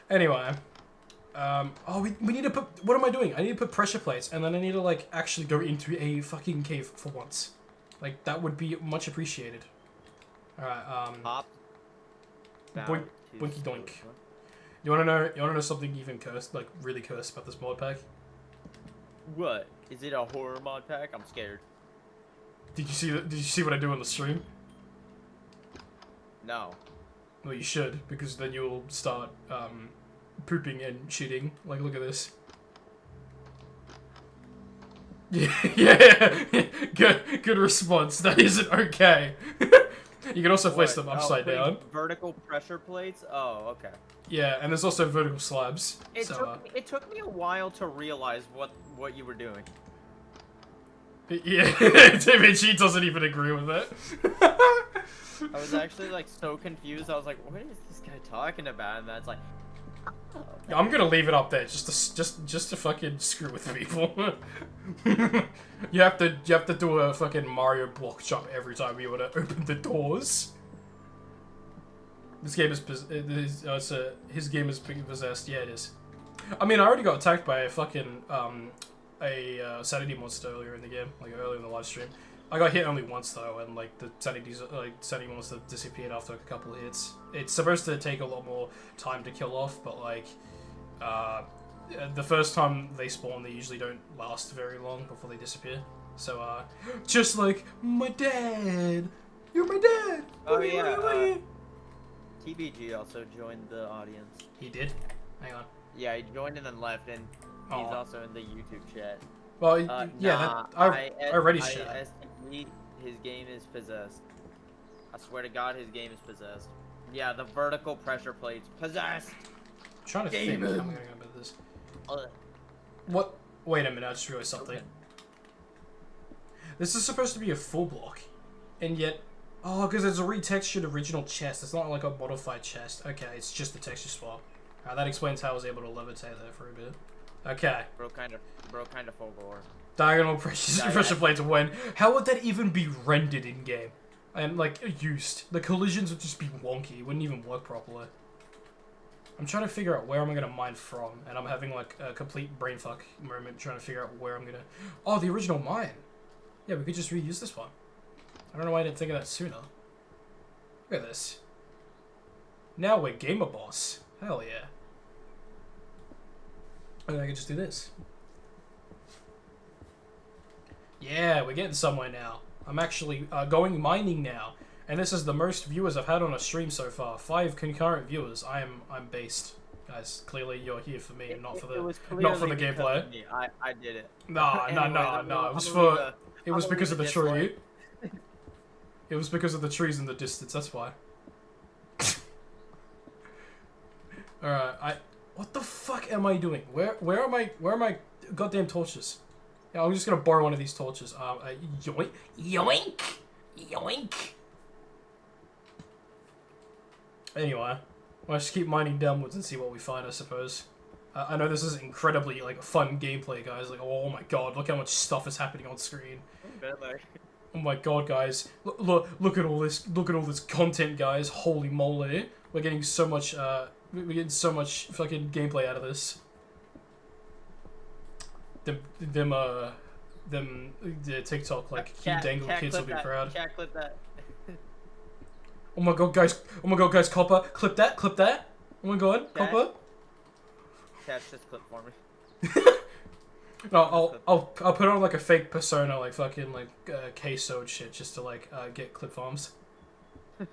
Anyway. Oh, we need to put... What am I doing? I need to put pressure plates, and then I need to, like, actually go into a fucking cave for once. Like, that would be much appreciated. Alright, Pop. Boink, boinky doink. You wanna know something even cursed, like really cursed about this mod pack? What? Is it a horror mod pack? I'm scared. Did you see what I do on the stream? No. Well, you should, because then you'll start pooping and shitting. Like, look at this. Yeah. Good response. That isn't okay. You can also place them upside down. Vertical pressure plates? Oh, okay. Yeah, and there's also vertical slabs. It took me a while to realize what you were doing. Yeah, David, she doesn't even agree with it. I was actually like so confused. I was like, "What is this guy talking about?" And that's like, oh, okay. I'm gonna leave it up there just to fucking screw with people. you have to do a fucking Mario block jump every time you want to open the doors. This game is his game is being possessed. Yeah, it is. I mean, I already got attacked by a fucking sanity monster earlier in the game, like earlier in the live stream. I got hit only once though, and like the sanity monster disappeared after a couple of hits. It's supposed to take a lot more time to kill off, but like the first time they spawn, they usually don't last very long before they disappear. So just like my dad, you're my dad. Oh yeah. TBG also joined the audience. He did. Hang on. Yeah, he joined and then left, and he's also in the YouTube chat. Well, yeah, I already chat. His game is possessed. I swear to God, his game is possessed. Yeah, the vertical pressure plates possessed. I'm trying to think how I'm gonna go about this. What? Wait a minute! I just realized something. Okay. This is supposed to be a full block, and yet, oh, because it's a retextured original chest. It's not like a modified chest. Okay, it's just the texture swap. That explains how I was able to levitate there for a bit. Okay. Bro, kind of full bore. Diagonal pressure plates when? How would that even be rendered in game? And like used, the collisions would just be wonky. It wouldn't even work properly. I'm trying to figure out where am I gonna mine from, and I'm having like a complete brainfuck moment trying to figure out where I'm gonna. Oh, the original mine. Yeah, we could just reuse this one. I don't know why I didn't think of that sooner. Look at this. Now we're gamer boss. Hell yeah. And I can just do this. Yeah, we're getting somewhere now. I'm actually going mining now, and this is the most viewers I've had on a stream so far. 5 concurrent viewers. I'm based, guys. Clearly, you're here for me, and not for the gameplay. I did it. No. It was because of the tree. It was because of the trees in the distance. That's why. All right, What the fuck am I doing? Where are my goddamn torches? Yeah, I'm just gonna borrow one of these torches. Yoink, yoink, yoink. Anyway, let's just keep mining downwards and see what we find, I suppose. I know this is incredibly like fun gameplay, guys. Like, oh my god, look how much stuff is happening on screen. Oh my god, guys, look at all this. Look at all this content, guys. Holy moly, we're getting so much. We're getting so much fucking gameplay out of this. The TikTok like cute dangle kids will be proud. Cat, clip that. Oh my god, guys! Oh my god, guys! Copper, clip that! Clip that! Oh my god, Copper! Cat's just clip for me. No, I'll put on like a fake persona, like fucking like queso shit, just to like get clip farms. I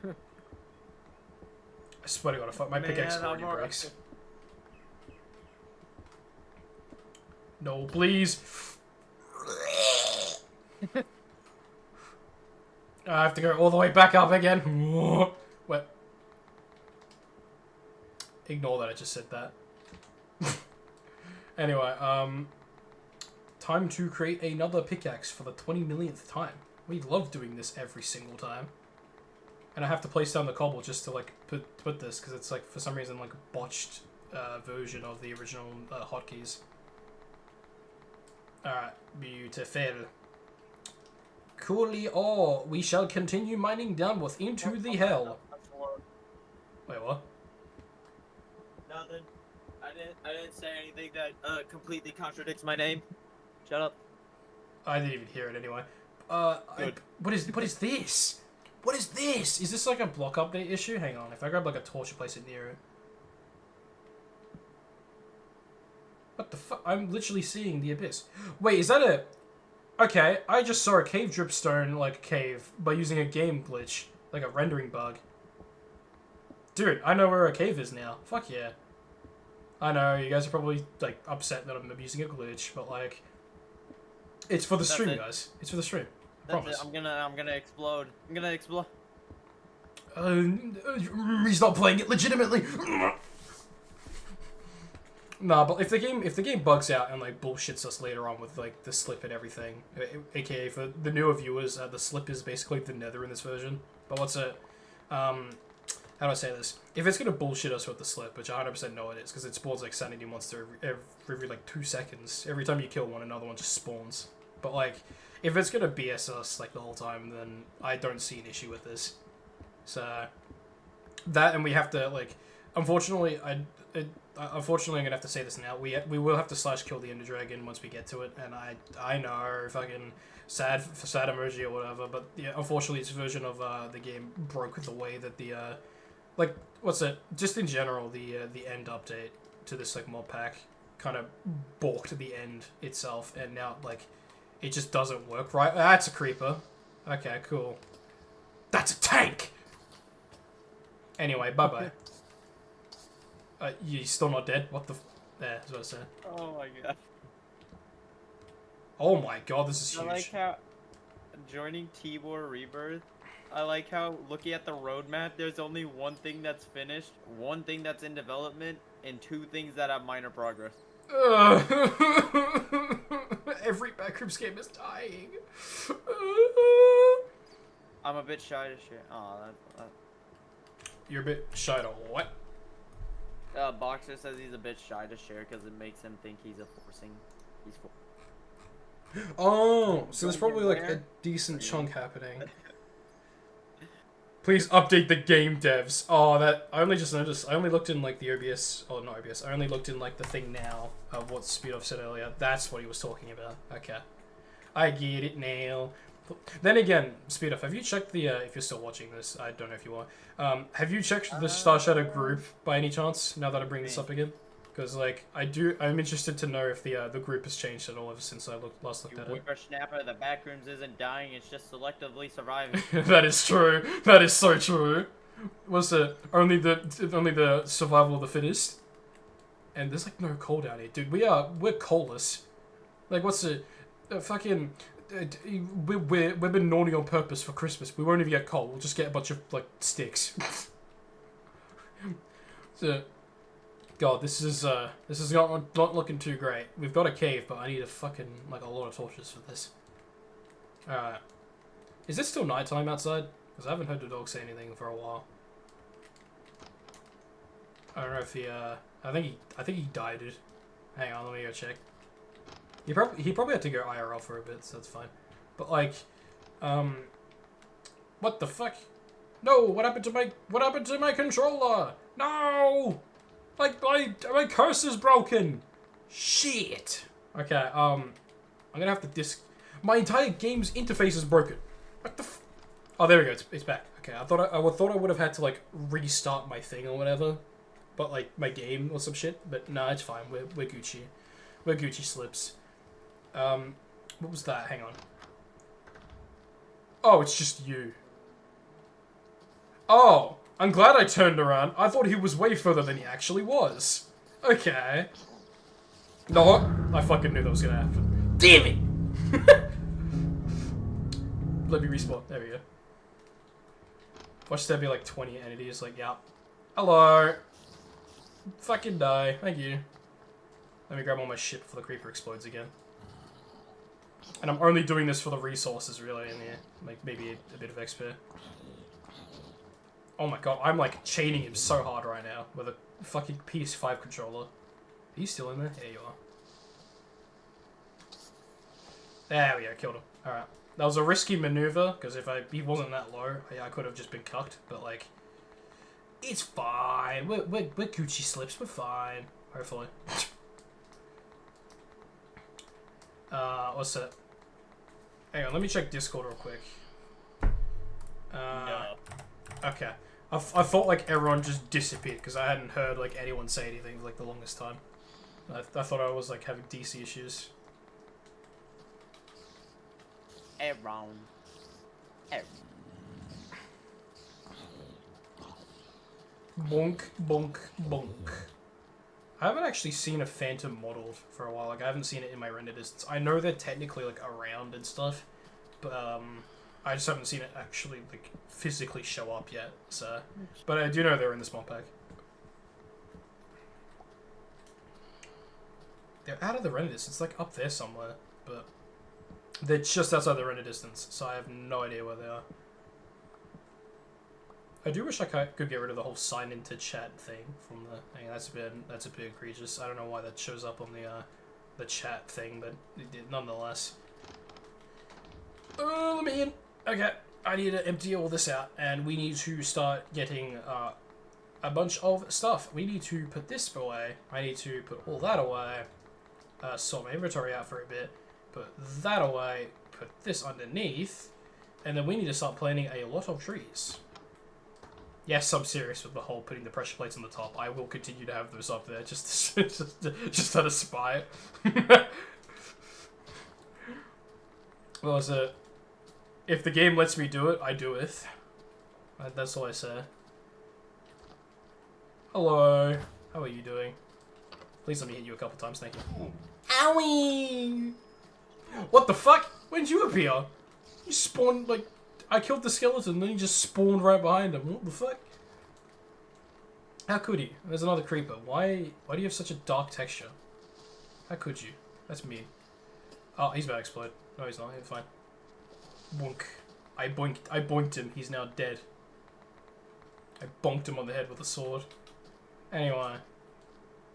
swear to God, my pickaxe already breaks. No, please. I have to go all the way back up again. What? Ignore that I just said that. Anyway, time to create another pickaxe for the 20 millionth time. We love doing this every single time. And I have to place down the cobble just to like put this, because it's like for some reason like a botched version of the original hotkeys. Alright, beautiful. Coolly, we shall continue mining downwards into the hell. Wait, what? Nothing. I didn't say anything that completely contradicts my name. Shut up. I didn't even hear it anyway. What is this? What is this? Is this like a block update issue? Hang on, if I grab like a torch and place it near it. What the fuck? I'm literally seeing the abyss. Wait, is that a... Okay, I just saw a cave dripstone, like, cave, by using a game glitch. Like a rendering bug. Dude, I know where a cave is now. Fuck yeah. I know, you guys are probably, like, upset that I'm using a glitch, but, like... It's for the stream, guys. It's for the stream. I promise. I'm gonna explode. I'm gonna explode. He's not playing it legitimately. Nah, but if the game bugs out and like bullshits us later on with like the slip and everything, aka for the newer viewers, the slip is basically the nether in this version. But what's it? How do I say this? If it's gonna bullshit us with the slip, which I 100% know it is, because it spawns like sanity monster every like 2 seconds. Every time you kill one, another one just spawns. But like, if it's gonna BS us like the whole time, then I don't see an issue with this. So that, and we have to like, unfortunately, unfortunately, I'm gonna have to say this now. We will have to slash kill the Ender Dragon once we get to it, and I know, fucking sad emoji or whatever, but yeah, unfortunately, this version of the game broke the way that the like, what's it? Just in general, the end update to this like mod pack kind of balked the end itself, and now like it just doesn't work right. That's a creeper. Okay, cool. That's a tank. Anyway, bye bye. You're still not dead? What the there, that's what I said. Oh my god. Oh my god, this is huge. I like how joining T-War Rebirth, I like how looking at the roadmap, there's only one thing that's finished, one thing that's in development, and 2 things that have minor progress. Every Backrooms game is dying. I'm a bit shy to share. Oh, that. You're a bit shy to what? Boxer says he's a bit shy to share because it makes him think he's forcing. Oh, so there's probably like a decent chunk happening. Please update the game devs. Oh, that I only just noticed. I only looked in like the OBS. Oh, not OBS. I only looked in like the thing now of what Speedoff said earlier. That's what he was talking about. Okay, I get it now. Then again, Speedoff, have you checked the? If you're still watching this, I don't know if you are. Have you checked the Star Shadow group by any chance? Now that I bring this up again, because like I'm interested to know if the group has changed at all ever since I last looked at it. Whippersnapper, the Backrooms isn't dying; it's just selectively surviving. That is true. That is so true. What's it? Only the survival of the fittest. And there's like no coal down here, dude. We're coalless. Like what's it? Fucking. We've been naughty on purpose for Christmas. We won't even get coal. We'll just get a bunch of like sticks. So, God, this is not looking too great. We've got a cave, but I need a fucking like a lot of torches for this. All right, is it still nighttime outside? Because I haven't heard the dog say anything for a while. I don't know if he I think he died, dude. Hang on, let me go check. He probably had to go IRL for a bit, so that's fine. But like, what the fuck? No, what happened to my controller? No, like my cursor's broken. Shit. Okay, I'm gonna have to my entire game's interface is broken. What the Oh, there we go. It's back. Okay, I thought I would have had to like restart my thing or whatever, but like my game or some shit. But no, it's fine. We're Gucci. We're Gucci slips. What was that? Hang on. Oh, it's just you. Oh, I'm glad I turned around. I thought he was way further than he actually was. Okay. No, I fucking knew that was gonna happen. Damn it! Let me respawn. There we go. Watch there be like 20 entities. Like, yeah. Hello. Fucking die. Thank you. Let me grab all my shit before the creeper explodes again. And I'm only doing this for the resources, really, in here. Like, maybe a bit of XP. Oh my god, I'm like chaining him so hard right now with a fucking PS5 controller. Are you still in there? There you are. There we go, killed him. Alright. That was a risky maneuver, because if he wasn't that low, I could have just been cucked, but like, it's fine. We're Gucci slips, we're fine. Hopefully. What's that? Hang on, let me check Discord real quick. No. Okay. I thought like everyone just disappeared because I hadn't heard like anyone say anything for like the longest time. I thought I was like having DC issues. Around. Bonk, bonk, bonk. I haven't actually seen a Phantom modeled for a while. Like, I haven't seen it in my render distance. I know they're technically, like, around and stuff, but, I just haven't seen it actually, like, physically show up yet, so... But I do know they're in this mod pack. They're out of the render distance. It's, like, up there somewhere, but... They're just outside the render distance, so I have no idea where they are. I do wish I could get rid of the whole sign into chat thing from the thing. That's a bit egregious. I don't know why that shows up on the chat thing, but it did nonetheless. Let me in. Okay, I need to empty all this out, and we need to start getting a bunch of stuff. We need to put this away. I need to put all that away. Sort my inventory out for a bit. Put that away. Put this underneath, and then we need to start planting a lot of trees. Yes, I'm serious with the whole putting the pressure plates on the top. I will continue to have those up there, just out of spite. What was it? If the game lets me do it, I do it. That's all I say. Hello. How are you doing? Please let me hit you a couple times, thank you. Owie! What the fuck? When did you appear? You spawned, like... I killed the skeleton, then he just spawned right behind him. What the fuck? How could he? There's another creeper. Why do you have such a dark texture? How could you? That's me. Oh, he's about to explode. No, he's not. He's fine. Boink. I boinked him. He's now dead. I bonked him on the head with a sword. Anyway.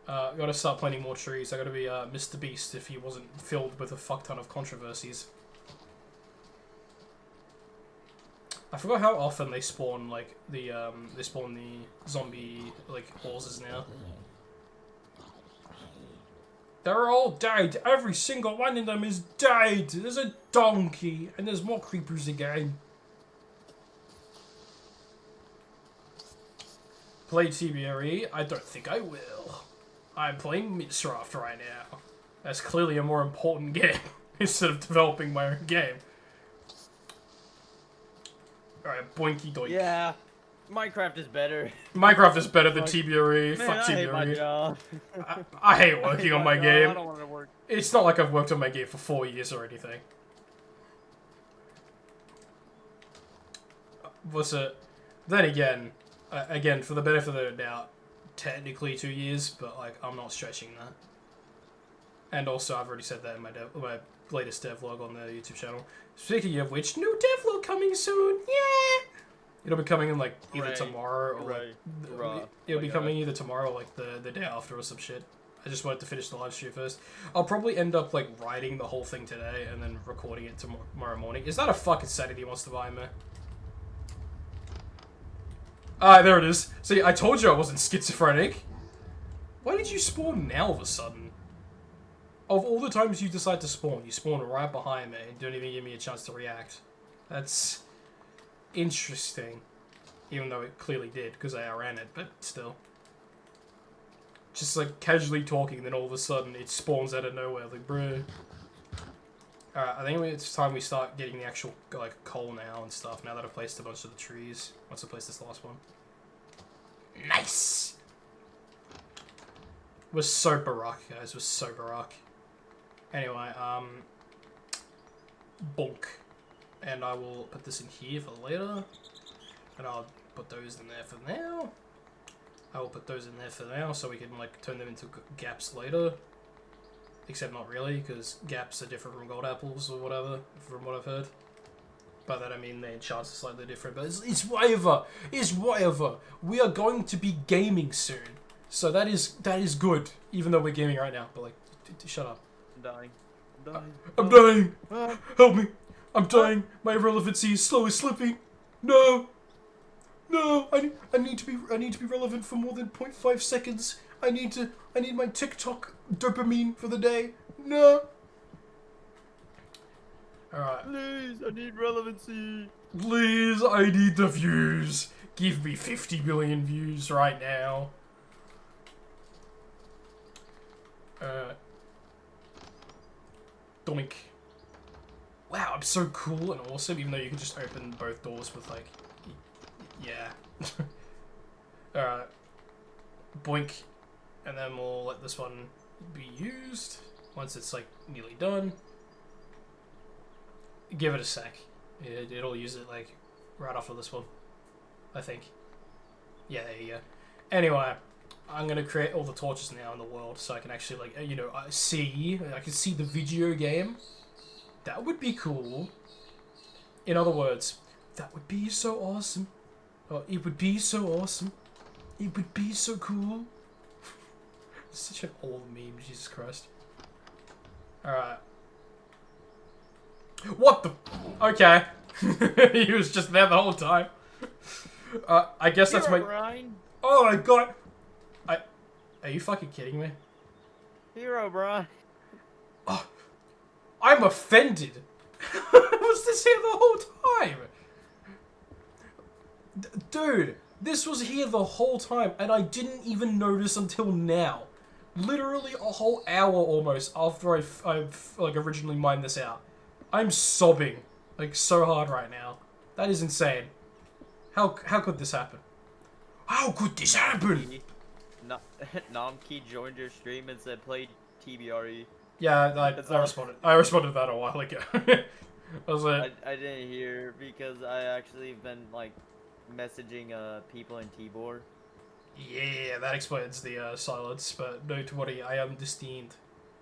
Gotta start planting more trees. I gotta be Mr. Beast if he wasn't filled with a fuck ton of controversies. I forgot how often they spawn, like, they spawn the zombie, like, horses now. They're all dead! Every single one of them is dead! There's a donkey! And there's more creepers again. Play TBRE? I don't think I will. I'm playing Minecraft right now. That's clearly a more important game, instead of developing my own game. Alright, boinky doink. Yeah, Minecraft is better. Minecraft is better than TBRE. Man, Fuck I hate my TBRE. job. I hate working on my game. I don't want to work. It's not like I've worked on my game for 4 years or anything. What's it? Then again, for the benefit of the doubt, technically 2 years, but like I'm not stretching that. And also, I've already said that in my latest devlog on the YouTube channel. Speaking of which, new devlog coming soon. Yeah, it'll be coming in like either tomorrow or like it'll be coming either tomorrow or like the day after or some shit. I just wanted to finish the live stream first. I'll probably end up like writing the whole thing today and then recording it tomorrow morning. Is that a fucking sanity wants to buy me? Ah, there it is. See, I told you I wasn't schizophrenic. Why did you spawn now all of a sudden? Of all the times you decide to spawn, you spawn right behind me and don't even give me a chance to react. That's interesting. Even though it clearly did, because I outran it, but still. Just like casually talking, then all of a sudden it spawns out of nowhere, like, bruh. Alright, I think it's time we start getting the actual, like, coal now and stuff, now that I've placed a bunch of the trees. Once I place this last one. Nice! We're so baroque, guys, we're so baroque. Anyway, bonk. And I will put this in here for later. And I'll put those in there for now. I will put those in there for now so we can, like, turn them into gaps later. Except not really, because gaps are different from gold apples or whatever, from what I've heard. By that I mean their enchants are slightly different, but it's whatever. It's whatever. We are going to be gaming soon. So that is good, even though we're gaming right now. But, like, shut up. I'm dying. I'm dying. I'm dying. Help me. I'm dying. My relevancy is slowly slipping. No. No. I need to be relevant for more than 0.5 seconds. I need my TikTok dopamine for the day. No. Alright. Please, I need relevancy. Please, I need the views. Give me 50 million views right now. Doink. Wow, I'm so cool and awesome, even though you can just open both doors with, like... Yeah. Alright. Boink. And then we'll let this one be used once it's, like, nearly done. Give it a sec. It'll use it, like, right after this one. I think. Yeah, there you go. Anyway, I'm gonna create all the torches now in the world so I can actually, like, you know, I can see the video game. That would be cool. In other words, that would be so awesome. Oh, it would be so awesome. It would be so cool. It's such an old meme, Jesus Christ. Alright. What the? Okay. He was just there the whole time. I guess that's my... Brian. Oh my god! Are you fucking kidding me? Hero, Brian. Oh, I'm offended! Was this here the whole time? Dude, this was here the whole time, and I didn't even notice until now. Literally a whole hour almost after I've like, originally mined this out. I'm sobbing, like, so hard right now. That is insane. How could this happen? How could this happen? Namkey joined your stream and said play TBRE. Yeah, I responded. I responded to that a while ago. I was like... I didn't hear because I actually been, like, messaging people in T-board. Yeah, that explains the silence, but no to worry, I understand.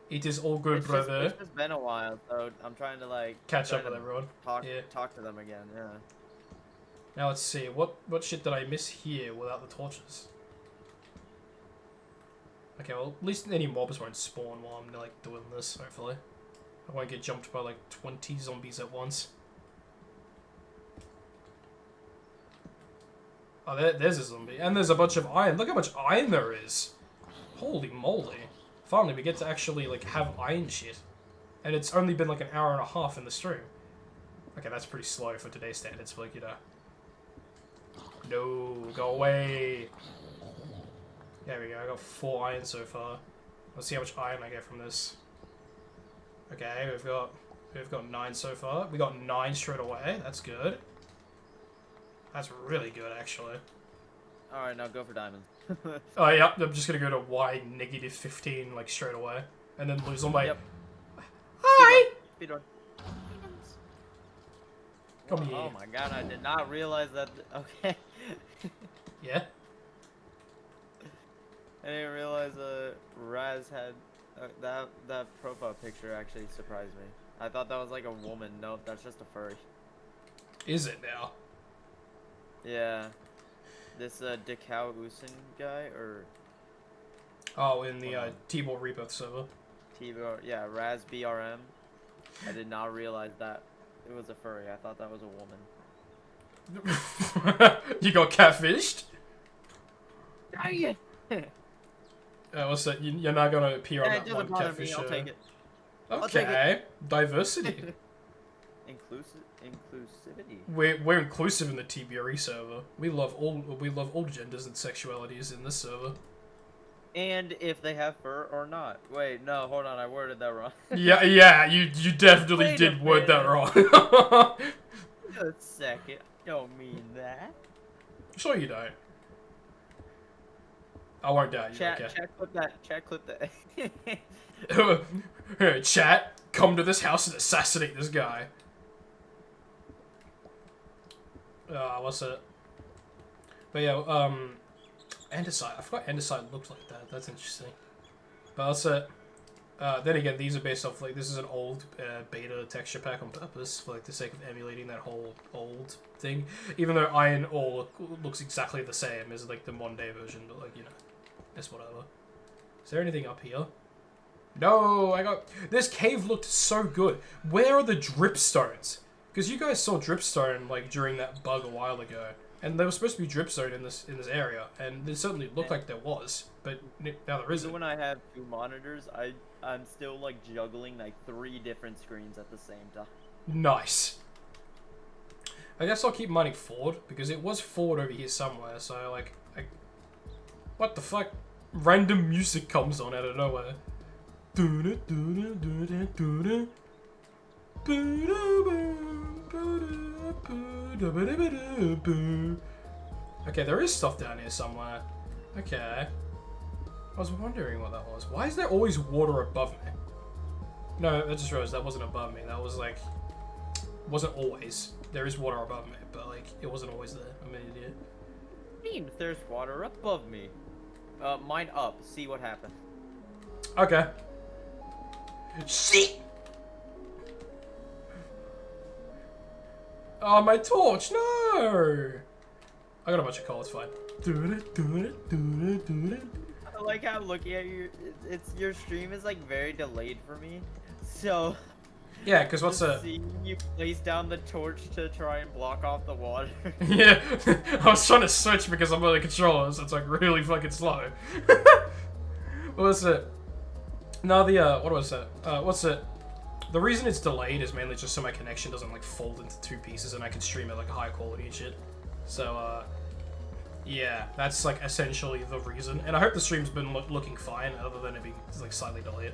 It is all good, brother. It's just been a while, so I'm trying to, like... Catch up with everyone. Talk to them again, yeah. Now let's see, what shit did I miss here without the torches? Okay, well, at least any mobs won't spawn while I'm, like, doing this, hopefully. I won't get jumped by, like, 20 zombies at once. Oh, there's a zombie. And there's a bunch of iron. Look how much iron there is. Holy moly. Finally, we get to actually, like, have iron shit. And it's only been, like, an hour and a half in the stream. Okay, that's pretty slow for today's standards, but, like, you know. No, go away. There we go, I got 4 iron so far. Let's see how much iron I get from this. Okay, we've got 9 so far. We got 9 straight away. That's good. That's really good, actually. All right, now go for diamonds. Oh yeah, I'm just gonna go to Y negative 15 like straight away, and then lose all my. Yep. Hi. Speedrun. Come here. Oh my god, I did not realize that. Okay. Yeah. I didn't realize Raz had that profile picture actually surprised me. I thought that was like a woman. Nope, that's just a furry. Is it now? Yeah. This Dekau Usin guy or Oh, in the T-Ball Rebirth server. T-Ball, yeah, Raz BRM. I did not realize that it was a furry. I thought that was a woman. You got catfished? Dang it! What's that? You're not gonna appear on It that one doesn't bother catfish me. I'll take it. Okay, diversity. Inclusivity. We're inclusive in the TBRE server. We love all genders and sexualities in this server. And if they have fur or not. Wait, no, hold on, I worded that wrong. Yeah, you definitely Wait a did word that wrong. A second, I don't mean that. Sure you don't. I won't doubt you. Chat, Okay. chat clip that. Chat, come to this house and assassinate this guy. What's it? But yeah, andesite. I forgot andesite looked like that. That's interesting. But that's it. Then again, these are based off, like, this is an old beta texture pack on purpose for, like, the sake of emulating that whole old thing. Even though iron ore looks exactly the same as, like, the modern day version, but, like, you know, it's whatever. Is there anything up here? No, this cave looked so good. Where are the dripstones? Because you guys saw dripstone, like, during that bug a while ago. And there was supposed to be dripstone in this area, and it certainly looked like there was, but now there isn't. When I have 2 monitors, I'm still like juggling like 3 different screens at the same time. Nice. I guess I'll keep mining forward, because it was forward over here somewhere, so like, what the fuck? Random music comes on out of nowhere. Okay, there is stuff down here somewhere. Okay. I was wondering what that was. Why is there always water above me? No, I just realized that wasn't above me. That was like... wasn't always. There is water above me, but like, it wasn't always there. I'm an idiot. Means there's water above me. Mine up. See what happens. Okay. Shit! Oh, my torch! No! I got a bunch of coal, it's fine. I like how I'm looking at you. It's your stream is like very delayed for me. So Yeah, because what's a... seeing you place down the torch to try and block off the water. Yeah, I was trying to switch because I'm on the controller, so it's like really fucking slow. What was it? No, what was it? What's it? The reason it's delayed is mainly just so my connection doesn't like fold into two pieces and I can stream at like high quality and shit. So, yeah, that's like essentially the reason. And I hope the stream's been looking fine, other than it being like slightly delayed.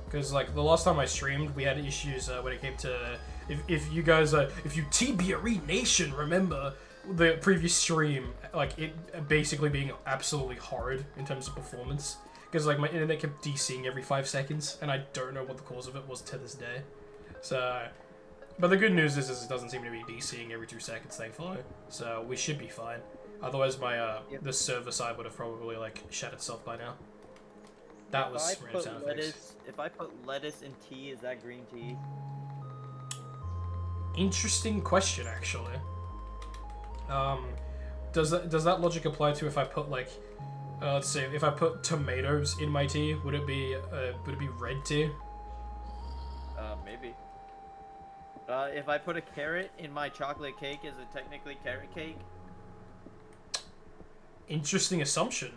Because like the last time I streamed, we had issues when it came to if you guys if you TBRE Nation remember the previous stream, like it basically being absolutely horrid in terms of performance. Because like my internet kept DCing every 5 seconds, and I don't know what the cause of it was to this day. So, but the good news is it doesn't seem to be DCing every 2 seconds, thankfully. So we should be fine. Otherwise, my the server side would have probably like shat itself by now. That was random sound effects. If I put lettuce in tea, is that green tea? Interesting question, actually. Does that logic apply to if I put like, let's see, if I put tomatoes in my tea, would it be red tea? Maybe. If I put a carrot in my chocolate cake, is it technically carrot cake? Interesting assumption.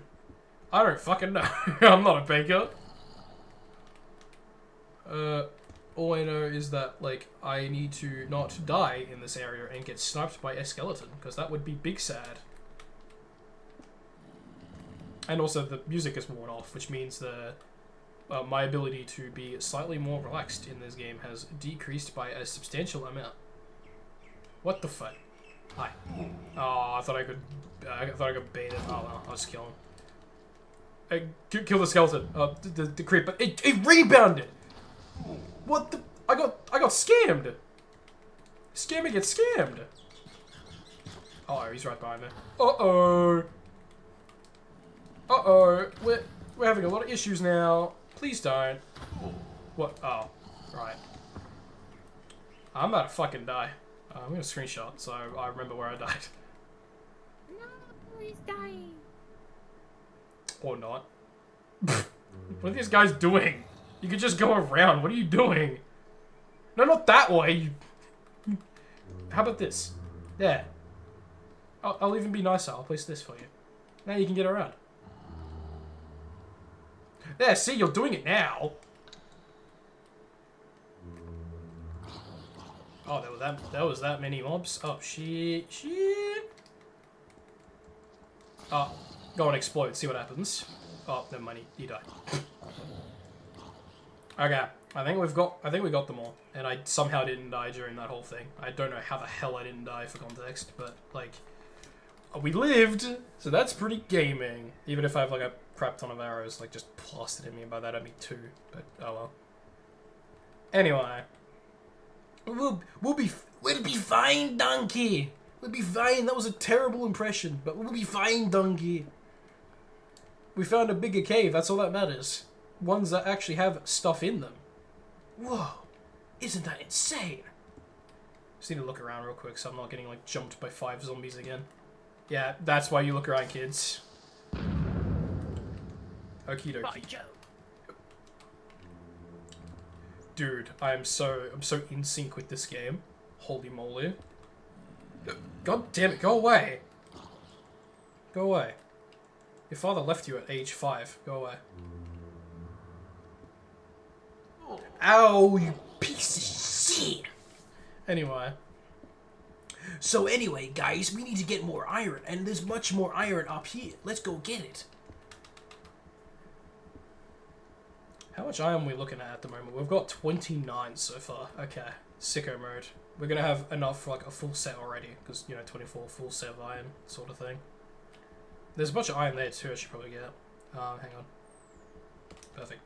I don't fucking know. I'm not a baker. All I know is that, like, I need to not die in this area and get sniped by a skeleton, because that would be big sad. And also, the music is worn off, which means my ability to be slightly more relaxed in this game has decreased by a substantial amount. What the fuck? Hi. Oh, I thought I could bait it. Oh well, I'll just kill him. Kill the skeleton. The creeper. It rebounded. What the? I got scammed. Scammer gets scammed. Oh, he's right behind me. Uh-oh. Uh-oh. We're having a lot of issues now. Please don't. What? Oh, right. I'm about to fucking die. I'm gonna screenshot so I remember where I died. No, he's dying. Or not. What are these guys doing? You could just go around. What are you doing? No, not that way. How about this? There. I'll even be nicer. I'll place this for you. Now you can get around. There, see, you're doing it now. Oh, there was that many mobs. Oh, shit. Oh, go and explode. See what happens. Oh, never mind. You die. Okay, I think we got them all, and I somehow didn't die during that whole thing. I don't know how the hell I didn't die for context, but like, we lived, so that's pretty gaming. Even if I have like a crap ton of arrows, like just plastered in me, and by that I mean 2. But oh well. Anyway, we'll be fine, donkey. We'll be fine. That was a terrible impression, but we'll be fine, donkey. We found a bigger cave. That's all that matters. Ones that actually have stuff in them. Whoa, isn't that insane? Just need to look around real quick so I'm not getting like jumped by 5 zombies again. Yeah, that's why you look around, kids. Okie dokie. Dude, I'm so in sync with this game. Holy moly. God damn it, go away. Go away. Your father left you at age 5. Go away. Ow, you piece of shit! Anyway. So anyway, guys, we need to get more iron, and there's much more iron up here. Let's go get it. How much iron are we looking at the moment? We've got 29 so far. Okay, sicko mode. We're gonna have enough for like a full set already, because, you know, 24 full set of iron sort of thing. There's a bunch of iron there too, I should probably get. Hang on. Perfect.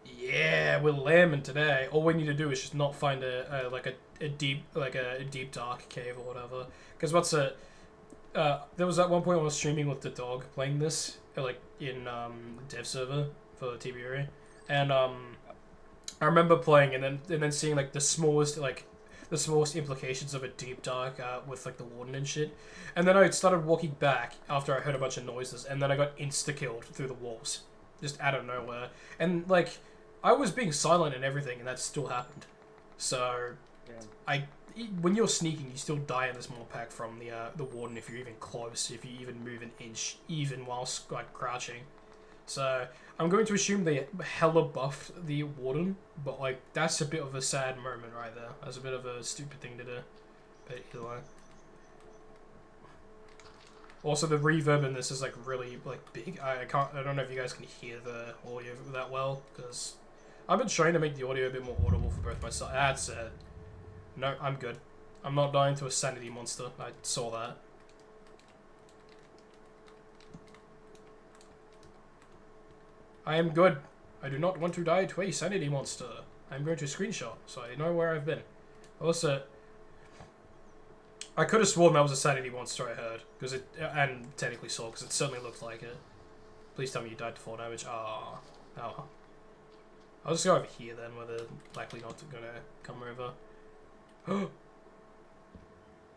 Yeah, we're lambing today. All we need to do is just not find a deep dark cave or whatever. Because there was at one point I was streaming with the dog playing this, like in dev server for TBRE, and I remember playing and then seeing like the smallest implications of a deep dark with like the warden and shit, and then I started walking back after I heard a bunch of noises, and then I got insta killed through the walls, just out of nowhere, and like I was being silent and everything, and that still happened. So yeah. When you're sneaking, you still die in this Modpack from the warden if you're even close, if you even move an inch, even whilst like crouching. So I'm going to assume they hella buffed the warden, but like that's a bit of a sad moment right there. That's a bit of a stupid thing to do. But either way. Also, the reverb in this is like really like big. I don't know if you guys can hear the audio that well, because I've been trying to make the audio a bit more audible for both my sides. That's it. No, I'm good. I'm not dying to a sanity monster. I saw that. I am good. I do not want to die to a sanity monster. I'm going to screenshot, so I know where I've been. Also, I could have sworn that was a sanity monster I heard, and technically saw, because it certainly looked like it. Please tell me you died to 4 damage. Ah, oh. I'll just go over here then, where they're likely not gonna come over.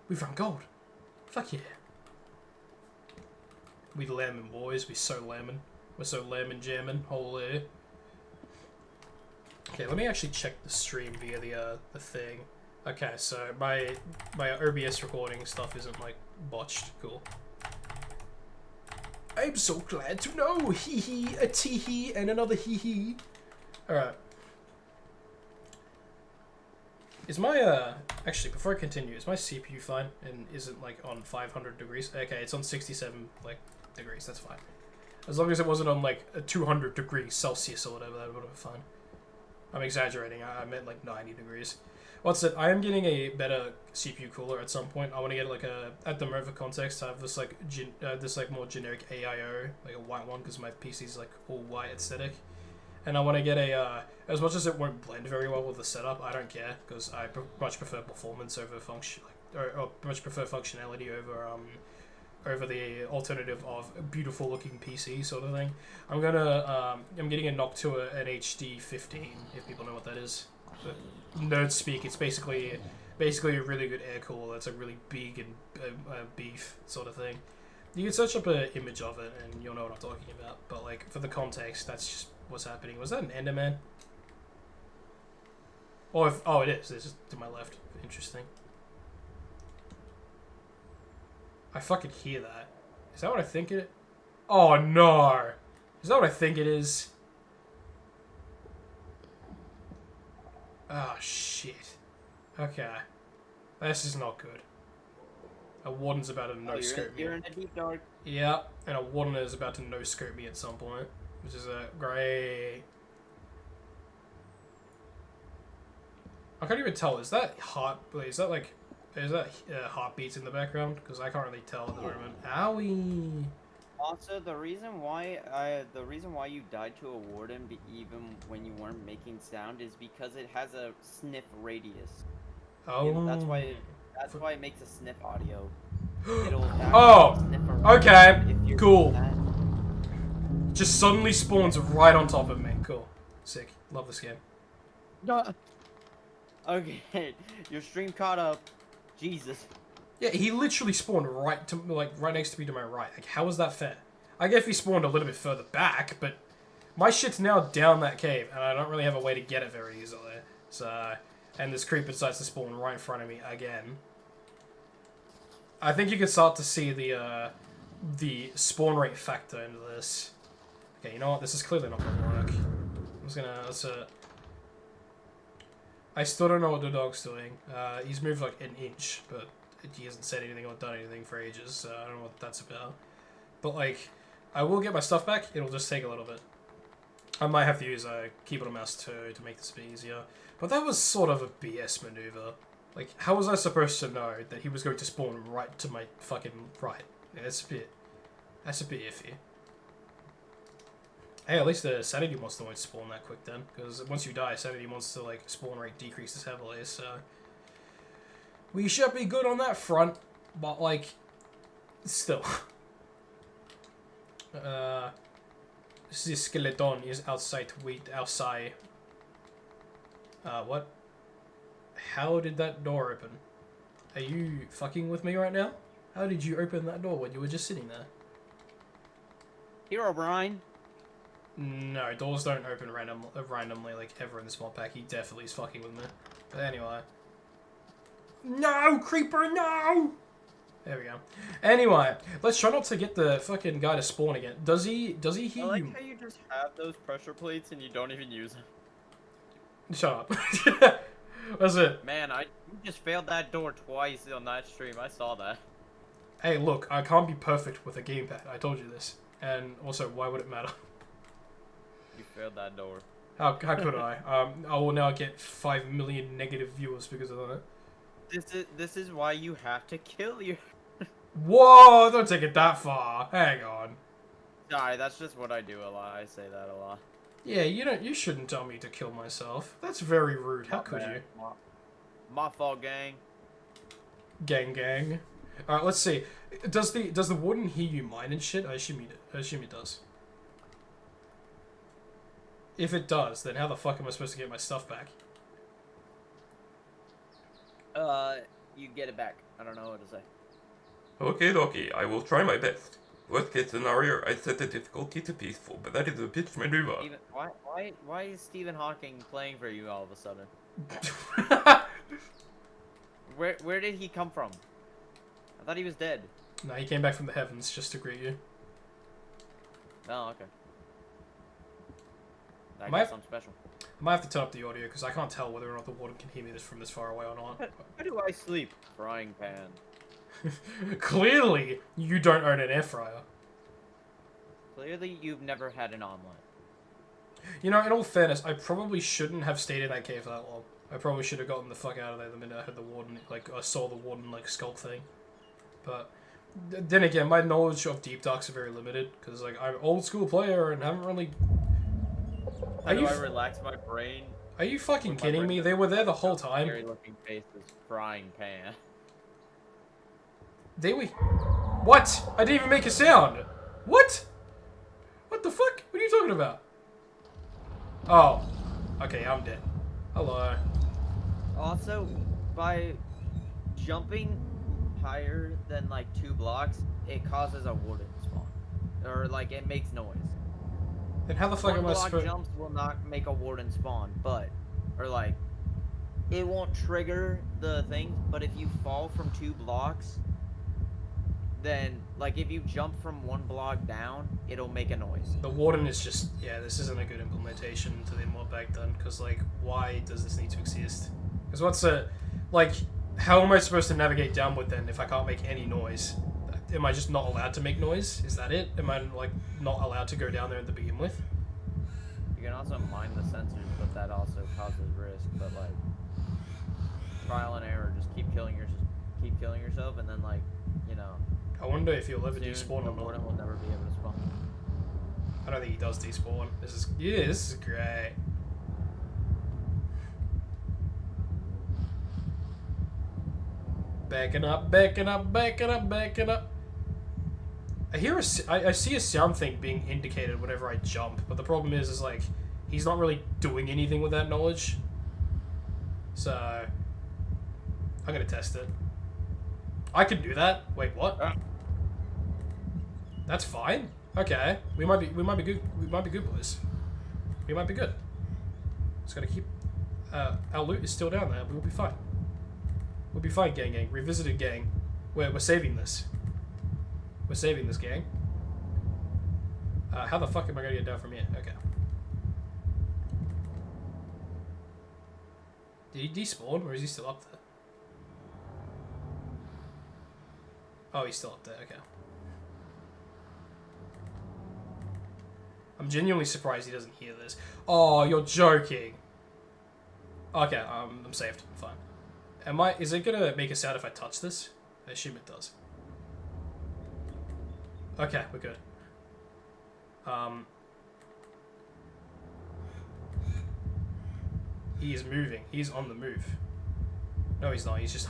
We found gold. Fuck yeah. We lemon boys. We so lemon. We're so lemon jamming. Holy. Okay, let me actually check the stream via the thing. Okay, so my OBS recording stuff isn't like botched. Cool. I'm so glad to know. Hee hee, a tee hee, and another hee hee. All right. Is my, actually, before I continue, is my CPU fine and isn't, like, on 500 degrees? Okay, it's on 67, like, degrees, that's fine. As long as it wasn't on, like, a 200 degrees Celsius or whatever, that would have been fine. I'm exaggerating, I meant, like, 90 degrees. What's it? I am getting a better CPU cooler at some point. I want to get, like, at the moment for context, I have this, like, more generic AIO, like a white one, because my PC's, like, all white aesthetic. And I want to get as much as it won't blend very well with the setup, I don't care, because I much prefer performance over function, or much prefer functionality over the alternative of a beautiful looking PC sort of thing. I'm getting a Noctua NHD 15, if people know what that is. But nerd speak, it's basically a really good air cooler that's like really big and beef sort of thing. You can search up an image of it and you'll know what I'm talking about, but like for the context, that's just what's happening. Was that an Enderman? Oh, it is. It's just to my left. Interesting. I fucking hear that. Is that what I think it is? Oh, no. Is that what I think it is? Oh, shit. Okay. This is not good. A warden's about to no-scope me. You're in a deep dark. Yeah, and a warden is about to no-scope me at some point. Which is great. I can't even tell. Is that heartbeats in the background? Because I can't really tell at the moment. Owie. Also, the reason why you died to a warden, even when you weren't making sound, is because it has a sniff radius. Oh. And that's why it makes a sniff audio. Okay. Cool. Just suddenly spawns right on top of me. Cool. Sick. Love this game. Okay, your stream caught up. Jesus. Yeah, he literally spawned right next to me to my right. Like, how is that fair? I guess he spawned a little bit further back, but my shit's now down that cave, and I don't really have a way to get it very easily. So, and this creeper decides to spawn right in front of me again. I think you can start to see the spawn rate factor into this. Okay, you know what? This is clearly not gonna work. I'm just gonna I still don't know what the dog's doing. He's moved like an inch, but he hasn't said anything or done anything for ages, so I don't know what that's about. But like, I will get my stuff back. It'll just take a little bit. I might have to use a keyboard and mouse too to make this a bit easier. But that was sort of a BS maneuver. Like, how was I supposed to know that he was going to spawn right to my fucking right? Yeah, that's a bit iffy. Hey, at least the sanity monster won't spawn that quick then, because once you die, sanity monster like spawn rate decreases heavily. So we should be good on that front, but like, still. This skeleton is outside to wait outside. What? How did that door open? Are you fucking with me right now? How did you open that door when you were just sitting there? Hero Brian. No, doors don't open randomly like ever in this mod pack. He definitely is fucking with me. But anyway. No! Creeper, no! There we go. Anyway, let's try not to get the fucking guy to spawn again. Does he hear you? I like how you just have those pressure plates and you don't even use them. Shut up. What's it? Man, you just failed that door twice on that stream. I saw that. Hey, look, I can't be perfect with a gamepad. I told you this. And also, why would it matter? You failed that door. How could I? I will now get 5 million negative viewers because of that. This is why you have to kill your. Whoa! Don't take it that far. Hang on. Sorry, that's just what I do a lot. I say that a lot. Yeah, you shouldn't tell me to kill myself. That's very rude. How could you? My fault, gang. Gang. Alright, let's see. Does the warden hear you mine and shit? I assume it does. If it does, then how the fuck am I supposed to get my stuff back? You get it back. I don't know what to say. Okay, dokie, I will try my best. Worst case scenario, I set the difficulty to peaceful, but that is a pitch maneuver. Steven, why is Stephen Hawking playing for you all of a sudden? Where did he come from? I thought he was dead. No, he came back from the heavens just to greet you. Oh, okay. I Might- guess I'm special. I might have to turn up the audio because I can't tell whether or not the warden can hear me from this far away or not. How do I sleep? Frying pan. Clearly, you don't own an air fryer. Clearly, you've never had an omelet. You know, in all fairness, I probably shouldn't have stayed in that cave for that long. I probably should have gotten the fuck out of there the minute I heard the warden, like, I saw the warden, like, sculpt thing. But, then again, my knowledge of deep darks are very limited, because, like, I'm an old school player and haven't really... How do I relax my brain? Are you fucking kidding me? They were there the whole time. Scary looking faces. Frying pan. They were... What? I didn't even make a sound. What? What the fuck? What are you talking about? Oh. Okay, I'm dead. Hello. Also, by jumping higher than like 2 blocks, it causes a warden spawn. Or like it makes noise. Then how the fuck am I 1 block supposed... jumps will not make a warden spawn, but or like it won't trigger the thing, but if you fall from 2 blocks, then like if you jump from 1 block down, it'll make a noise. The warden is just... Yeah, this isn't a good implementation to the modpack then, because, like, why does this need to exist? Because what's a... Like, how am I supposed to navigate downward then if I can't make any noise? Am I just not allowed to make noise? Is that it? Am I, like, not allowed to go down there to begin with? You can also mine the sensors, but that also causes risk. But like, trial and error, just keep killing yourself, and then like, you know. I wonder if he'll ever soon despawn the or not. warden will never be able to spawn. I don't think he does despawn. This is... Yeah, this is great. Backing up. I see a sound thing being indicated whenever I jump, but the problem is like, he's not really doing anything with that knowledge. So, I'm gonna test it. I can do that. Wait, what? That's fine. Okay, we might be good. We might be good, boys. We might be good. Just gotta keep. Our loot is still down there. We'll be fine. We'll be fine, gang. Revisited gang. We're saving this. We're saving this, gang. How the fuck am I gonna get down from here? Okay. Did he despawn, or is he still up there? Oh, he's still up there. Okay. I'm genuinely surprised he doesn't hear this. Oh, you're joking. Okay, I'm saved. I'm fine. Is it gonna make a sound if I touch this? I assume it does. Okay, we're good. He is moving. He's on the move. No, he's not. He's just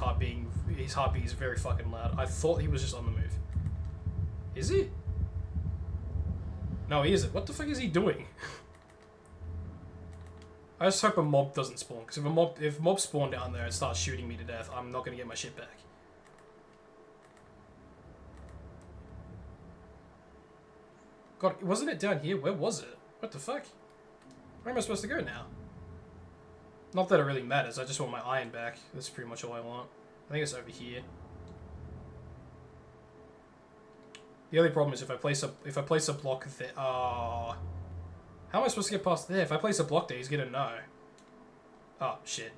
his heartbeat is very fucking loud. I thought he was just on the move. Is he? No, he isn't. What the fuck is he doing? I just hope a mob doesn't spawn, because if mobs spawn down there and start shooting me to death, I'm not gonna get my shit back. God, wasn't it down here? Where was it? What the fuck? Where am I supposed to go now? Not that it really matters, I just want my iron back. That's pretty much all I want. I think it's over here. The only problem is if I place a block there. How am I supposed to get past there? If I place a block there, he's gonna know. Oh shit.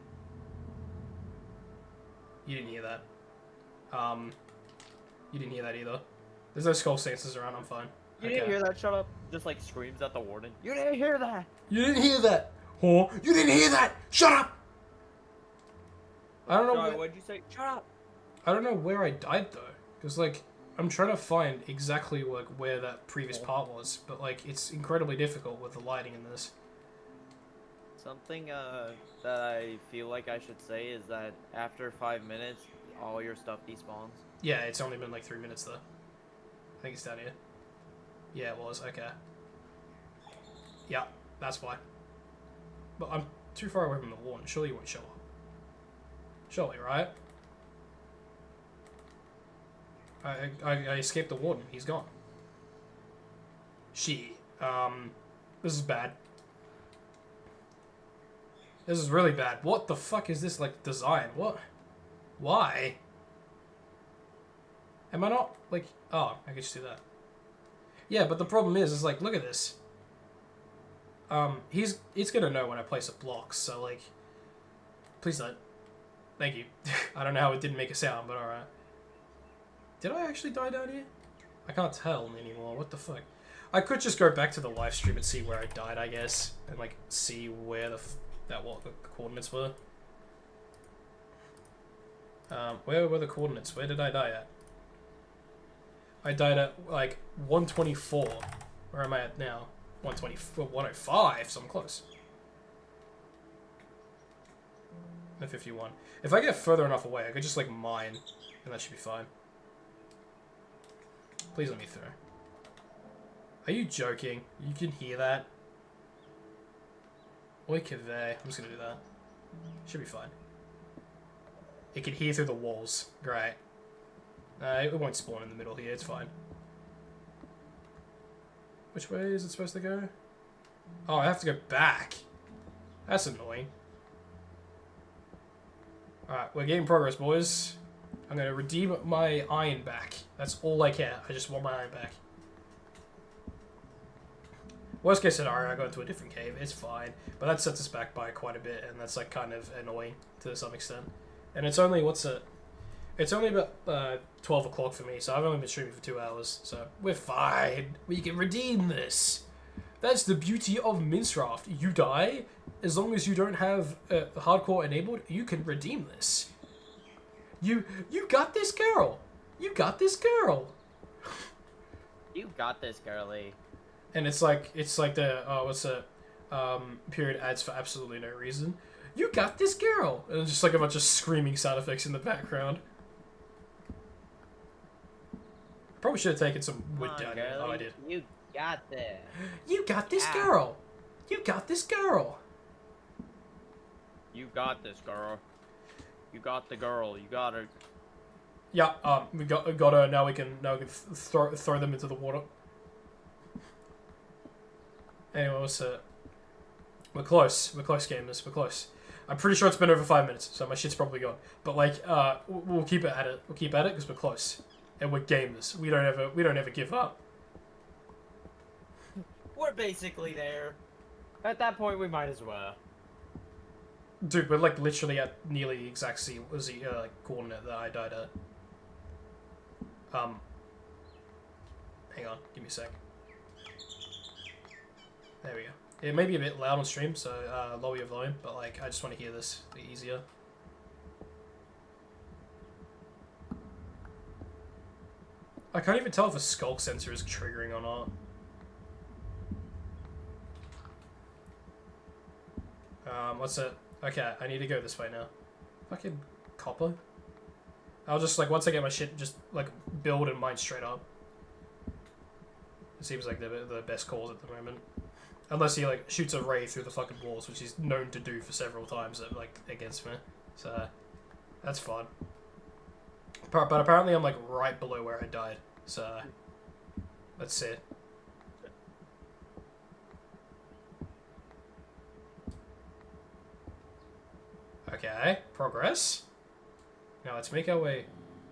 You didn't hear that. You didn't hear that either. There's no skull stances around. I'm fine. You didn't hear that? Shut up. Just like screams at the warden. You didn't hear that. You didn't hear that. Oh, you didn't hear that. Shut up. I don't know. Sorry, what'd you say? Shut up. I don't know where I died though, because like I'm trying to find exactly like where that previous part was, but like it's incredibly difficult with the lighting in this. Something that I feel like I should say is that after 5 minutes, all your stuff despawns. Yeah, it's only been like 3 minutes though. I think it's down here. Yeah, it was. Okay. Yeah, that's why. But I'm too far away from the warden. Surely you won't show up. Surely, right? I escaped the warden. He's gone. This is bad. This is really bad. What the fuck is this, like, design? What? Why? Am I not, like... Oh, I can just do that. Yeah, but the problem is like, look at this. It's gonna know when I place a block, so, like... Please don't. Thank you. I don't know how it didn't make a sound, but alright. Did I actually die down here? I can't tell anymore. What the fuck? I could just go back to the live stream and see where I died, I guess. And, like, see where the coordinates were. Where were the coordinates? Where did I die at? I died at, like, 124. Where am I at now? 105, so I'm close. 51. If I get further enough away, I could just, like, mine, and that should be fine. Please let me through. Are you joking? You can hear that? Oi, Kaveh. I'm just gonna do that. Should be fine. It can hear through the walls. Great. It won't spawn in the middle here. It's fine. Which way is it supposed to go? Oh, I have to go back. That's annoying. Alright, we're getting progress, boys. I'm gonna redeem my iron back. That's all I care. I just want my iron back. Worst case scenario, I go into a different cave. It's fine. But that sets us back by quite a bit, and that's like kind of annoying to some extent. And it's only, what's it? It's only about 12 o'clock for me, so I've only been streaming for 2 hours. So we're fine. We can redeem this. That's the beauty of Minecraft. You die, as long as you don't have hardcore enabled, you can redeem this. You got this, girl. You got this, girl. You got this, girlie. And it's like the what's it? Period adds for absolutely no reason. You got this, girl. And just like a bunch of screaming sound effects in the background. Probably should have taken some wood down here. Oh, I did. You got this. You got this, girl. You got this, girl. You got this, girl. You got the girl. You got her. Yeah. We got her. Now we can throw them into the water. Anyway, what's it? We're close. We're close, gamers. We're close. I'm pretty sure it's been over 5 minutes, so my shit's probably gone. But like, we'll keep it at it. We'll keep at it because we're close, and we're gamers. We don't ever give up. We're basically there. At that point, we might as well. Dude, we're like literally at nearly the exact like coordinate that I died at. Hang on, give me a sec. There we go. It may be a bit loud on stream, so lower your volume, but like I just want to hear this easier. I can't even tell if a skulk sensor is triggering or not. What's it? Okay, I need to go this way now. Fucking copper. I'll just, like, once I get my shit, just, like, build and mine straight up. It seems like the best calls at the moment. Unless he, like, shoots a ray through the fucking walls, which he's known to do for several times, like, against me. So, that's fun. But apparently I'm, like, right below where I died. So, let's see. Okay, progress. Now let's make our way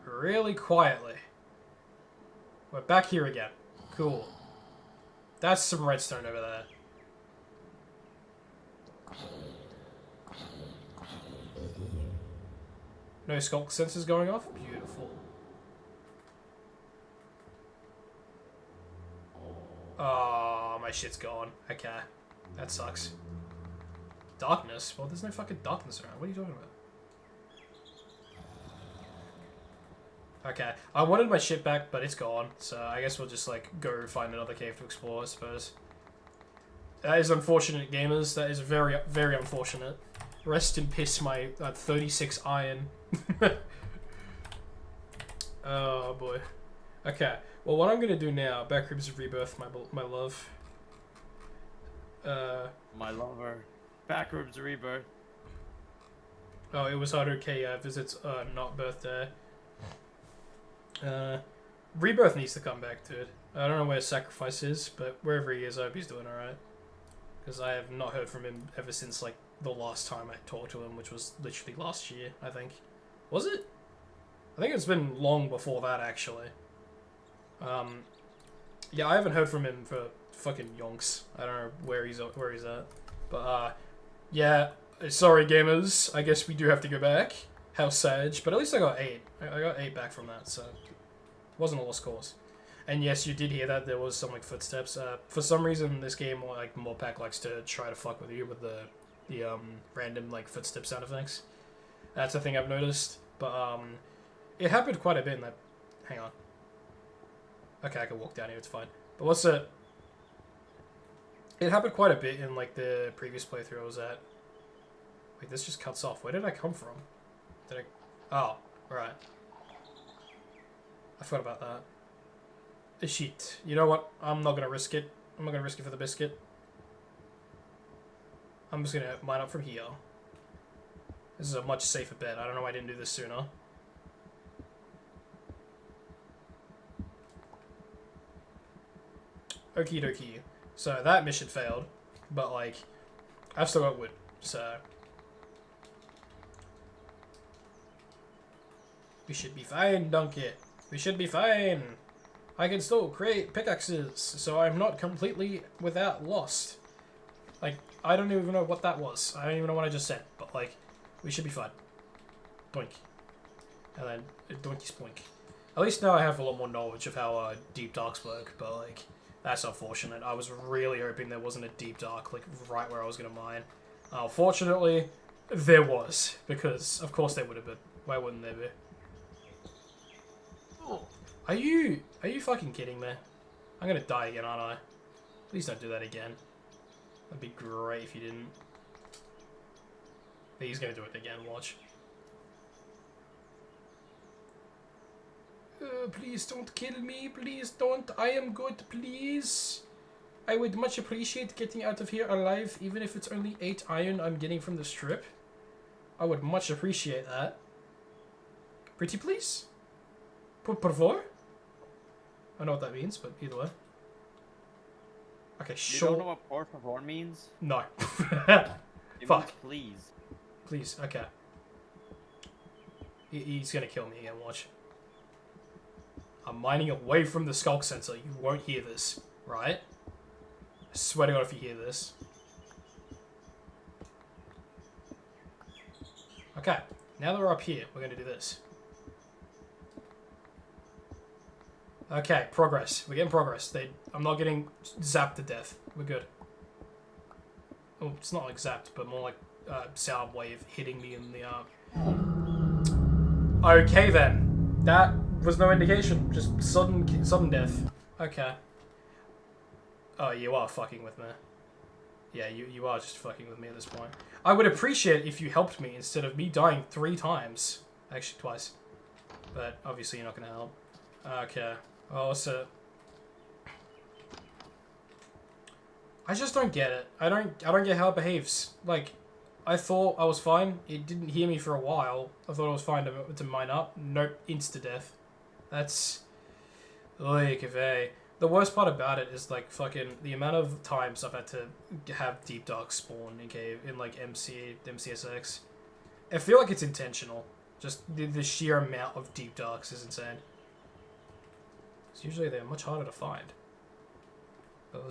really quietly. We're back here again. Cool. That's some redstone over there. No skulk sensors going off? Beautiful. Oh, my shit's gone. Okay. That sucks. Darkness? Well, there's no fucking darkness around. What are you talking about? Okay. I wanted my shit back, but it's gone. So I guess we'll just, like, go find another cave to explore, I suppose. That is unfortunate, gamers. That is very, very unfortunate. Rest in piss, my 36 iron. Oh, boy. Okay. Well, what I'm going to do now, Backrooms Rebirth, my love. My lover. Backrooms Rebirth. Oh, it was hard. Okay, visits, not birthday. Rebirth needs to come back, dude. I don't know where Sacrifice is, but wherever he is, I hope he's doing alright. Because I have not heard from him ever since, like, the last time I talked to him, which was literally last year, I think. Was it? I think it's been long before that, actually. Yeah, I haven't heard from him for fucking yonks. I don't know where he's at. But, yeah, sorry, gamers. I guess we do have to go back. How sad. But at least I got 8. I got 8 back from that, so it wasn't a lost cause. And yes, you did hear that there was some, like, footsteps. For some reason, this game, like, Modpack likes to try to fuck with you with the random, like, footstep sound effects. That's a thing I've noticed. But, it happened quite a bit in that... Hang on. Okay, I can walk down here, it's fine. But what's it? It happened quite a bit in, like, the previous playthrough I was at. Wait, this just cuts off. Where did I come from? Did I... Oh, right. I forgot about that. Shit. You know what? I'm not gonna risk it. I'm not gonna risk it for the biscuit. I'm just gonna mine up from here. This is a much safer bet. I don't know why I didn't do this sooner. Okie dokie. So that mission failed, but like, I've still got wood, so we should be fine, Donkey. We should be fine. I can still create pickaxes, so I'm not completely without lost. Like, I don't even know what that was. I don't even know what I just said, but like, we should be fine. Doink. And then, doinky spoink. At least now I have a lot more knowledge of how deep darks work, but like, that's unfortunate. I was really hoping there wasn't a deep dark, like, right where I was going to mine. Fortunately, there was, because of course there would have been. Why wouldn't there be? Are you fucking kidding me? I'm gonna die again, aren't I? Please don't do that again. That'd be great if you didn't. He's gonna do it again, watch. Please don't kill me, please don't. I am good, please. I would much appreciate getting out of here alive, even if it's only 8 iron I'm getting from the strip. I would much appreciate that. Pretty please? Por favor? I know what that means, but either way. Okay, sure. You don't know what por favor means? No. It Fuck. means please. Please, okay. He's gonna kill me again, watch. I'm mining away from the skulk sensor. You won't hear this, right? I swear to God if you hear this. Okay, now that we're up here, we're gonna do this. Okay, progress. We're getting progress. I'm not getting zapped to death. We're good. well, it's not like zapped, but more like sound wave hitting me in the Okay then, that was no indication. Just sudden death. Okay. Oh, you are fucking with me. Yeah, you are just fucking with me at this point. I would appreciate if you helped me instead of me dying 3 times. Actually, twice. But obviously you're not gonna help. Okay. Oh, so I just don't get it. I don't get how it behaves. Like, I thought I was fine. It didn't hear me for a while. I thought I was fine to mine up. Nope, insta-death. That's... Oy, cave. The worst part about it is, like, fucking the amount of times I've had to have Deep Dark spawn in cave, in, like, MCSX. I feel like it's intentional. Just the sheer amount of Deep Darks is insane. Because usually they're much harder to find. But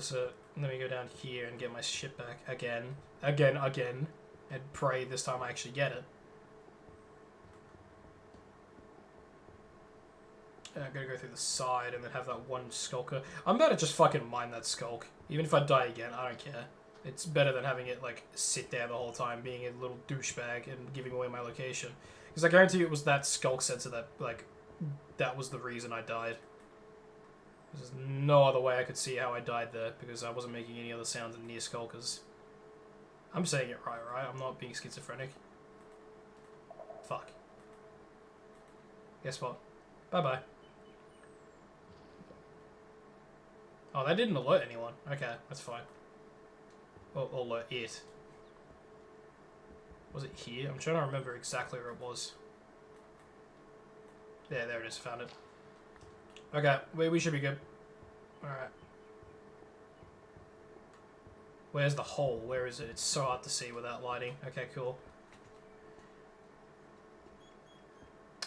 let me go down here and get my shit back again, and pray this time I actually get it. And I'm gonna go through the side and then have that one skulker. I'm about to just fucking mine that skulk. Even if I die again, I don't care. It's better than having it, like, sit there the whole time, being a little douchebag and giving away my location. Because I guarantee you it was that skulk sensor that, like, that was the reason I died. There's no other way I could see how I died there, because I wasn't making any other sounds near skulkers. I'm saying it right? I'm not being schizophrenic. Fuck. Guess what? Bye-bye. Oh, that didn't alert anyone. Okay, that's fine. Or alert it. Was it here? I'm trying to remember exactly where it was. Yeah, there it is. Found it. Okay, we should be good. Alright. Where's the hole? Where is it? It's so hard to see without lighting. Okay, cool.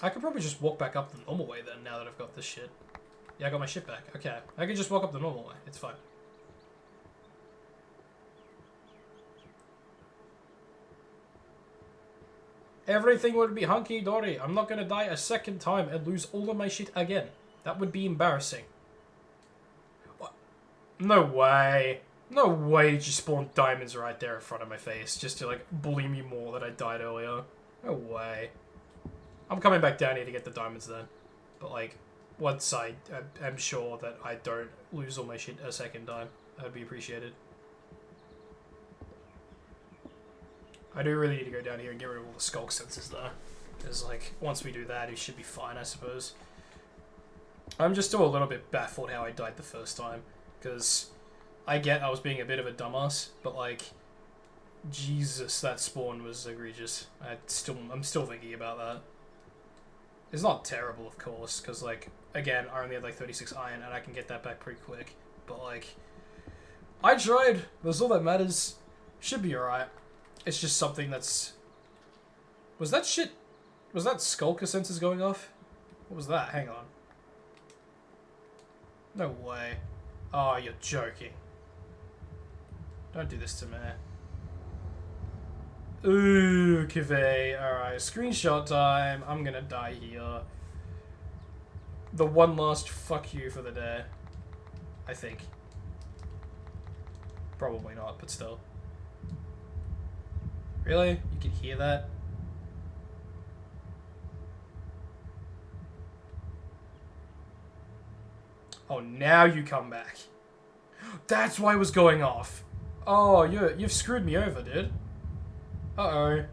I could probably just walk back up the normal way then, now that I've got this shit. Yeah, I got my shit back. Okay. I can just walk up the normal way. It's fine. Everything would be hunky-dory. I'm not gonna die a second time and lose all of my shit again. That would be embarrassing. What? No way. No way did you spawn diamonds right there in front of my face just to, like, bully me more that I died earlier. No way. I'm coming back down here to get the diamonds then. But, like, once I'm sure that I don't lose all my shit a second time, that'd be appreciated. I do really need to go down here and get rid of all the skulk sensors though. Because, like, once we do that, it should be fine, I suppose. I'm just still a little bit baffled how I died the first time. Because I get I was being a bit of a dumbass, but, like, Jesus, that spawn was egregious. I'm still thinking about that. It's not terrible, of course, because, like, again, I only had, like, 36 iron, and I can get that back pretty quick. But, like, I tried. That's all that matters. Should be alright. It's just something that's... Was that shit... Was that skulker sensors going off? What was that? Hang on. No way. Oh, you're joking. Don't do this to me. Ooh, Kive. Alright, screenshot time. I'm gonna die here. The one last fuck you for the day. I think. Probably not, but still. Really? You can hear that? Oh, now you come back. That's why it was going off. Oh, you've screwed me over, dude. Uh-oh.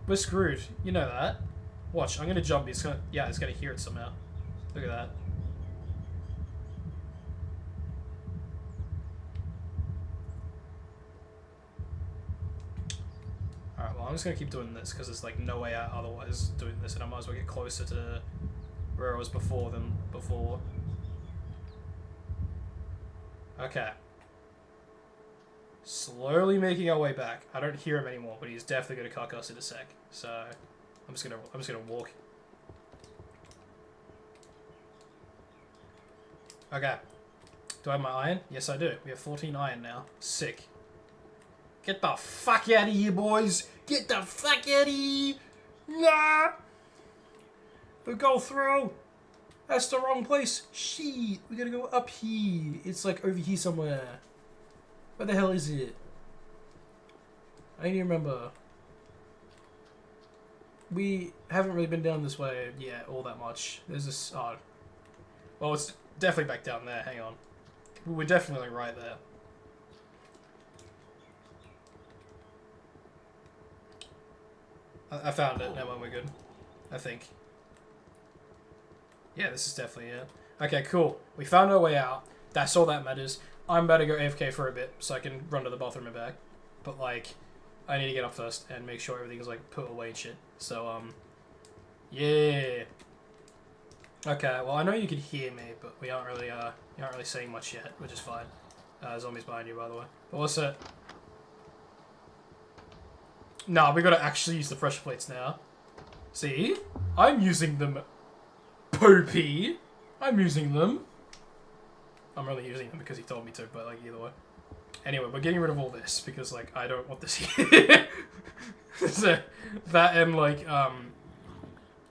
We're screwed. You know that. Watch, I'm gonna jump. It's gonna hear it somehow. Look at that. Alright, well, I'm just gonna keep doing this because there's, like, no way out otherwise doing this, and I might as well get closer to where I was before than before. Okay. Slowly making our way back. I don't hear him anymore, but he's definitely gonna cuck us in a sec. So I'm just gonna walk. Okay. Do I have my iron? Yes, I do. We have 14 iron now. Sick. Get the fuck out of here, boys! Get the fuck out of here! Nah! We go through! That's the wrong place! Shit! We gotta go up here. It's like over here somewhere. Where the hell is it? I need to remember. We haven't really been down this way yet all that much. There's this... Oh. Well, it's definitely back down there. Hang on. We're definitely right there. I found it. Now we're good. I think. Yeah, this is definitely it. Okay, cool. We found our way out. That's all that matters. I'm about to go AFK for a bit so I can run to the bathroom and back. But, like, I need to get up first and make sure everything is, like, put away and shit. So, yeah. Okay, well, I know you can hear me, but we aren't really, you're not really saying much yet, which is fine. Zombies behind you, by the way. But what's that? Nah, we gotta actually use the pressure plates now. See? I'm using them. Poopy! I'm using them. I'm really using them because he told me to, but, like, either way. Anyway, we're getting rid of all this because, like, I don't want this here. So, that and, like,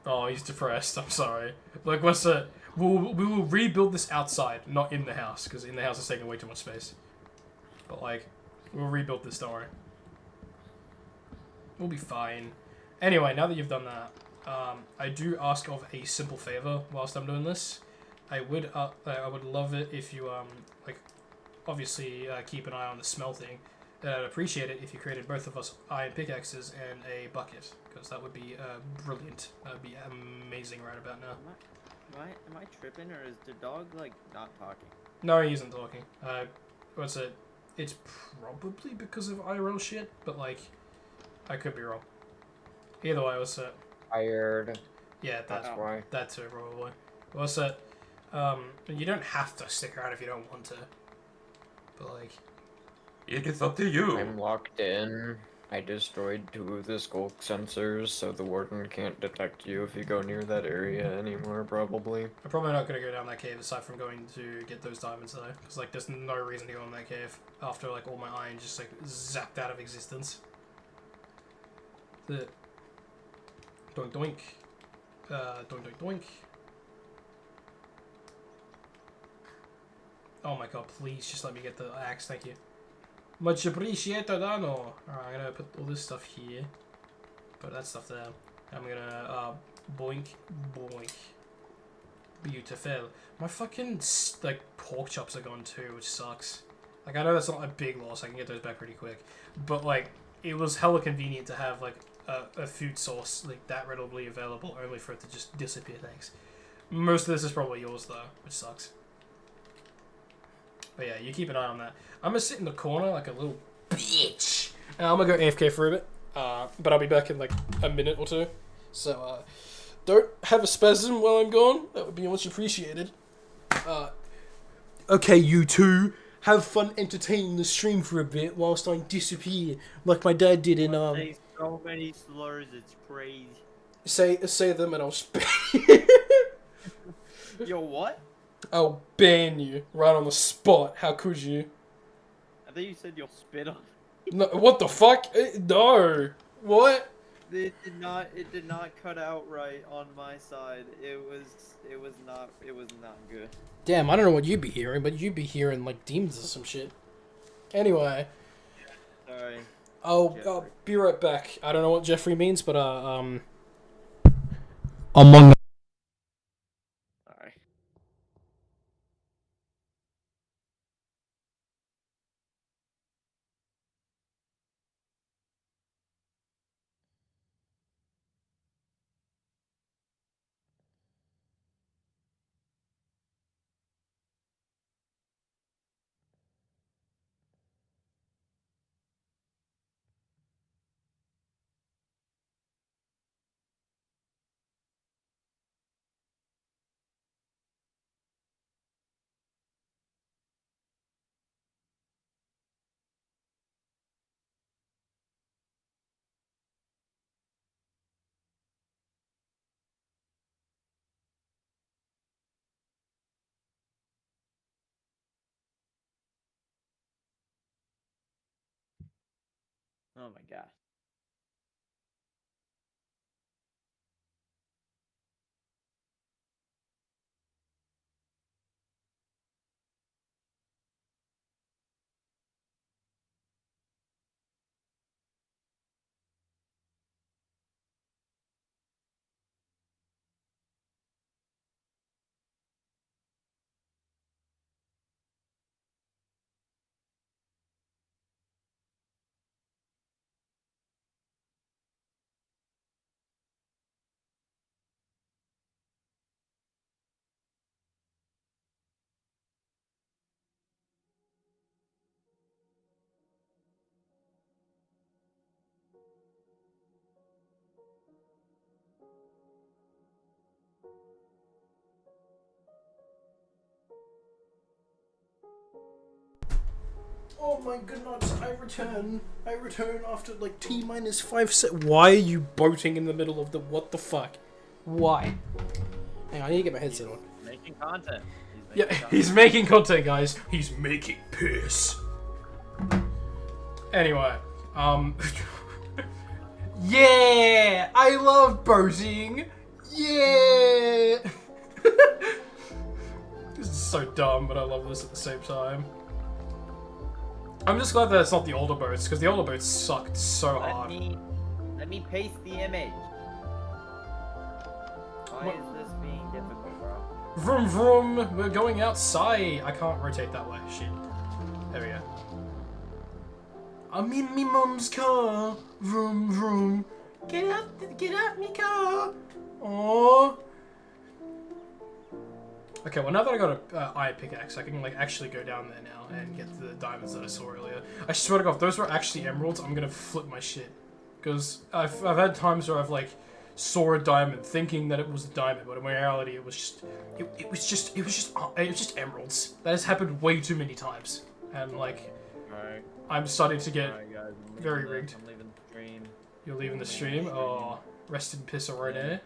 oh, he's depressed. I'm sorry. Like, what's the... we will rebuild this outside, not in the house, because in the house is taking way too much space. But, like, we'll rebuild this, don't worry. We'll be fine. Anyway, now that you've done that, I do ask of a simple favor whilst I'm doing this. I would love it if you, like, obviously keep an eye on the smelting. I'd appreciate it if you created both of us iron pickaxes and a bucket, because that would be brilliant. That would be amazing right about now. Am I tripping, or is the dog, like, not talking? No, he isn't talking. What's it? It's probably because of IRL shit, but, like, I could be wrong. Either way, what's it? Tired. Yeah, That's why. That too, probably. What's that? You don't have to stick around if you don't want to. But, like... It is up to you. I'm locked in. I destroyed 2 of the skulk sensors, so the warden can't detect you if you go near that area anymore, probably. I'm probably not going to go down that cave aside from going to get those diamonds, though. Because, like, there's no reason to go in that cave after, like, all my iron just, like, zapped out of existence. The... Doink doink. Doink doink doink. Oh my god, please just let me get the axe, thank you. Much appreciated, Dano. Alright, I'm gonna put all this stuff here. Put that stuff there. I'm gonna, boink, boink. Beautiful. My fucking, like, pork chops are gone too, which sucks. Like, I know that's not a big loss, I can get those back pretty quick. But, like, it was hella convenient to have, like, a food source, like, that readily available, only for it to just disappear, thanks. Most of this is probably yours, though, which sucks. But yeah, you keep an eye on that. I'm gonna sit in the corner like a little bitch. And I'm gonna go AFK for a bit. But I'll be back in like a minute or two. So, don't have a spasm while I'm gone. That would be much appreciated. Okay, you two. Have fun entertaining the stream for a bit whilst I disappear. Like my dad did in, Say so many slurs, it's crazy. Say them and I'll Yo, what? I'll ban you right on the spot. How could you? I think you said you'll spit on. No, what the fuck? No. What? It did not cut out right on my side. It was not good. Damn, I don't know what you'd be hearing, but you'd be hearing like demons or some shit. Anyway. Sorry. I'll be right back. I don't know what Jeffrey means, but Among Oh my god. Oh my goodness, I return after like T-minus 5 seconds. Why are you boating in the middle of the... What the fuck? Why? Hang on, I need to get my headset on. Making content. He's making content, guys. He's making piss. Anyway, yeah! I love boating! Yeah! This is so dumb, but I love this at the same time. I'm just glad that it's not the older boats, because the older boats sucked so hard. Let me paste the image. Why is this being difficult, bro? Vroom vroom, we're going outside. I can't rotate that way, shit. There we go. I'm in me mum's car. Vroom vroom. Get out me car. Aww. Okay, well now that I got a iron pickaxe, I can like actually go down there now and get the diamonds that I saw earlier. I swear to God, if those were actually emeralds, I'm gonna flip my shit. Because I've had times where I've like saw a diamond thinking that it was a diamond, but in reality it was just emeralds. That has happened way too many times, and like Alright. I'm starting to get Guys, very rigged. I'm leaving the stream. You're leaving the stream? Oh, rest in piss already.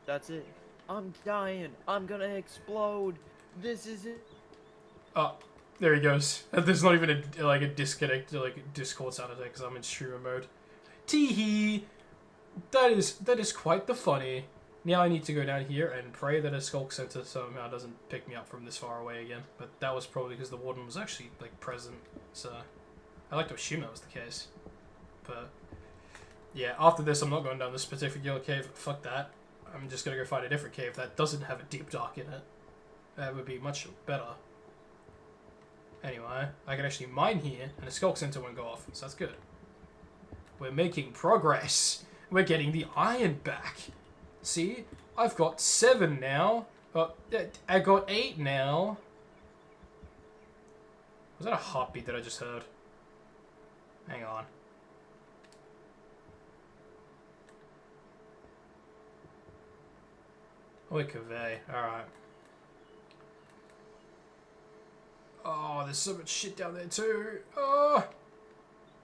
That's it. I'm dying. I'm gonna explode. This is it. Oh, there he goes. There's not even a disconnect, like a Discord sound effect because I'm in streamer mode. Teehee! That is quite the funny. Now I need to go down here and pray that a Skulk Center somehow doesn't pick me up from this far away again. But that was probably because the warden was actually like present. So I like to assume that was the case. But yeah, after this I'm not going down this particular cave. Fuck that. I'm just gonna go find a different cave that doesn't have a deep dark in it. That would be much better. Anyway, I can actually mine here, and the Skulk Center won't go off, so that's good. We're making progress. We're getting the iron back. See? I've got 7 now. I got 8 now. Was that a heartbeat that I just heard? Hang on. Oh, convey. Alright. Oh, there's so much shit down there too. Oh,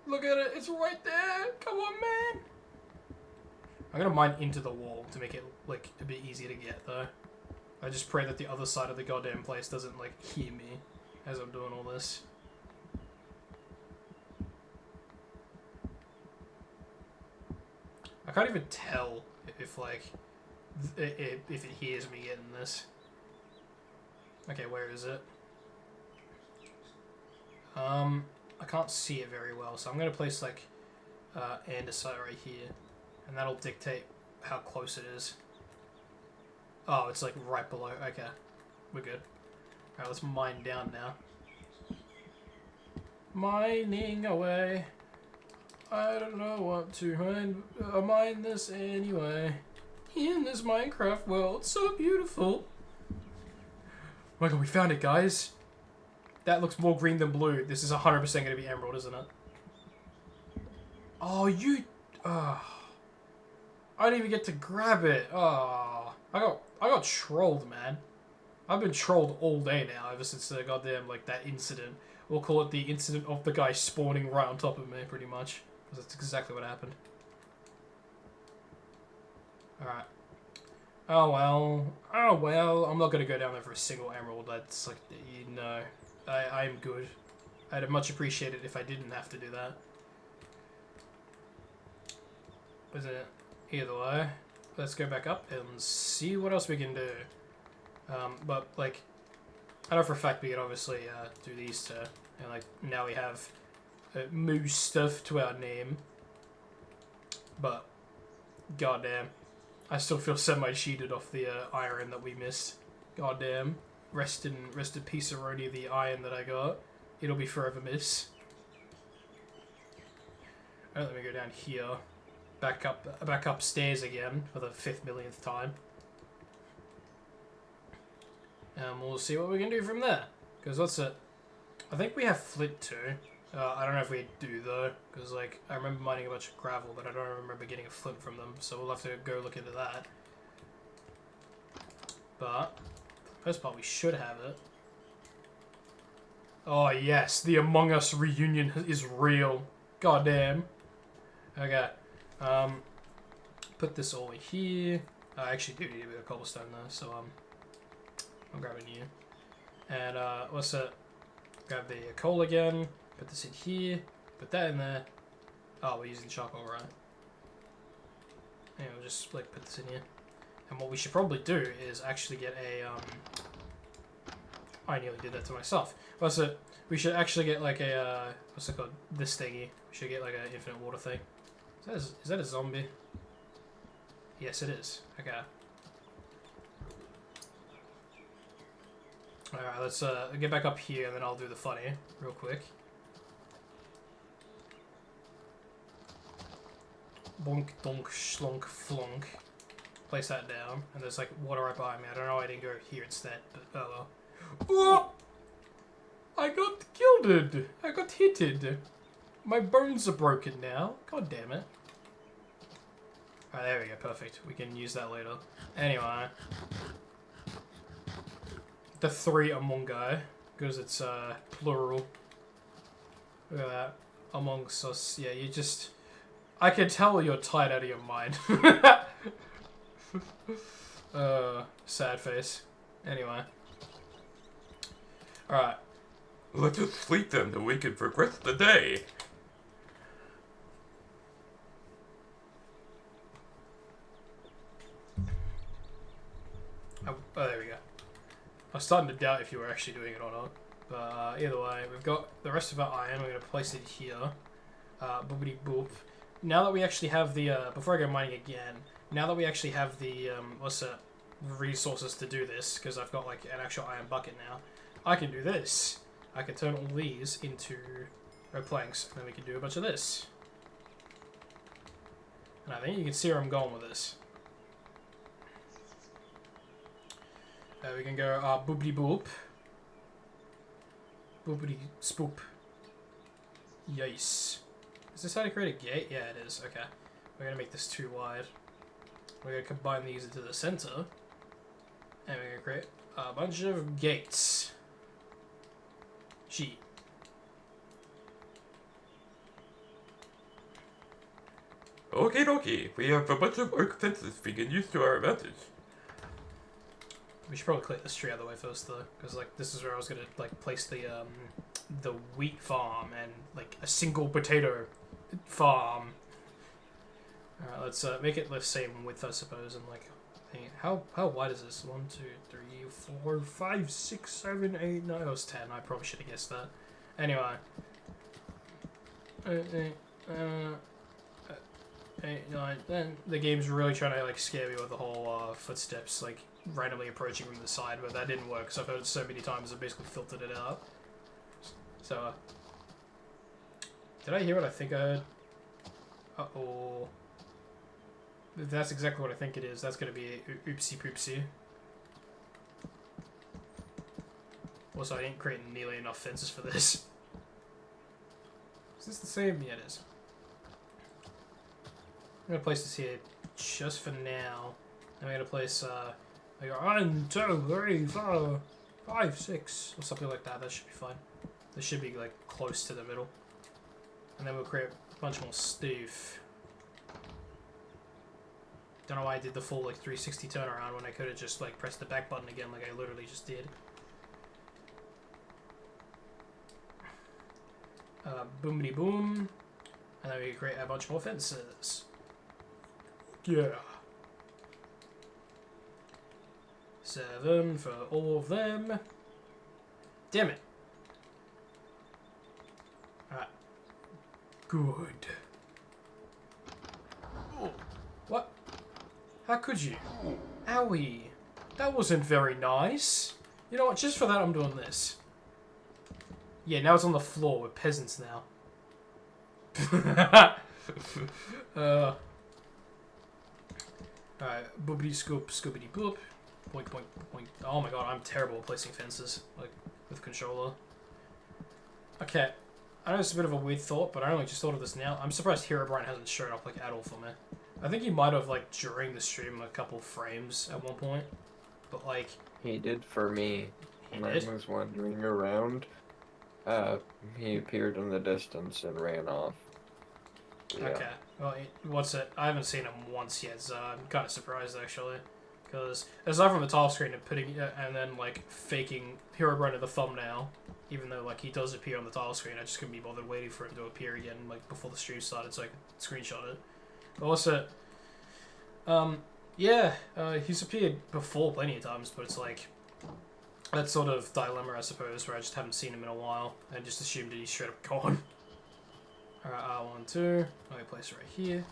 look at it. It's right there. Come on, man. I'm gonna mine into the wall to make it like a bit easier to get though. I just pray that the other side of the goddamn place doesn't like hear me as I'm doing all this. I can't even tell if like if it hears me getting this. Okay, where is it? I can't see it very well, so I'm gonna place like andesite right here, and that'll dictate how close it is. Oh, it's like right below. Okay, we're good. Alright, let's mine down now. Mining away. I don't know what to mine this anyway. In this Minecraft world, so beautiful. Oh my God, we found it, guys. That looks more green than blue. This is 100% going to be emerald, isn't it? Oh, you... I didn't even get to grab it. Oh, I got trolled, man. I've been trolled all day now, ever since the goddamn, like, that incident. We'll call it the incident of the guy spawning right on top of me, pretty much. Because that's exactly what happened. Alright. Oh well. Oh well. I'm not going to go down there for a single emerald. That's, like, you know... I'm good. I'd much appreciate it if I didn't have to do that. Is it? Either way. Let's go back up and see what else we can do. But, like, I know for a fact we can obviously do these two. And, like, now we have moose stuff to our name. But, goddamn. I still feel semi-cheated off the iron that we missed. Goddamn. Rest in peace, Aroni, the iron that I got. It'll be forever miss. Alright, let me go down here. Back upstairs again for the 5th millionth time. And we'll see what we can do from there. Because what's it? I think we have flint too. I don't know if we do though. Because like, I remember mining a bunch of gravel, but I don't remember getting a flint from them. So we'll have to go look into that. But... first part, we should have it. Oh yes, the Among Us reunion is real. Goddamn. Okay. Put this all here. I actually do need a bit of cobblestone though, so I'll grab a new. And what's that? Grab the coal again. Put this in here. Put that in there. Oh, we're using charcoal, right? Yeah, we'll just like put this in here. And what we should probably do is actually get a I nearly did that to myself. What's it? We should actually get like a what's it called? This thingy. We should get like an infinite water thing. Is that a zombie? Yes, it is. Okay. Alright, let's get back up here and then I'll do the funny real quick. Bonk, donk, slunk, flunk. Place that down. And there's like water right behind me. I don't know why I didn't go here instead, but oh well. Oh! I got killed! I got hitted! My bones are broken now. God damn it. Alright, there we go. Perfect. We can use that later. Anyway. The 3 among guy. Because it's plural. Look at that. Amongst us. Yeah, you just... I can tell you're tired out of your mind. Sad face. Anyway. Alright. Let us sleep then, so we can progress the day. Oh, there we go. I was starting to doubt if you were actually doing it or not. But either way, we've got the rest of our iron. We're going to place it here. Boopity boop. Now that we actually have the, before I go mining again, now that we actually have the, resources to do this, because I've got like an actual iron bucket now, I can do this. I can turn all these into planks, and then we can do a bunch of this. And I think you can see where I'm going with this. We can go boopity boop. Boopity spoop. Yes. Is this how to create a gate? Yeah, it is. Okay. We're going to make this too wide. We're going to combine these into the center. And we're going to create a bunch of gates. Gee. Okie dokie, we have a bunch of oak fences we can use to our advantage. We should probably clear this tree out of the way first, though, because like this is where I was gonna like place the wheat farm and like a single potato farm. Alright, let's make it the same width, I suppose, and like, how wide is this? 1, 2, 3, 4, 5, 6, 7, 8, 9. It was 10. I probably should have guessed that. Anyway. 8, 9, 10. The game's really trying to like scare me with the whole footsteps like randomly approaching from the side, but that didn't work because I've heard it so many times I basically filtered it out. So, did I hear what I think I heard? Uh-oh. If that's exactly what I think it is, that's going to be oopsie poopsie. Also, I didn't create nearly enough fences for this. Is this the same? Yeah, it is. I'm going to place this here just for now. I'm going to place, like 1, 2, 3, 4, 5, 6, or something like that. That should be fine. This should be, like, close to the middle. And then we'll create a bunch more stuff. Don't know why I did the full, like, 360 turnaround when I could have just, like, pressed the back button again like I literally just did. Boomity boom. And then we create a bunch more fences. Yeah. 7 for all of them. Damn it. Alright. Good. What? How could you? Owie. That wasn't very nice. You know what? Just for that, I'm doing this. Yeah, now it's on the floor. We're peasants now. Alright. Boopity scoop, scoopity boop. Boink, boink, boink. Oh my god, I'm terrible at placing fences, like, with controller. Okay. I know it's a bit of a weird thought, but I only just thought of this now. I'm surprised Herobrine hasn't shown up, like, at all for me. I think he might have, like, during the stream, a couple frames at one point. But, like... He did for me. He when did? I was wandering around. He appeared in the distance and ran off. Yeah. Okay. Well, what's it? I haven't seen him once yet, so I'm kind of surprised actually. Because aside from the title screen and putting and then like faking Herobrine in the thumbnail, even though like he does appear on the title screen, I just couldn't be bothered waiting for him to appear again like before the stream started so I could screenshot it. But also, yeah, he's appeared before plenty of times, but it's like that sort of dilemma, I suppose, where I just haven't seen him in a while and just assumed that he's straight up gone. Alright, R1, 2. Let me place it right here.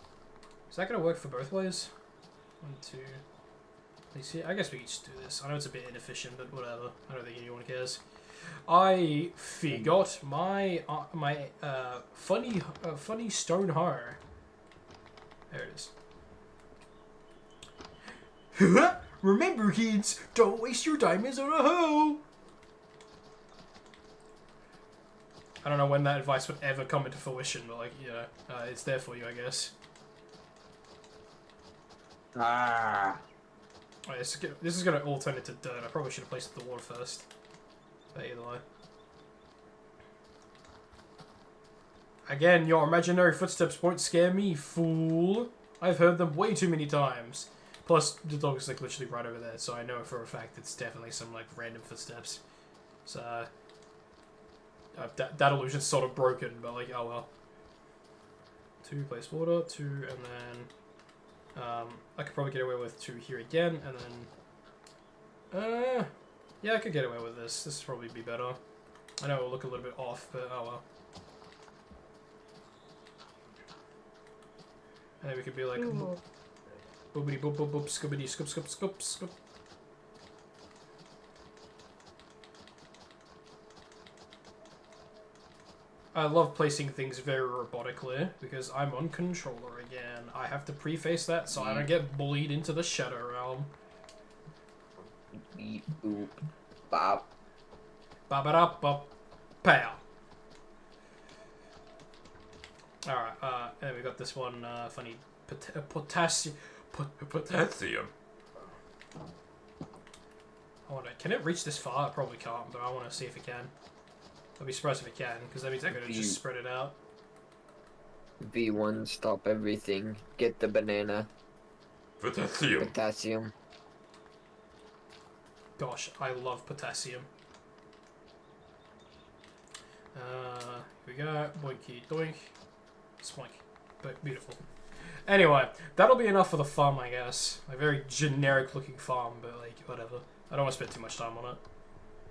Is that gonna work for both ways? 1, 2. Place here. I guess we could just do this. I know it's a bit inefficient, but whatever. I don't think anyone cares. I forgot my funny stone hoe. There it is. Remember, kids, don't waste your diamonds on a hoe. I don't know when that advice would ever come into fruition, but like, you know, it's there for you, I guess. Ah. Right, this is gonna all turn into dirt. I probably should have placed the water first. But either way. Again, your imaginary footsteps won't scare me, fool. I've heard them way too many times. Plus, the dog is like literally right over there, so I know for a fact it's definitely some like random footsteps. So that illusion's sort of broken, but like, oh well. 2, place water, 2, and then I could probably get away with 2 here again, and then yeah, I could get away with this. This would probably be better. I know it'll look a little bit off, but oh well. And then we could be like boopity boop boop boop scoopity scoop scoop scoop scoop. I love placing things very robotically because I'm on controller again. I have to preface that so I don't get bullied into the Shadow Realm. Beep boop bop. Ba-ba-da-bop pow. Alright, and then we got this one funny potassium. Potassium. I wonder, can it reach this far? It probably can't, but I want to see if it can. I'll be surprised if it can, because that means I could have just spread it out. V1, stop everything. Get the banana. Potassium. Potassium. Gosh, I love potassium. Here we go. Boinky doink. Spoink. But beautiful. Anyway, that'll be enough for the farm, I guess. A very generic looking farm, but like, whatever. I don't want to spend too much time on it.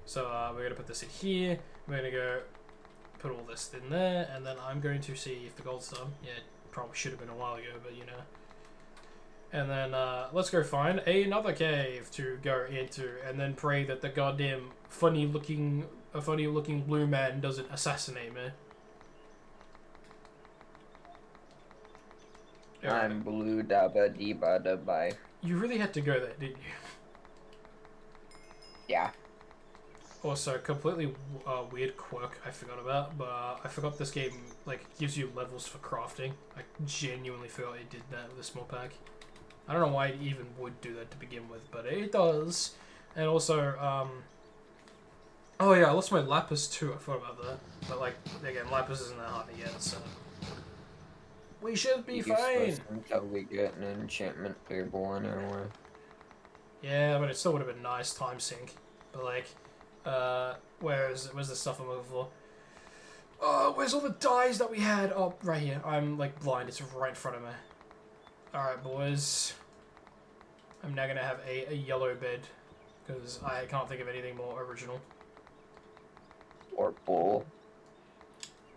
So we're going to put this in here. We're going to go put all this in there, and then I'm going to see if the gold's done. Yeah, it probably should have been a while ago, but you know. And then let's go find another cave to go into, and then pray that the goddamn funny looking blue man doesn't assassinate me. I'm blue dabba dee ba da bye. You really had to go there, didn't you? Yeah. Also, completely weird quirk I forgot about, but I forgot this game like gives you levels for crafting. I genuinely forgot it did that with this mod pack. I don't know why it even would do that to begin with, but it does. And also, oh yeah, I lost my lapis too. I forgot about that. But like, again, lapis isn't that hard to get, so we should be fine. Until we get an enchantment table anyway. Yeah, but it still would have been nice time sync. But like, where's the stuff I'm looking for? Where's all the dyes that we had? Oh, right here. I'm like blind. It's right in front of me. Alright, boys. I'm now gonna have a yellow bed because I can't think of anything more original. Or bull.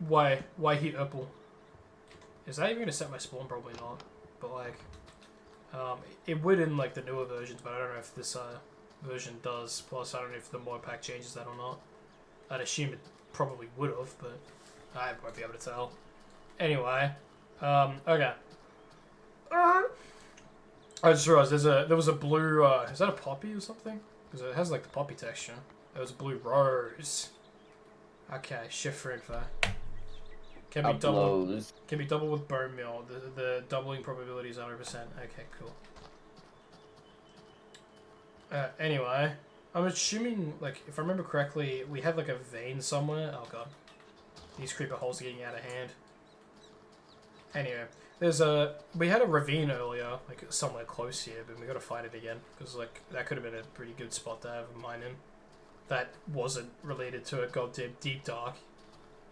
Why heat apple? Is that even gonna set my spawn? Probably not. But like, it would in like the newer versions, but I don't know if this version does. Plus, I don't know if the mod pack changes that or not. I'd assume it probably would have, but I won't be able to tell. Anyway, okay. I just realized there was a blue. Is that a poppy or something? Because it has like the poppy texture. There was a blue rose. Okay, shift for info. Can be double. Can be double with bone meal. The doubling probability is 100%. Okay, cool. Anyway, I'm assuming, like, if I remember correctly, we had, like, a vein somewhere. Oh, God. These creeper holes are getting out of hand. Anyway, we had a ravine earlier, like, somewhere close here, but we gotta find it again. Because, like, that could have been a pretty good spot to have a mine in. That wasn't related to a goddamn deep dark.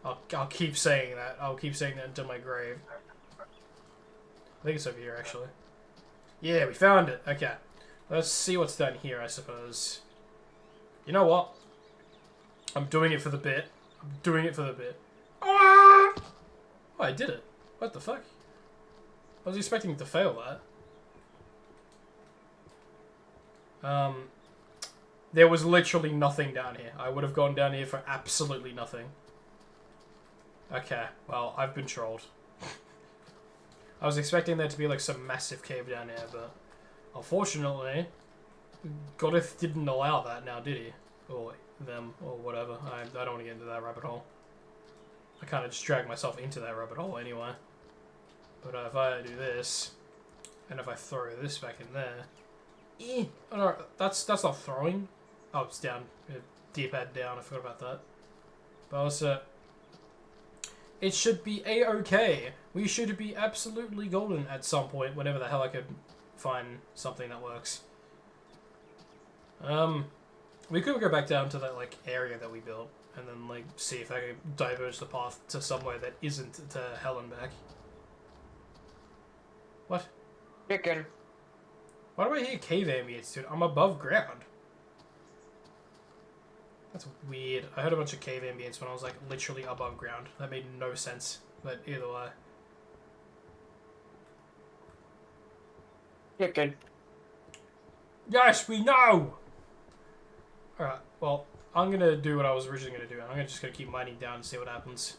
I'll keep saying that. I'll keep saying that until my grave. I think it's over here, actually. Yeah, we found it. Okay. Let's see what's down here, I suppose. You know what? I'm doing it for the bit. I'm doing it for the bit. Ah! Oh, I did it. What the fuck? I was expecting to fail that. There was literally nothing down here. I would have gone down here for absolutely nothing. Okay, well, I've been trolled. I was expecting there to be like some massive cave down here, but unfortunately, Godith didn't allow that now, did he? Or them, or whatever. I don't want to get into that rabbit hole. I kind of just dragged myself into that rabbit hole anyway. But if I do this, and if I throw this back in there... Oh no, that's not throwing. Oh, it's down. D-pad down, I forgot about that. But also... It should be a-okay. We should be absolutely golden at some point, whenever the hell I could find something that works. We could go back down to that, like, area that we built, and then, like, see if I could diverge the path to somewhere that isn't to hell and back. What? Chicken. Why do I hear cave ambience, dude? I'm above ground. That's weird. I heard a bunch of cave ambience when I was, like, literally above ground. That made no sense, but either way. Chicken. Yes, we know! Alright, well, I'm gonna do what I was originally gonna do. I'm just gonna keep mining down and see what happens.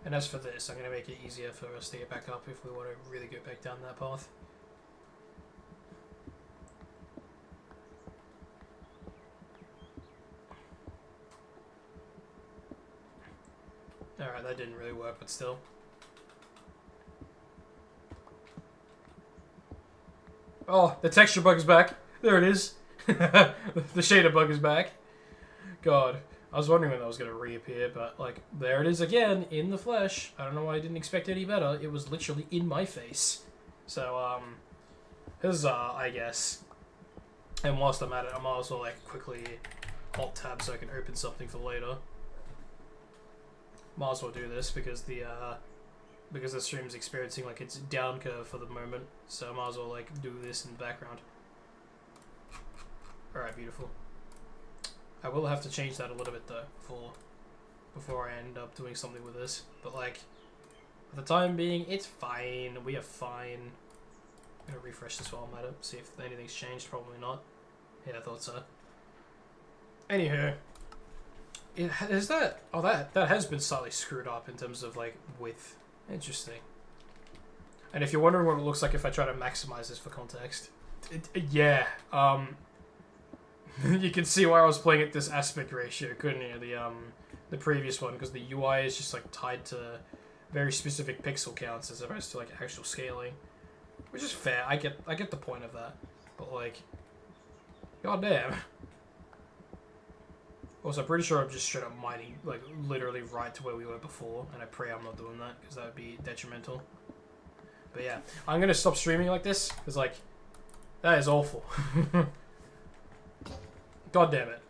And as for this, I'm gonna make it easier for us to get back up if we want to really get back down that path. Alright, that didn't really work, but still. Oh, the texture bug is back. There it is. The shader bug is back. God. I was wondering when that was going to reappear, but, like, there it is again, in the flesh. I don't know why I didn't expect any better. It was literally in my face. So, huzzah, I guess. And whilst I'm at it, I might as well, like, quickly alt-tab so I can open something for later. Might as well do this because the stream's experiencing like its down curve for the moment, so I might as well like do this in the background. Alright, beautiful. I will have to change that a little bit though before I end up doing something with this. But like for the time being, it's fine. We are fine. I'm gonna refresh this while I'm at it, see if anything's changed. Probably not. Yeah, I thought so. Anywho. Is that... Oh, that has been slightly screwed up in terms of, like, width. Interesting. And if you're wondering what it looks like if I try to maximize this for context... yeah, you can see why I was playing at this aspect ratio, couldn't you? The previous one, because the UI is just, like, tied to very specific pixel counts as opposed to, like, actual scaling. Which is fair. I get the point of that. But, like... Goddamn. Also, I'm pretty sure I'm just straight up mining, like, literally right to where we were before, and I pray I'm not doing that, because that would be detrimental. But yeah, I'm going to stop streaming like this, because, like, that is awful. God damn it.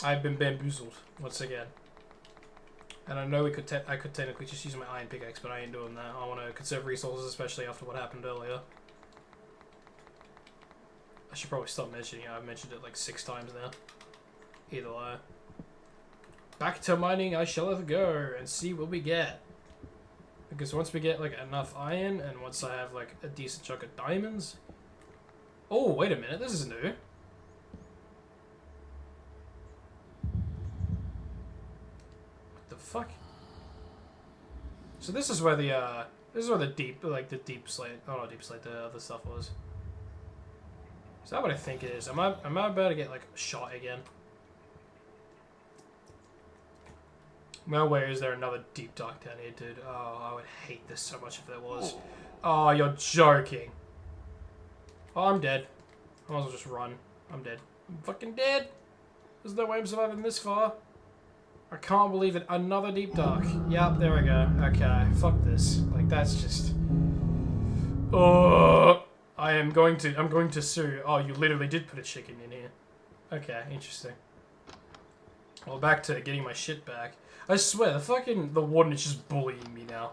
I've been bamboozled, once again. And I know I could technically just use my iron pickaxe, but I ain't doing that. I want to conserve resources, especially after what happened earlier. I should probably stop mentioning it. I've mentioned it like 6 times now. Either way. Back to mining I shall go and see what we get. Because once we get like enough iron and once I have like a decent chunk of diamonds... Oh, wait a minute. This is new. What the fuck? So this is where the deep slate, oh not deep slate, the other stuff was. Is that what I think it is? Am I about to get like shot again? No way is there another deep dark down here, dude. Oh, I would hate this so much if there was. Oh, you're joking. Oh, I'm dead. I might as well just run. I'm dead. I'm fucking dead. There's no way I'm surviving this far. I can't believe it. Another deep dark. Yep, there we go. Okay, fuck this. Like, that's just... Oh, I'm going to sue. Oh, you literally did put a chicken in here. Okay, interesting. Well, back to getting my shit back. I swear, the warden is just bullying me now.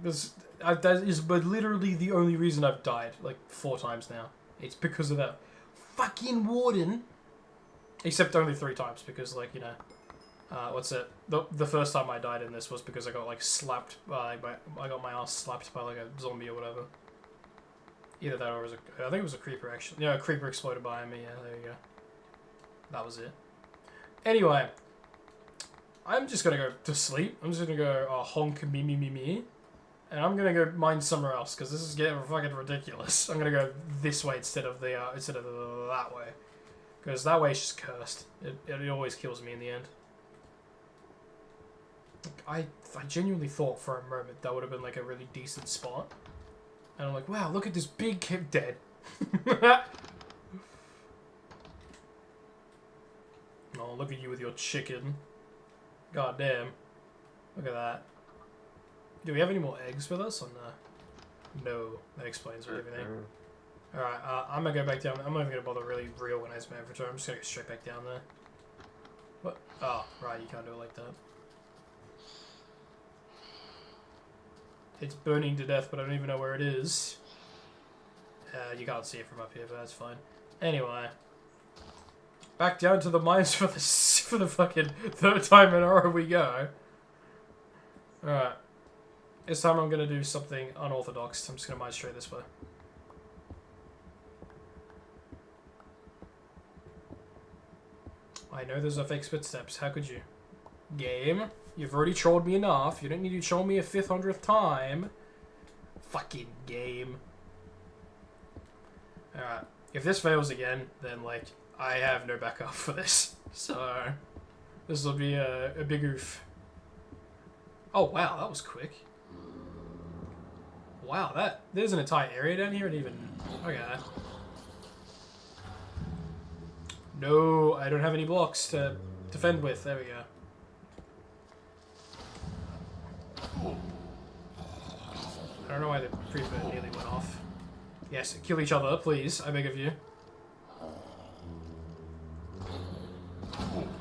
That is but literally the only reason I've died, like, 4 times now. It's because of that fucking warden. Except only 3 times, because, like, you know... what's it? The first time I died in this was because I got, like, slapped by... I got my ass slapped by, like, a zombie or whatever. Either that or it was I think it was a creeper, actually. Yeah, a creeper exploded by me. Yeah, there you go. That was it. Anyway. I'm just gonna go to sleep. I'm just gonna go honk me. And I'm gonna go mine somewhere else, because this is getting fucking ridiculous. I'm gonna go this way instead of that way. Because that way it's just cursed. It always kills me in the end. I genuinely thought for a moment that would have been like a really decent spot. And I'm like, wow, look at this big kid dead. Oh, look at you with your chicken. God damn. Look at that. Do we have any more eggs with us or no? No. That explains everything. Alright, I'm gonna go back down. I'm not even gonna bother really reorganize my inventory. I'm just gonna go straight back down there. What? Oh, right, you can't do it like that. It's burning to death, but I don't even know where it is. You can't see it from up here, but that's fine. Anyway. Back down to the mines for the fucking 3rd time in a row we go. Alright. This time I'm gonna do something unorthodox. I'm just gonna mine straight this way. I know there's no fake footsteps. How could you? Game. You've already trolled me enough. You don't need to troll me a 500th time. Fucking game. Alright. If this fails again, then, like, I have no backup for this. So, this will be a big oof. Oh, wow. That was quick. Wow, there's an entire area down here and even... Okay. No, I don't have any blocks to defend with. There we go. I don't know why the creeper nearly went off. Yes, kill each other, please. I beg of you. I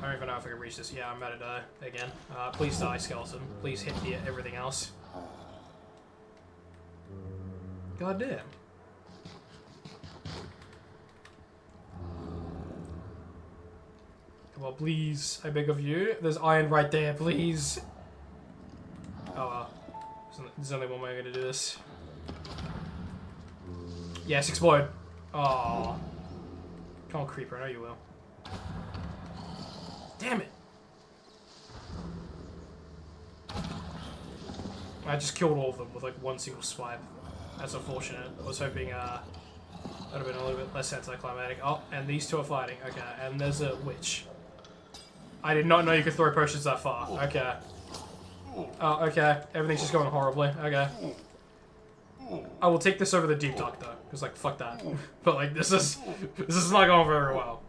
don't even know if I can reach this. Yeah, I'm about to die again. Please die, skeleton. Please hit everything else. God damn. Well, please, I beg of you. There's iron right there, please. Oh well. There's only one way I'm gonna do this. Yes, explode. Oh. Come on, creeper, I know you will. Damn it. I just killed all of them with like one single swipe. That's unfortunate. I was hoping that would have been a little bit less anticlimactic. Oh, and these 2 are fighting. Okay, and there's a witch. I did not know you could throw potions that far. Okay. Oh, okay. Everything's just going horribly. Okay. I will take this over the deep dark though, because like fuck that. But like this is not going very well.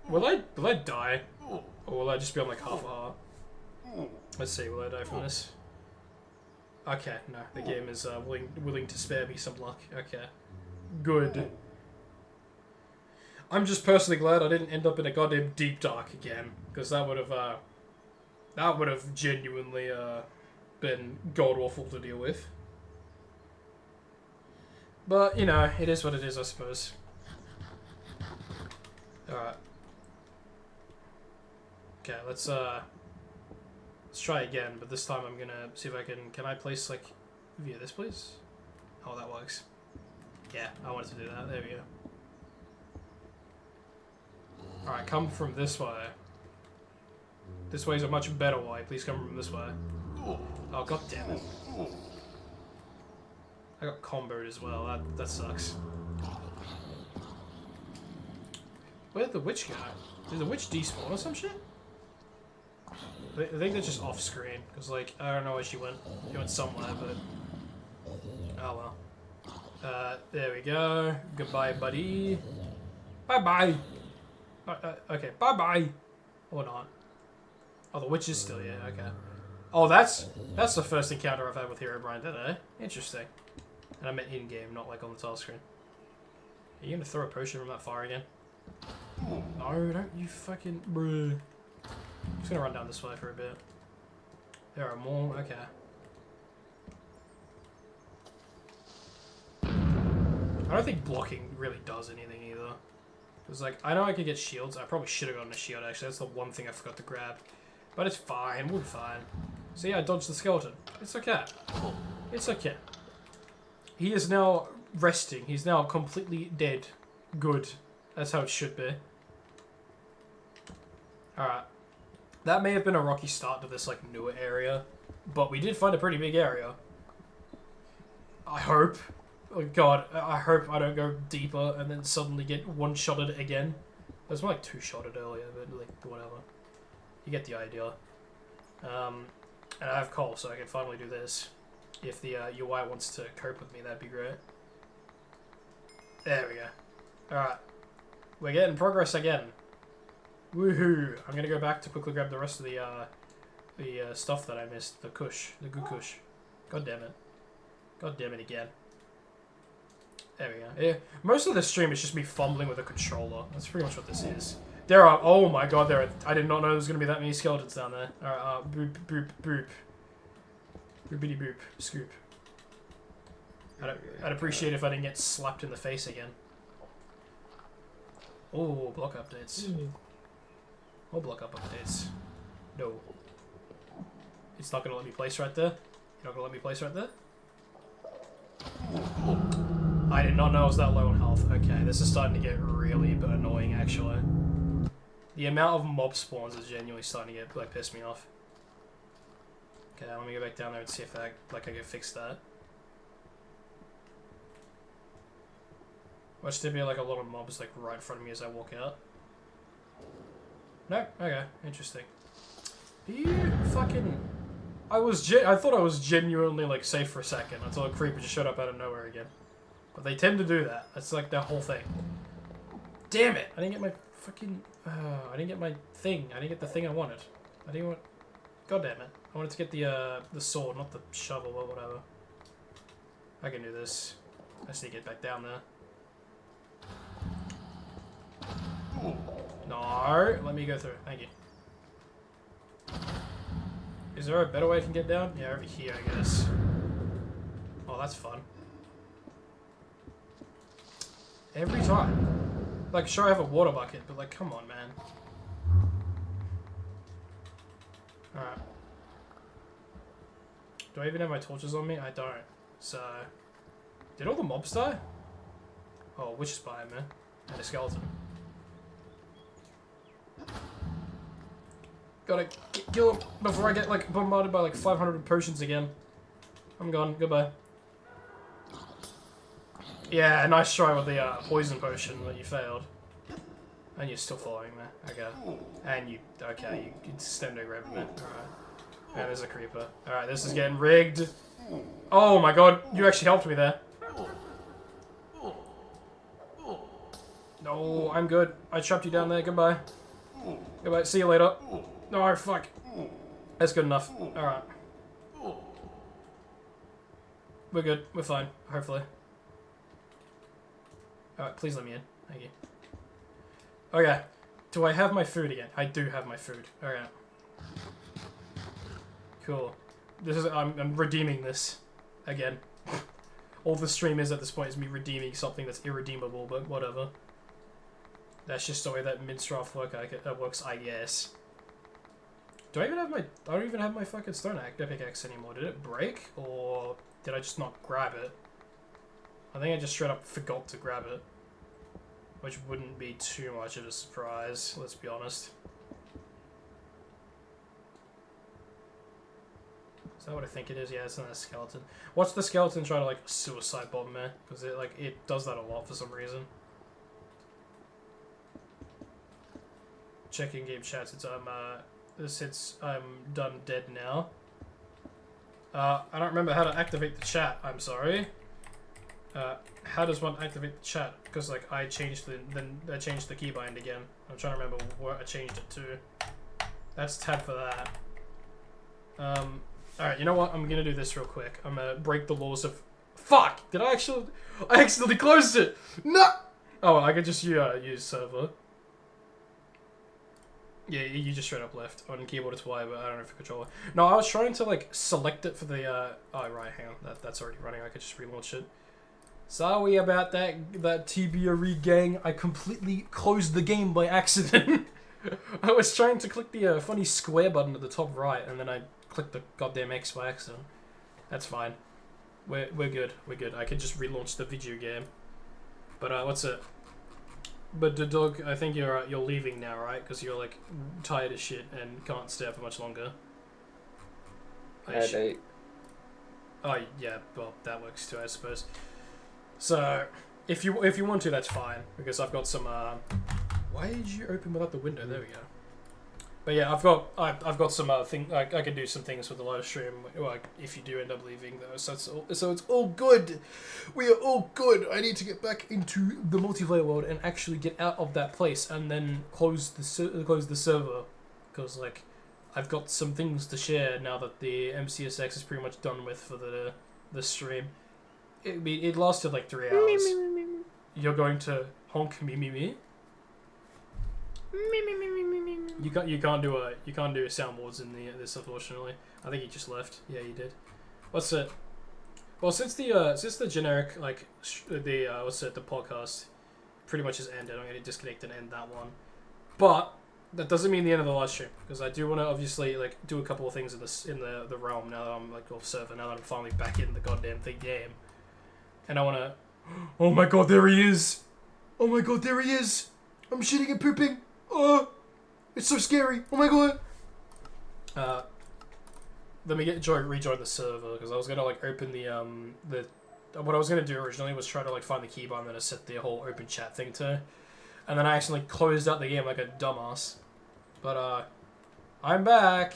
Will I die? Or will I just be on like half a heart? Let's see, will I die from this? Okay, no, the game is willing to spare me some luck. Okay. Good. I'm just personally glad I didn't end up in a goddamn deep dark again, because that would have genuinely been god awful to deal with. But you know, it is what it is, I suppose. All right. Okay, let's try again, but this time I'm gonna see if I can I place like via this, please? Oh, that works. Yeah, I wanted to do that. There we go. Alright, come from this way. This way is a much better way. Please come from this way. Oh, god damn it. I got comboed as well. That sucks. Where'd the witch go? Did the witch despawn or some shit? I think they're just off screen, because, like, I don't know where she went. She went somewhere, but... Oh, well. There we go. Goodbye, buddy. Bye-bye! Okay, bye-bye! Or not. Oh, the witch is still here, okay. Oh, that's the first encounter I've had with Herobrine today. Interesting. And I meant in-game, not, like, on the tile screen. Are you gonna throw a potion from that far again? No, don't you fucking... Bruh. I'm just gonna run down this way for a bit. There are more, okay. I don't think blocking really does anything either. Because, like, I know I could get shields. I probably should have gotten a shield, actually. That's the one thing I forgot to grab. But it's fine. We'll be fine. See, I dodged the skeleton. It's okay. It's okay. He is now resting. He's now completely dead. Good. That's how it should be. Alright. That may have been a rocky start to this, like, newer area. But we did find a pretty big area. I hope. Oh god, I hope I don't go deeper and then suddenly get one-shotted again. I was more like two-shotted earlier, but, like, whatever. You get the idea. And I have coal, so I can finally do this. If the UI wants to cope with me, that'd be great. There we go. Alright. We're getting progress again. Woohoo! I'm gonna go back to quickly grab the rest of the stuff that I missed. The kush. The good kush. God damn it. God damn it again. There we go. Yeah. Most of the stream is just me fumbling with a controller. That's pretty much what this is. There are... Oh my god, there are... I did not know there was going to be that many skeletons down there. Alright, boop, boop, boop. Boopity boop. Scoop. I'd appreciate if I didn't get slapped in the face again. Oh, block updates. Oh, block up updates. No. It's not going to let me place right there? You're not going to let me place right there? I did not know I was that low on health. Okay, this is starting to get really annoying, actually. The amount of mob spawns is genuinely starting to get, like, piss me off. Okay, let me go back down there and see if I can fix that. Watch there be, like, a lot of mobs, like, right in front of me as I walk out. No? Okay, interesting. You fucking... I thought I was genuinely, like, safe for a second until a creeper just showed up out of nowhere again. But they tend to do that. That's, like, their whole thing. Damn it! I didn't get my fucking... I didn't get my thing. I didn't get the thing I wanted. I didn't want... God damn it. I wanted to get the sword, not the shovel or whatever. I can do this. I just need to get back down there. No! Let me go through. Thank you. Is there a better way I can get down? Yeah, over here, I guess. Oh, that's fun. Every time. Like, sure, I have a water bucket, but, like, come on, man. Alright. Do I even have my torches on me? I don't. So... Did all the mobs die? Oh, witch spy, man. And a skeleton. Gotta kill him before I get, like, bombarded by, like, 500 potions again. I'm gone. Goodbye. Yeah, nice try with the poison potion, but you failed. And you're still following me. Okay. And you... Okay, you stand there grabbing me. Alright. Yeah, there's a creeper. Alright, this is getting rigged. Oh my god, you actually helped me there. No, I'm good. I trapped you down there. Goodbye. Goodbye. See you later. No, fuck. That's good enough. Alright. We're good. We're fine. Hopefully. Alright, please let me in. Thank you. Okay. Do I have my food again? I do have my food. Alright. Cool. This is... I'm redeeming this. Again. All the stream is at this point is me redeeming something that's irredeemable, but whatever. That's just the way that Minecraft works, I guess. Do I even have my... I don't even have my fucking stone pickaxe anymore. Did it break? Or did I just not grab it? I think I just straight up forgot to grab it. Which wouldn't be too much of a surprise, let's be honest. Is that what I think it is? Yeah, it's not a skeleton. Watch the skeleton try to, like, suicide bomb me. Because it does that a lot for some reason. Checking game chats, it's since I'm done dead now. I don't remember how to activate the chat. I'm sorry. How does one activate the chat? Because like I changed the keybind again. I'm trying to remember what I changed it to. That's tab for that. Alright, you know what? I'm gonna do this real quick. I'm gonna break the laws of... Fuck! Did I accidentally closed it! No! Oh, I could just use server. Yeah, you just straight up left. On keyboard it's Y, but I don't know for controller. No, I was trying to like select it for the oh right, hang on. That's already running. I could just relaunch it. Sorry about that TBRE gang. I completely closed the game by accident. I was trying to click the funny square button at the top right, and then I clicked the goddamn X by accident. That's fine. We're good. We're good. I could just relaunch the video game. But what's it? But the dog, I think you're leaving now, right? Because you're like tired as shit and can't stay up for much longer. Oh yeah, well that works too, I suppose. So if you want to, that's fine because I've got some. Why did you open without the window? There we go. But yeah, I've got some thing. I can do some things with the live stream. Like if you do end up leaving though, so it's all good. We are all good. I need to get back into the multiplayer world and actually get out of that place and then close the server because like I've got some things to share now that the MCSX is pretty much done with for the stream. It lasted like 3 hours. You're going to honk me. You can't do soundboards in this unfortunately. I think he just left. Yeah, he did. What's it? Well, since the generic like the podcast pretty much has ended, I'm gonna disconnect and end that one. But that doesn't mean the end of the live stream because I do want to obviously like do a couple of things in the realm now that I'm like off server, now that I'm finally back in the goddamn game, and I want to. Oh my god, there he is! Oh my god, there he is! I'm shitting and pooping. Oh, it's so scary. Oh my god. Let me rejoin the server because I was gonna like open what I was gonna do originally was try to like find the keybind that I set the whole open chat thing to, and then I accidentally closed out the game like a dumbass. But I'm back.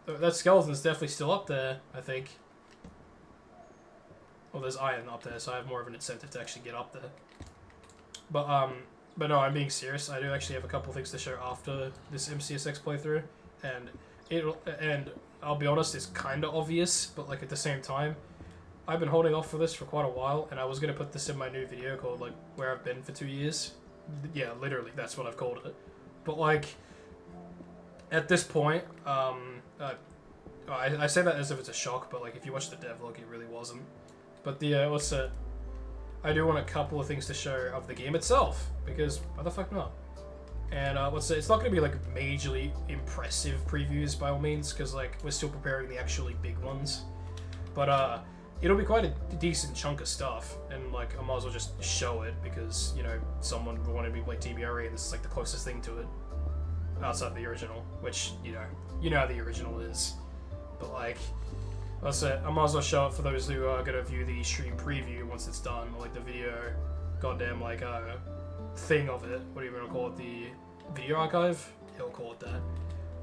That skeleton's definitely still up there, I think. Well, there's iron up there, so I have more of an incentive to actually get up there. But no, I'm being serious. I do actually have a couple things to show after this MCSX playthrough, and I'll be honest, it's kind of obvious, but like at the same time, I've been holding off for this for quite a while, and I was gonna put this in my new video called like Where I've Been for 2 years. Yeah, literally, that's what I've called it. But like, at this point, I say that as if it's a shock, but like if you watch the devlog, it really wasn't. But the I do want a couple of things to show of the game itself, because why the fuck not? And it's not going to be like majorly impressive previews by all means, because like we're still preparing the actually big ones. But it'll be quite a decent chunk of stuff, and like I might as well just show it because you know someone wanted me to play TBRE, and this is like the closest thing to it outside the original, which you know how the original is. But like. That's it. I might as well show it for those who are gonna view the stream preview once it's done, or like the video, goddamn like thing of it. What do you want to call it? The video archive? He'll call it that.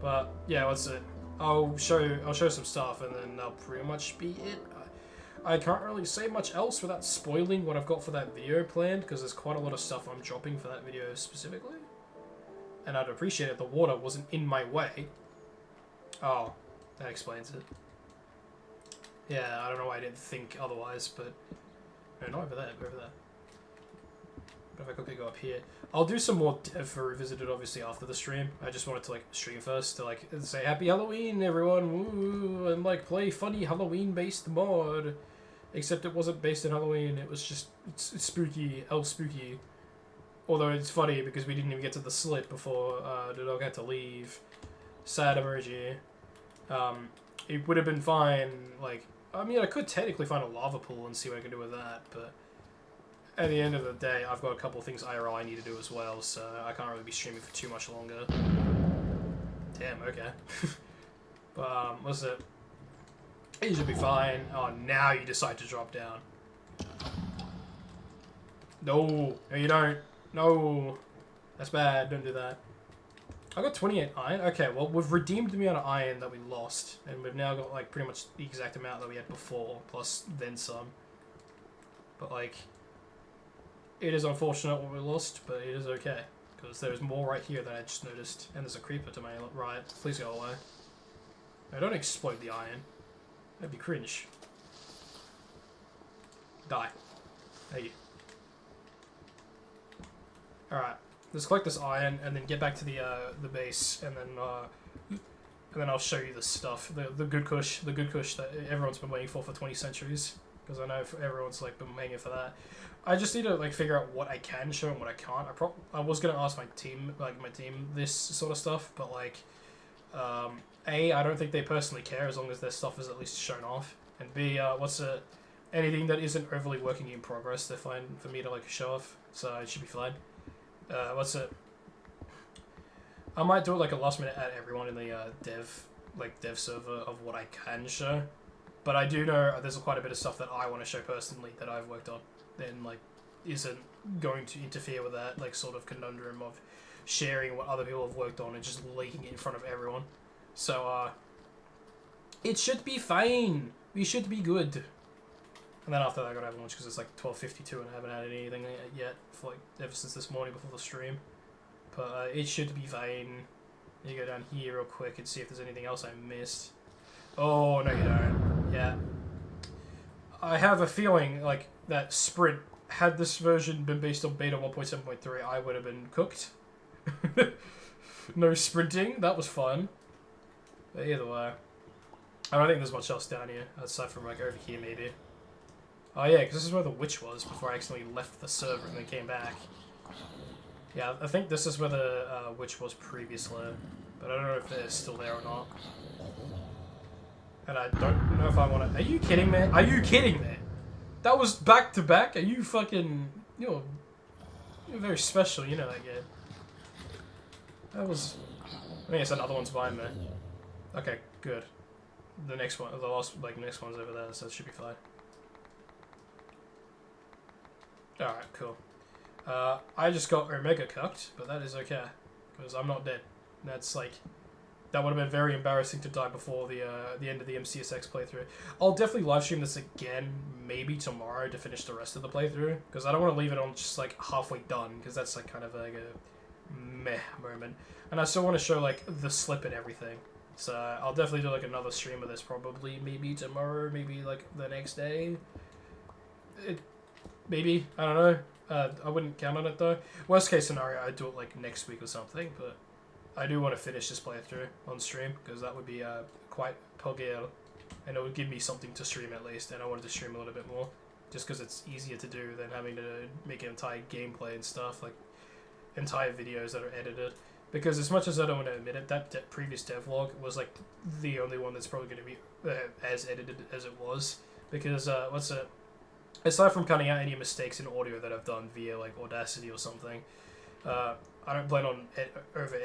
But yeah, that's it. I'll show some stuff, and then that'll pretty much be it. I can't really say much else without spoiling what I've got for that video planned, because there's quite a lot of stuff I'm dropping for that video specifically. And I'd appreciate it if the water wasn't in my way. Oh, that explains it. Yeah, I don't know why I didn't think otherwise, but... No, not over there, over there. But if I quickly go up here... I'll do some more dev for Revisited, obviously, after the stream. I just wanted to, like, stream first to, like, say Happy Halloween, everyone, woo, and, like, play funny Halloween-based mod. Except it wasn't based on Halloween, it was just it's spooky, spooky. Although it's funny, because we didn't even get to the slit before the dog had to leave. Sad emoji. It would have been fine, like... I mean, I could technically find a lava pool and see what I can do with that, but at the end of the day, I've got a couple of things IRL I need to do as well, so I can't really be streaming for too much longer. Damn, okay. But, what's it? You should be fine. Oh, now you decide to drop down. No, no you don't. No. That's bad, don't do that. I got 28 iron. Okay, well, we've redeemed the amount of iron that we lost, and we've now got, like, pretty much the exact amount that we had before, plus then some. But, like, it is unfortunate what we lost, but it is okay. Because there's more right here that I just noticed, and there's a creeper to my right. Please go away. No, don't explode the iron. That'd be cringe. Die. Thank you. Alright. Let's collect this iron, and then get back to the base, and then I'll show you the stuff, the good kush that everyone's been waiting for 20 centuries, because I know everyone's like been waiting for that. I just need to like figure out what I can show and what I can't. I was gonna ask my team this sort of stuff, but like, I don't think they personally care as long as their stuff is at least shown off, and B, anything that isn't overly working in progress, they're fine for me to like show off, so it should be fine. I might do it like a last minute at everyone in the dev server of what I can show, but I do know there's quite a bit of stuff that I want to show personally that I've worked on, then like isn't going to interfere with that like sort of conundrum of sharing what other people have worked on and just leaking it in front of everyone. So it should be fine. We should be good. And then after that I gotta have lunch because it's like 12:52 and I haven't had anything yet for like ever since this morning before the stream. But it should be fine. You go down here real quick and see if there's anything else I missed. Oh, no you don't. Yeah. I have a feeling like that sprint, had this version been based on beta 1.7.3, I would have been cooked. No sprinting, that was fun. But either way. I don't think there's much else down here, aside from like over here maybe. Oh yeah, because this is where the witch was before I accidentally left the server and then came back. Yeah, I think this is where the witch was previously, but I don't know if they're still there or not. And I don't know if I want to... Are you kidding me? Are you kidding me? That was back to back? Are you fucking... You're very special, you know that game. That was... I think it's another one's behind me. Okay, good. The next one, the last, like, next one's over there, so it should be fine. Alright, cool. I just got Omega cucked, but that is okay, because I'm not dead. That's like, that would have been very embarrassing to die before the end of the MCSX playthrough. I'll definitely live stream this again, maybe tomorrow, to finish the rest of the playthrough, because I don't want to leave it on just like halfway done, because that's like kind of like a meh moment. And I still want to show like the slip and everything. So I'll definitely do like another stream of this probably, maybe tomorrow, maybe like the next day. Maybe, I don't know. I wouldn't count on it though. Worst case scenario, I'd do it like next week or something, but I do want to finish this playthrough on stream, because that would be quite pogale, and it would give me something to stream at least, and I wanted to stream a little bit more, just because it's easier to do than having to make an entire gameplay and stuff, like entire videos that are edited. Because as much as I don't want to admit it, that previous devlog was like the only one that's probably going to be as edited as it was, because aside from cutting out any mistakes in audio that I've done via like Audacity or something, I don't plan on over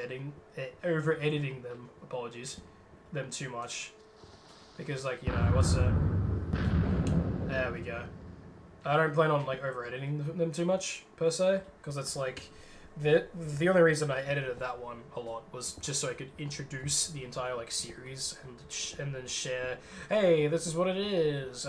editing them. Apologies, them too much, because like there we go. I don't plan on like over editing them too much per se, because it's like the only reason I edited that one a lot was just so I could introduce the entire like series and then share, hey, this is what it is.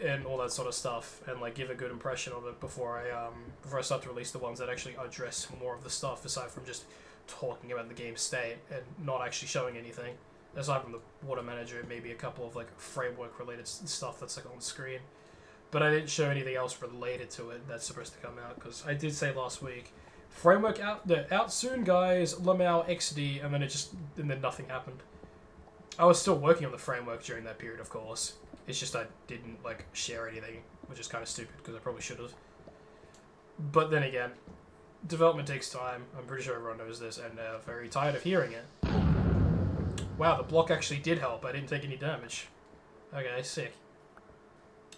And all that sort of stuff, and like give a good impression of it before I start to release the ones that actually address more of the stuff, aside from just talking about the game state and not actually showing anything. Aside from the water manager, maybe a couple of like framework related stuff that's like on screen, but I didn't show anything else related to it that's supposed to come out, because I did say last week, framework out soon, guys. Lamau XD, and then nothing happened. I was still working on the framework during that period, of course. It's just I didn't like share anything, which is kind of stupid because I probably should have. But then again, development takes time. I'm pretty sure everyone knows this, and very tired of hearing it. Wow, the block actually did help. I didn't take any damage. Okay, sick.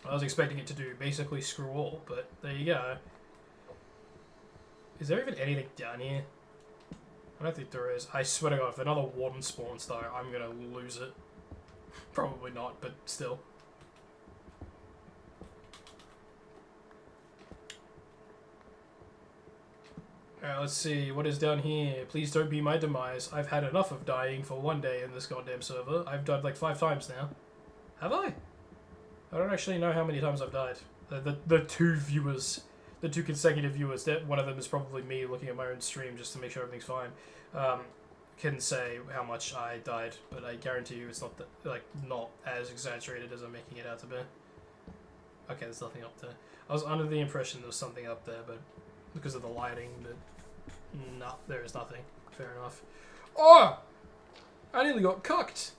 I was expecting it to do basically screw all, but there you go. Is there even anything down here? I don't think there is. I swear to God, if another warden spawns though, I'm gonna lose it. Probably not, but still. Alright, let's see. What is down here? Please don't be my demise. I've had enough of dying for one day in this goddamn server. I've died like 5 times now. Have I? I don't actually know how many times I've died. The two viewers, the 2 consecutive viewers, that one of them is probably me looking at my own stream just to make sure everything's fine, can say how much I died, but I guarantee you it's not not as exaggerated as I'm making it out to be. Okay, there's nothing up there. I was under the impression there was something up there, but because of the lighting, but no, there is nothing. Fair enough. Oh! I nearly got cucked!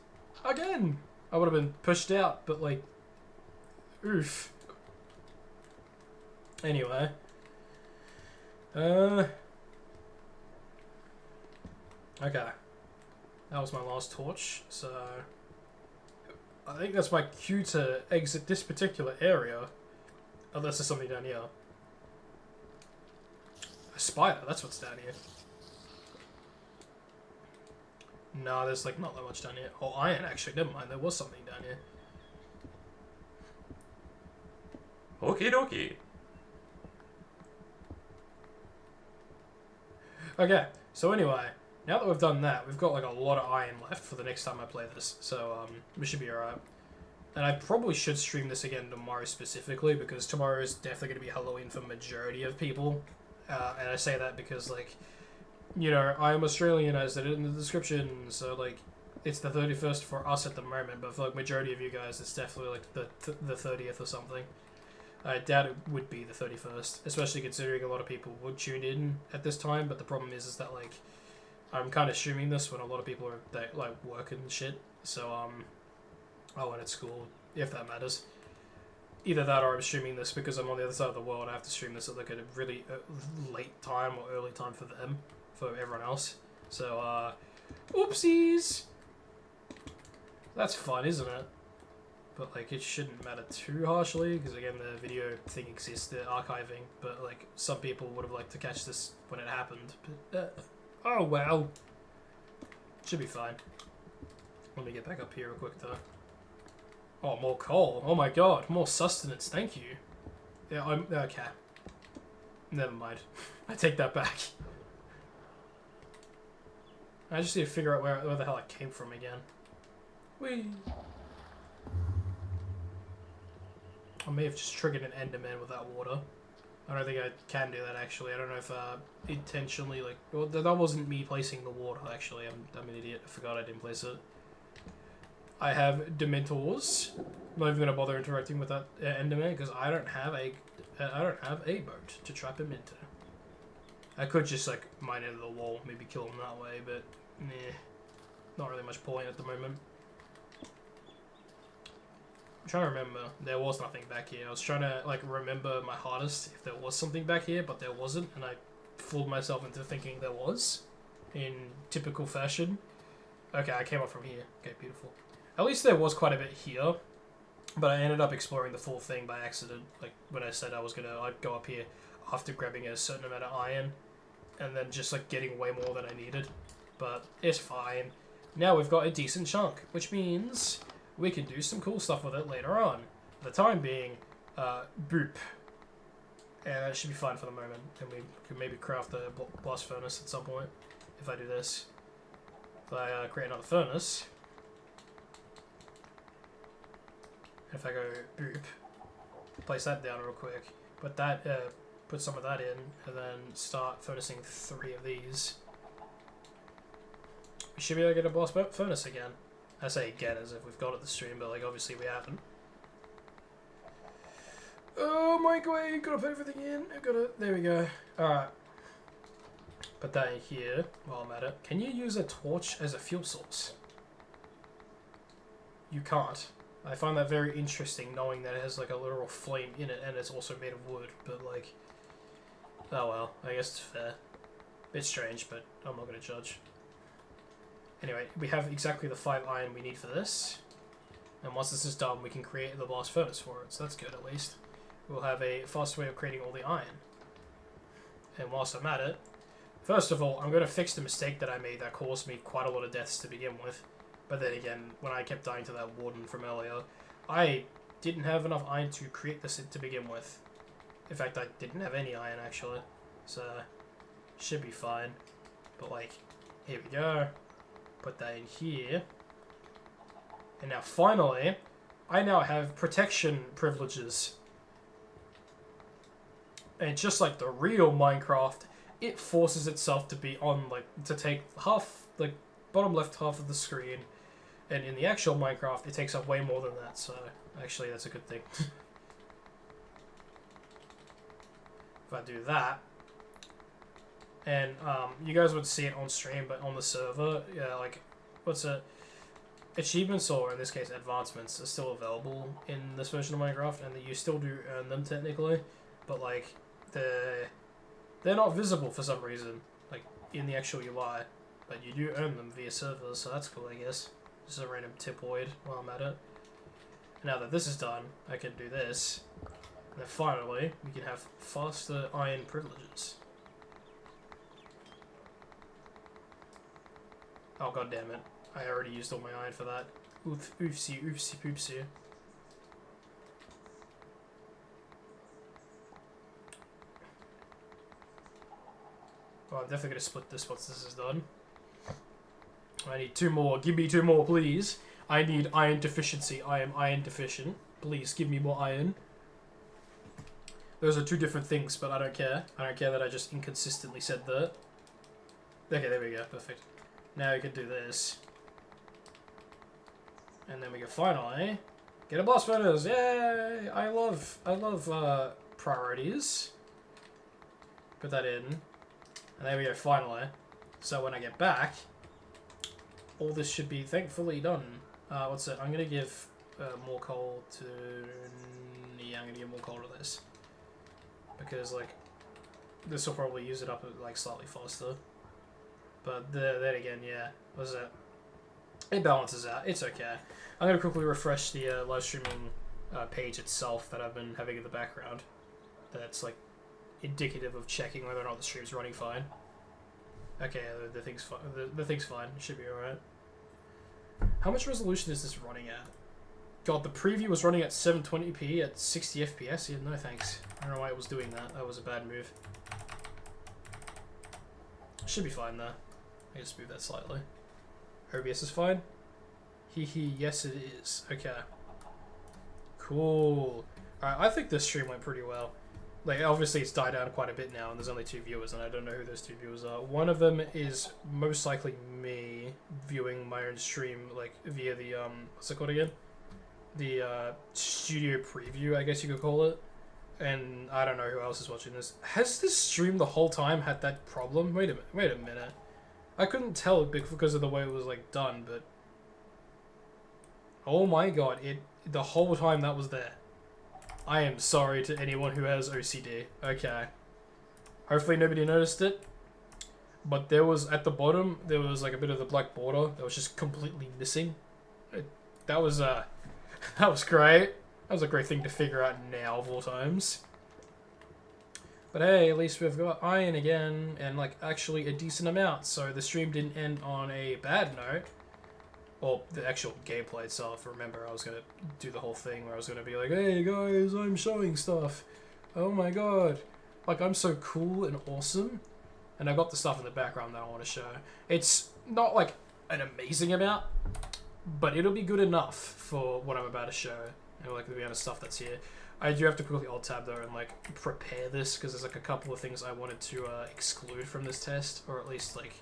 Again! I would have been pushed out, but like, oof. Anyway. Okay. That was my last torch, so I think that's my cue to exit this particular area. Unless there's something down here. A spider, that's what's down here. No, there's like not that much down here. Oh, iron actually, never mind, there was something down here. Okie dokie. Okay, so anyway, now that we've done that, we've got like a lot of iron left for the next time I play this, so we should be alright. And I probably should stream this again tomorrow specifically, because tomorrow is definitely going to be Halloween for majority of people. And I say that because, like, you know, I am Australian, as it in the description, so like, it's the 31st for us at the moment, but for like majority of you guys, it's definitely like the 30th or something. I doubt it would be the 31st, especially considering a lot of people would tune in at this time, but the problem is that, like, I'm kind of streaming this when a lot of people are, like, working and shit, so, oh, and at school, if that matters. Either that or I'm streaming this because I'm on the other side of the world, I have to stream this at, like, a really late time or early time for them, for everyone else. So, oopsies! That's fun, isn't it? But, like, it shouldn't matter too harshly, because, again, the video thing exists, the archiving, but, like, some people would have liked to catch this when it happened. But, oh, well. Should be fine. Let me get back up here real quick, though. Oh, more coal. Oh, my God. More sustenance. Thank you. Yeah, I'm... Okay. Never mind. I take that back. I just need to figure out where the hell I came from again. Whee! I may have just triggered an Enderman with that water. I don't think I can do that, actually. I don't know if intentionally, like... Well, that wasn't me placing the water, actually. I'm an idiot. I forgot I didn't place it. I have Dementors. I'm not even going to bother interacting with that Enderman, because I don't have a boat to trap him into. I could just, like, mine into the wall, maybe kill him that way, but... Meh. Not really much point at the moment. I'm trying to remember. There was nothing back here. I was trying to, like, remember my hardest if there was something back here, but there wasn't, and I fooled myself into thinking there was, in typical fashion. Okay, I came up from here. Okay, beautiful. At least there was quite a bit here, but I ended up exploring the full thing by accident. Like, when I said I'd go up here after grabbing a certain amount of iron, and then just, like, getting way more than I needed. But it's fine. Now we've got a decent chunk, which means we can do some cool stuff with it later on. For the time being, boop. And that should be fine for the moment. And we can maybe craft a blast furnace at some point, if I do this. If I create another furnace. If I go boop, place that down real quick, put some of that in, and then start furnacing 3 of these. We should be able to get a blast furnace again. I say again as if we've got it the stream, but like obviously we haven't. Oh my god, gotta put everything in. There we go. Alright. Put that in here while I'm at it. Can you use a torch as a fuel source? You can't. I find that very interesting, knowing that it has like a literal flame in it and it's also made of wood, but like... Oh well, I guess it's fair. Bit strange, but I'm not gonna judge. Anyway, we have exactly the 5 iron we need for this. And once this is done, we can create the blast furnace for it, so that's good at least. We'll have a fast way of creating all the iron. And whilst I'm at it, first of all, I'm going to fix the mistake that I made that caused me quite a lot of deaths to begin with. But then again, when I kept dying to that warden from earlier, I didn't have enough iron to create this to begin with. In fact, I didn't have any iron, actually. So, Should be fine. But like, here we go. Put that in here. And now finally, I now have protection privileges. And just like the real Minecraft, it forces itself to be on, like, to take half, like, bottom left half of the screen. And in the actual Minecraft, it takes up way more than that, so actually that's a good thing. If I do that, and you guys would see it on stream, but on the server, yeah, like, what's it? Achievements, or in this case advancements, are still available in this version of Minecraft, and that you still do earn them technically, but like they're not visible for some reason, like in the actual UI, but you do earn them via servers, so that's cool, I guess. Just a random tipoid while I'm at it. Now that this is done, I can do this, and then finally we can have faster iron privileges. Oh god damn it. I already used all my iron for that. Oofsie, oofsie, poopsie. Well, I'm definitely going to split this once this is done. I need 2 more. Give me 2 more, please. I need iron deficiency. I am iron deficient. Please, give me more iron. Those are 2 different things, but I don't care. I don't care that I just inconsistently said that. Okay, there we go. Perfect. Now we can do this. And then we can finally get a blast furnace. Yay! I love priorities. Put that in. And there we go, finally. So when I get back, all this should be thankfully done. What's it? I'm gonna give more coal to... Yeah, I'm gonna give more coal to this. Because, like, this will probably use it up, like, slightly faster. But then again, yeah. What's that? It balances out. It's okay. I'm going to quickly refresh the live streaming page itself that I've been having in the background. That's like indicative of checking whether or not the stream's running fine. Okay, the thing's fine. The thing's fine. It should be alright. How much resolution is this running at? God, the preview was running at 720p at 60 FPS. Yeah, no thanks. I don't know why it was doing that. That was a bad move. Should be fine though. I just move that slightly. OBS is fine? Hee, yes it is. Okay. Cool. Alright, I think this stream went pretty well. Like, obviously it's died down quite a bit now, and there's only 2 viewers, and I don't know who those 2 viewers are. One of them is most likely me viewing my own stream, like, via the, what's it called again? The, studio preview, I guess you could call it. And I don't know who else is watching this. Has this stream the whole time had that problem? Wait a minute. I couldn't tell because of the way it was like done, but oh my god, the whole time that was there. I am sorry to anyone who has OCD. Okay. Hopefully nobody noticed it. But there was, at the bottom, there was like a bit of the black border that was just completely missing. That was great. That was a great thing to figure out now of all times. But hey, at least we've got iron again, and like actually a decent amount, so the stream didn't end on a bad note. Well, the actual gameplay itself, remember I was going to do the whole thing where I was going to be like, hey guys, I'm showing stuff. Oh my god. Like, I'm so cool and awesome. And I got the stuff in the background that I want to show. It's not like an amazing amount, but it'll be good enough for what I'm about to show. And like the amount of stuff that's here. I do have to quickly alt tab though and like prepare this because there's like a couple of things I wanted to exclude from this test, or at least like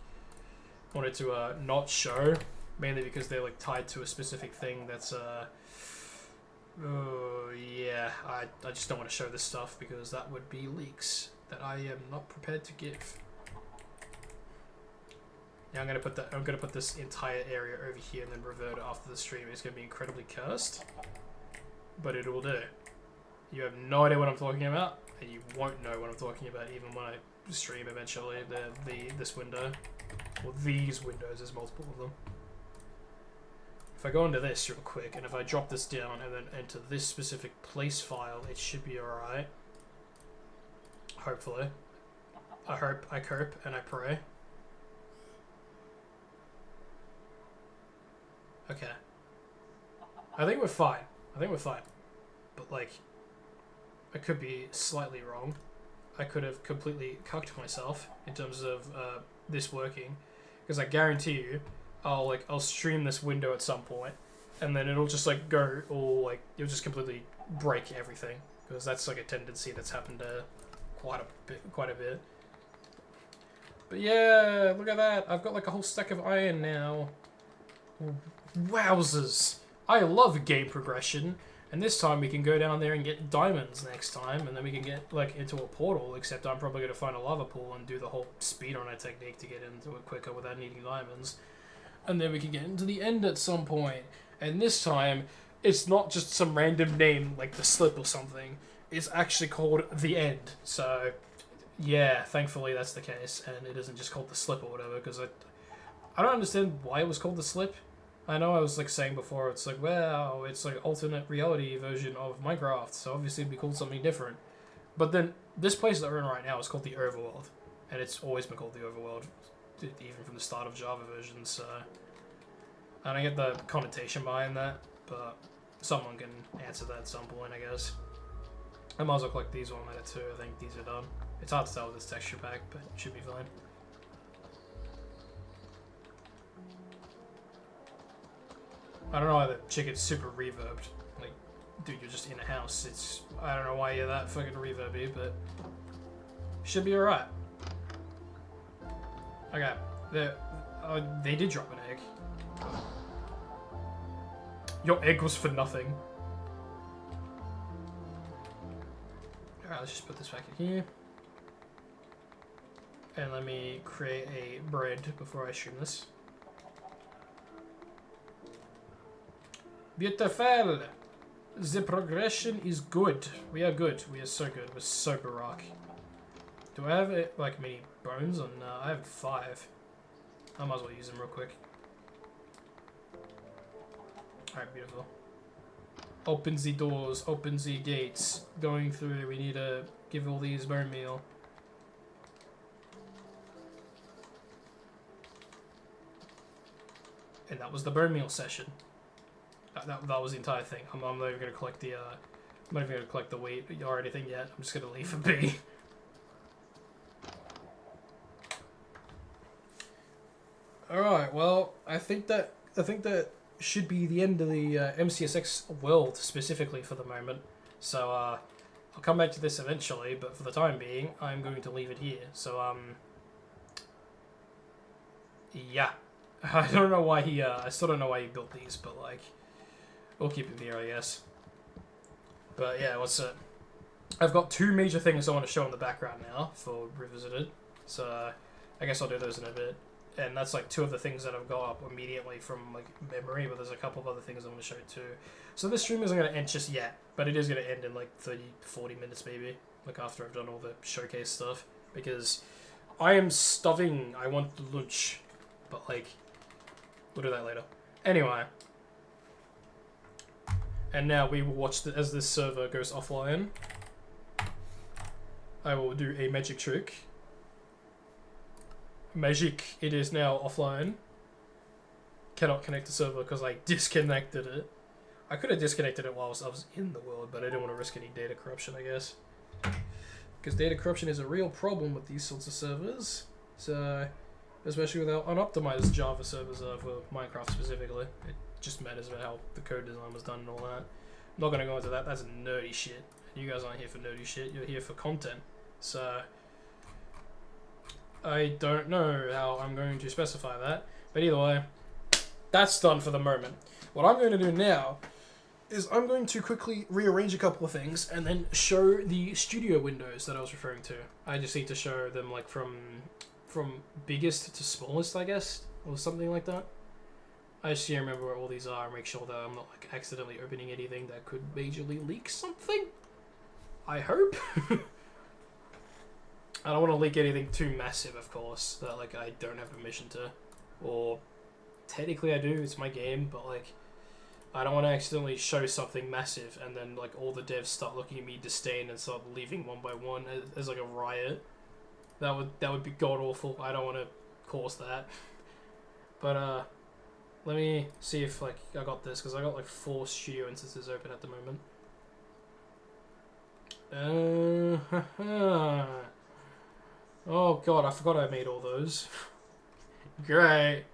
wanted to not show, mainly because they're like tied to a specific thing that's yeah, I just don't want to show this stuff because that would be leaks that I am not prepared to give. Yeah, I'm gonna put this entire area over here and then revert it after the stream. It's gonna be incredibly cursed, but it will do. You have no idea what I'm talking about, and you won't know what I'm talking about even when I stream eventually. This window, or these windows, there's multiple of them. If I go into this real quick, and if I drop this down and then enter this specific place file, it should be alright. Hopefully. I hope, I cope, and I pray. Okay. I think we're fine. But like, I could be slightly wrong. I could have completely cucked myself in terms of this working, because I guarantee you, I'll stream this window at some point, and then it'll just like go all like it'll just completely break everything, because that's like a tendency that's happened quite a bit. But yeah, look at that! I've got like a whole stack of iron now. Wowzers! I love game progression. And this time we can go down there and get diamonds next time, and then we can get like into a portal, except I'm probably going to find a lava pool and do the whole speedrunner technique to get into it quicker without needing diamonds. And then we can get into the end at some point. And this time, it's not just some random name like the Slip or something. It's actually called the End. So, yeah, thankfully that's the case, and it isn't just called the Slip or whatever, because I don't understand why it was called the Slip. I know I was like saying before, it's like, wow, it's like alternate reality version of Minecraft, so obviously it'd be called something different. But then this place that we're in right now is called the Overworld, and it's always been called the Overworld, even from the start of Java versions. So I don't get the connotation behind that, but someone can answer that at some point, I guess. I might as well collect these one later too. I think these are done. It's hard to tell with this texture pack, but it should be fine. I don't know why the chicken's super reverbed. Like, dude, you're just in a house. It's... I don't know why you're that fucking reverby, but... should be alright. Okay. They did drop an egg. Your egg was for nothing. Alright, let's just put this back in here. And let me create a bread before I stream this. Beautiful! The progression is good. We are good. We are so good. We're so baroque. Do I have like many bones? Or no? I have 5. I might as well use them real quick. Alright, beautiful. Open the doors. Open the gates. Going through. We need to give all these bone meal. And that was the bone meal session. That was the entire thing. I'm not even gonna collect the I'm not even gonna collect the wheat or anything yet. I'm just gonna leave it be. Alright, well, I think that should be the end of the MCSX world specifically for the moment. So I'll come back to this eventually, but for the time being, I'm going to leave it here. So yeah. I don't know why he I still don't know why he built these, but like we'll keep him here, I guess. But yeah, what's it? I've got 2 major things I want to show in the background now for Revisited. So I guess I'll do those in a bit. And that's like 2 of the things that I've got up immediately from like memory, but there's a couple of other things I want to show too. So this stream isn't going to end just yet, but it is going to end in like 30-40 minutes maybe, like after I've done all the showcase stuff, because I am starving. I want lunch, but like we'll do that later. Anyway, and now we will watch as this server goes offline. I will do a magic trick. Magic, it is now offline. Cannot connect the server because I disconnected it. I could have disconnected it whilst I was in the world, but I didn't want to risk any data corruption, I guess. Because data corruption is a real problem with these sorts of servers. So, especially with how unoptimized Java servers are for Minecraft specifically. It just matters about how the code design was done and all that. I'm not going to go into that, that's nerdy shit. And you guys aren't here for nerdy shit, you're here for content. So, I don't know how I'm going to specify that. But either way, that's done for the moment. What I'm going to do now is I'm going to quickly rearrange a couple of things and then show the studio windows that I was referring to. I just need to show them like from biggest to smallest, I guess, or something like that. I just need to remember where all these are and make sure that I'm not like accidentally opening anything that could majorly leak something. I hope. I don't want to leak anything too massive, of course, that like I don't have permission to, or technically I do, it's my game, but like I don't want to accidentally show something massive and then like all the devs start looking at me disdain and start leaving one by one as like a riot. That would be god awful. I don't want to cause that. But let me see if like I got this, because I got like 4 studio instances open at the moment. Oh god, I forgot I made all those. Great.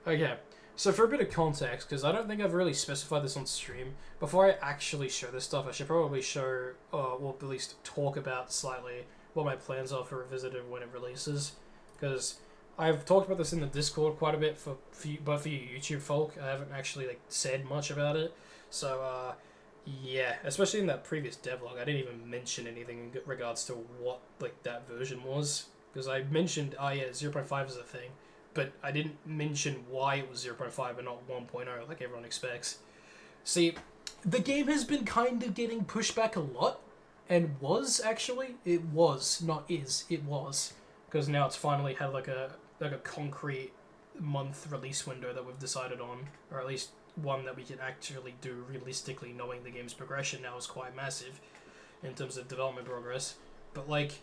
Okay, so for a bit of context, because I don't think I've really specified this on stream, before I actually show this stuff, I should probably show, or at least talk about slightly what my plans are for Revisited when it releases. Because I've talked about this in the Discord quite a bit but for you YouTube folk, I haven't actually like said much about it. So, yeah, especially in that previous devlog, I didn't even mention anything in regards to what like that version was. Because I mentioned, oh yeah, 0.5 is a thing, but I didn't mention why it was 0.5 and not 1.0 like everyone expects. See, the game has been kind of getting pushed back a lot, and was actually, it was, not is, it was, because now it's finally had like a concrete month release window that we've decided on, or at least one that we can actually do realistically, knowing the game's progression now is quite massive in terms of development progress. But like,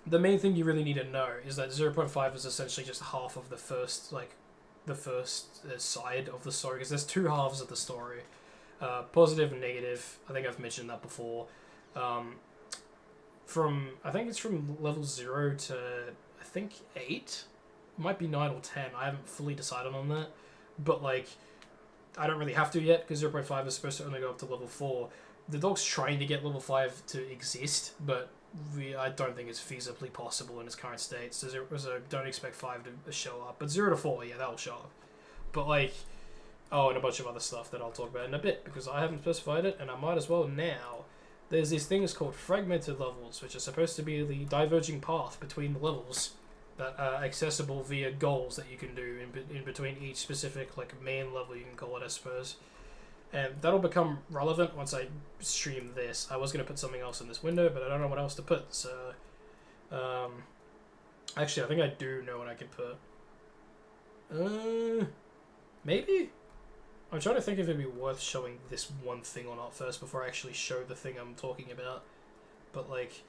the main thing you really need to know is that 0.5 is essentially just half of the first side of the story, because there's two halves of the story, positive and negative. I think I've mentioned that before. I think it's from level 0 to I think 8, it might be 9 or 10. I haven't fully decided on that, but like, I don't really have to yet, because 0.5 is supposed to only go up to level 4. The dog's trying to get level 5 to exist, but I don't think it's feasibly possible in its current state, so don't expect 5 to show up. But 0 to 4, yeah, that'll show up. But like, oh, and a bunch of other stuff that I'll talk about in a bit, because I haven't specified it, and I might as well now. There's these things called fragmented levels, which are supposed to be the diverging path between the levels that are accessible via goals that you can do in between each specific like main level, you can call it, I suppose. And that'll become relevant once I stream this. I was going to put something else in this window, but I don't know what else to put, so... actually, I think I do know what I could put. Maybe? I'm trying to think if it'd be worth showing this one thing or not first before I actually show the thing I'm talking about. But, like,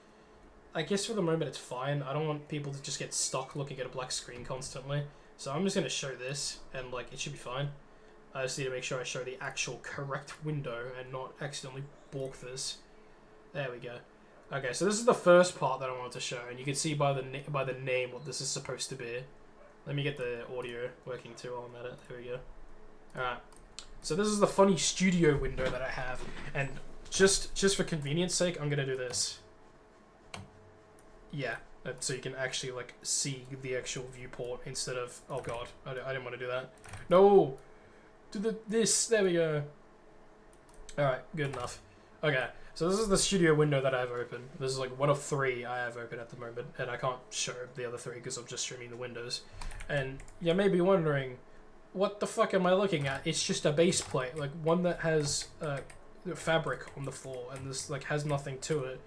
I guess for the moment it's fine. I don't want people to just get stuck looking at a black screen constantly. So I'm just going to show this, and, like, it should be fine. I just need to make sure I show the actual correct window and not accidentally balk this. There we go. Okay, so this is the first part that I wanted to show, and you can see by the name what this is supposed to be. Let me get the audio working too while I'm at it. There we go. Alright. So this is the funny studio window that I have, and just for convenience sake, I'm going to do this. Yeah, so you can actually, like, see the actual viewport instead of... Oh god, I didn't want to do that. No! Do this. There we go. Alright, good enough. Okay, so this is the studio window that I have open. This is like one of 3 I have open at the moment, and I can't show the other 3 because I'm just streaming the windows. And you may be wondering, what the fuck am I looking at? It's just a base plate, like one that has fabric on the floor, and this like has nothing to it.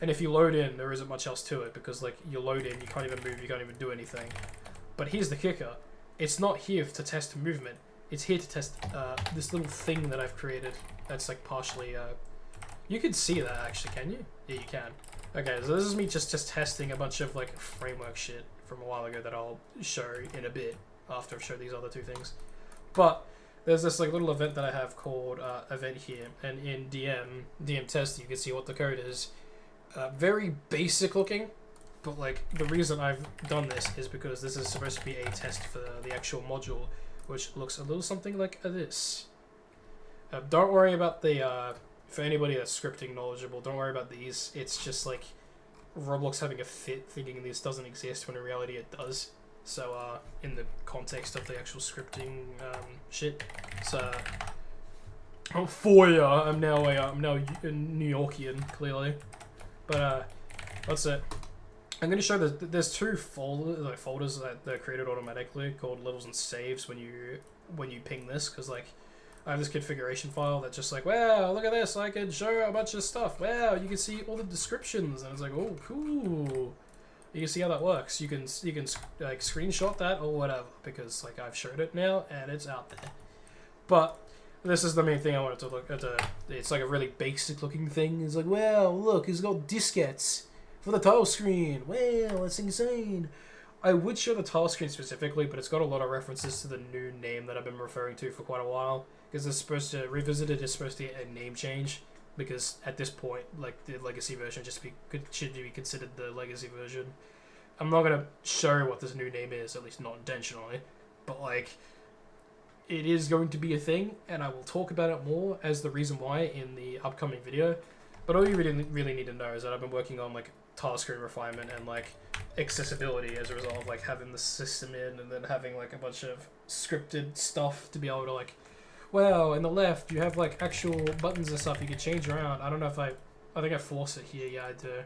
And if you load in, there isn't much else to it, because like you load in, you can't even move, you can't even do anything. But here's the kicker. It's not here to test movement. It's here to test this little thing that I've created that's like partially... You can see that actually, can you? Yeah, you can. Okay, so this is me just testing a bunch of like framework shit from a while ago that I'll show in a bit after I've showed these other 2 things. But there's this like little event that I have called event here, and in DM test you can see what the code is. Very basic looking, but like the reason I've done this is because this is supposed to be a test for the actual module, which looks a little something like this. Don't worry about the, for anybody that's scripting knowledgeable, don't worry about these. It's just like Roblox having a fit thinking this doesn't exist when in reality it does. So, in the context of the actual scripting shit. So, for ya, I'm now a New Yorkian, clearly. But, that's it. I'm going to show there's 2 folders that are created automatically called levels and saves when you ping this, because like I have this configuration file that's just like, wow, look at this, I can show a bunch of stuff. Wow, you can see all the descriptions, and it's like, oh, cool. You can see how that works. You can like screenshot that or whatever, because like I've showed it now and it's out there. But this is the main thing I wanted to look at. It's like a really basic looking thing. It's like, wow, look, it's got diskettes for the title screen. Wow, that's insane. I would show the title screen specifically, but it's got a lot of references to the new name that I've been referring to for quite a while. Because it's supposed to, Revisited is supposed to get a name change because at this point, like, the legacy version should be considered the legacy version. I'm not gonna show what this new name is, at least not intentionally, but like, it is going to be a thing, and I will talk about it more as the reason why in the upcoming video. But all you really need to know is that I've been working on like task screen refinement and like accessibility as a result of like having the system in, and then having like a bunch of scripted stuff to be able to like, well, in the left you have like actual buttons and stuff you can change around. I don't know if I think I force it here. Yeah, I do.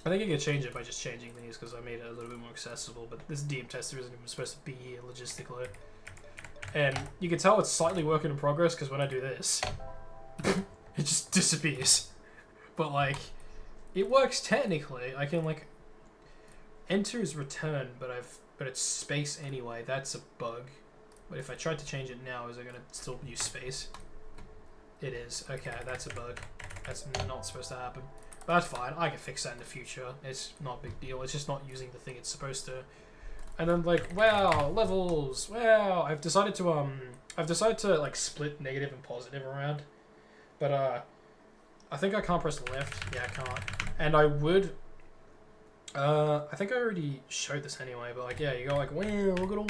I think I can change it by just changing these because I made it a little bit more accessible, but this DM tester isn't even supposed to be here logistically. And you can tell it's slightly work in progress because when I do this, it just disappears. But like, it works technically. I can like, enter is return, but it's space anyway. That's a bug. But if I tried to change it now, is it gonna still use space? It is. Okay, that's a bug. That's not supposed to happen. But that's fine, I can fix that in the future. It's not a big deal, it's just not using the thing it's supposed to. And then like, wow, levels, wow, I've decided to like split negative and positive around. But I think I can't press left. Yeah, I can't. And I would, I think I already showed this anyway, but like, yeah, you go like, wow, look at all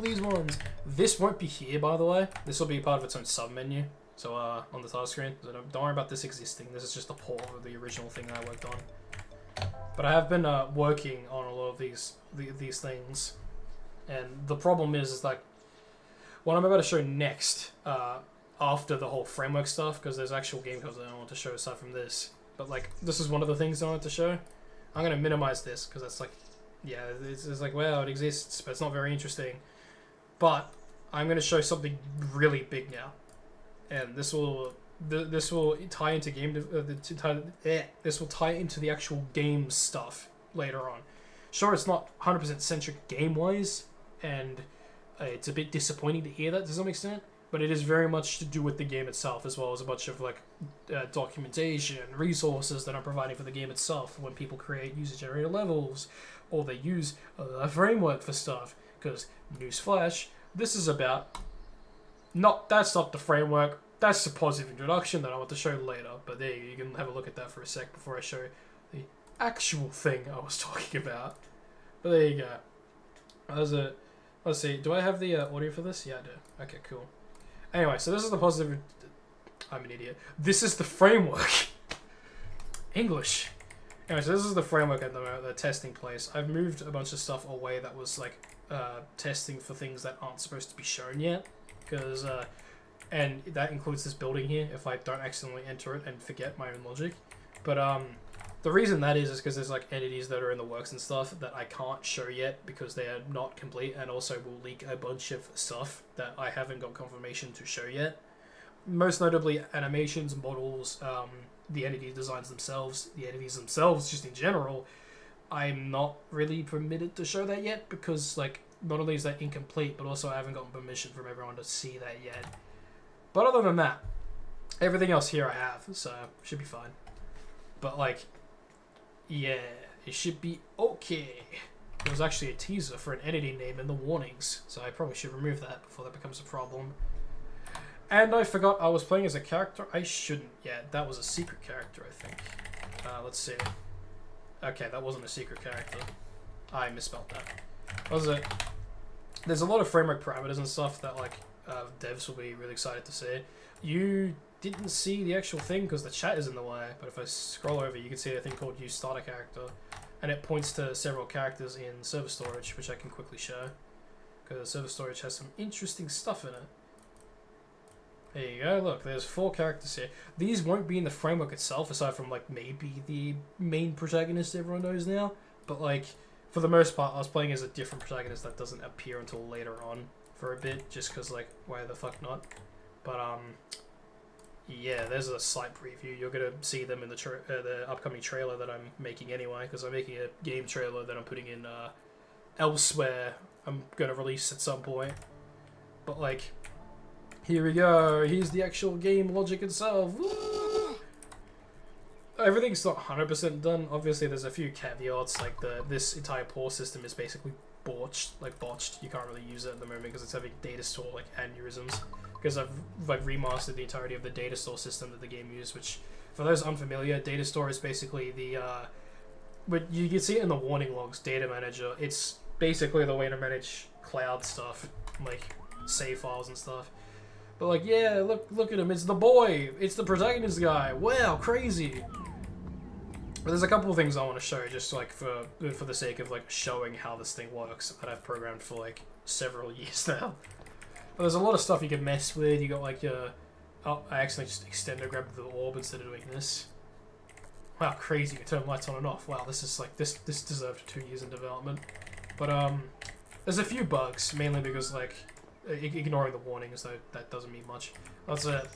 these ones. This won't be here, by the way. This will be part of its own sub-menu. So on the task screen, so don't worry about this existing. This is just a port of the original thing that I worked on. But I have been working on a lot of these things, and the problem is like what I'm about to show next, after the whole framework stuff, because there's actual game codes that I want to show aside from this. But like, this is one of the things I wanted to show. I'm gonna minimize this because that's like, yeah, it's like, well, it exists, but it's not very interesting. But I'm gonna show something really big now. And this will tie into this will tie into the actual game stuff later on. Sure, it's not 100% centric game wise, and it's a bit disappointing to hear that to some extent. But it is very much to do with the game itself, as well as a bunch of like documentation, resources that I'm providing for the game itself. When people create user-generated levels, or they use a framework for stuff. Because newsflash, this is about. That's not the framework. That's the positive introduction that I want to show later. But there you can have a look at that for a sec before I show the actual thing I was talking about. But there you go. Let's see. Do I have the audio for this? Yeah, I do. Okay, cool. Anyway, so this is the positive. I'm an idiot. This is the framework. English. Anyway, so this is the framework at the testing place. I've moved a bunch of stuff away that was like testing for things that aren't supposed to be shown yet. Because, and that includes this building here, if I don't accidentally enter it and forget my own logic. But, the reason that is because there's, like, entities that are in the works and stuff that I can't show yet because they are not complete, and also will leak a bunch of stuff that I haven't got confirmation to show yet. Most notably, animations, models, the entity designs themselves, the entities themselves, just in general. I'm not really permitted to show that yet because, like, not only is that incomplete, but also I haven't gotten permission from everyone to see that yet. But other than that, everything else here I have, so should be fine. But like, yeah, it should be okay. There was actually a teaser for an entity name in the warnings, so I probably should remove that before that becomes a problem. And I forgot I was playing as a character. I shouldn't yet. That was a secret character, I think. Let's see. Okay, that wasn't a secret character. I misspelled that. What was it? There's a lot of framework parameters and stuff that like devs will be really excited to see. You didn't see the actual thing because the chat is in the way, but if I scroll over you can see a thing called use starter character, and it points to several characters in server storage, which I can quickly show because server storage has some interesting stuff in it. There you go, look, there's 4 characters here. These won't be in the framework itself aside from like maybe the main protagonist everyone knows now, but like for the most part, I was playing as a different protagonist that doesn't appear until later on for a bit, just because, like, why the fuck not? But, yeah, there's a slight preview. You're going to see them in the upcoming trailer that I'm making anyway, because I'm making a game trailer that I'm putting in elsewhere. I'm going to release at some point. But, like, here we go. Here's the actual game logic itself. Woo! Everything's not 100% done. Obviously, there's a few caveats, like this entire pore system is basically botched. You can't really use it at the moment because it's having data store like aneurysms. Because I've remastered the entirety of the data store system that the game used. Which, for those unfamiliar, data store is basically the but you can see it in the warning logs. Data manager. It's basically the way to manage cloud stuff, like save files and stuff. But like, yeah, look at him. It's the boy. It's the protagonist guy. Wow, crazy. But there's a couple of things I want to show, just like for the sake of like showing how this thing works that I've programmed for like several years now. But there's a lot of stuff you can mess with. You got like your... Oh, I accidentally just extended grabbed the orb instead of doing this. Wow, crazy. You turn lights on and off. Wow, this is like... This deserved 2 years in development. But, there's a few bugs, mainly because, like, ignoring the warnings, though that doesn't mean much. That's it.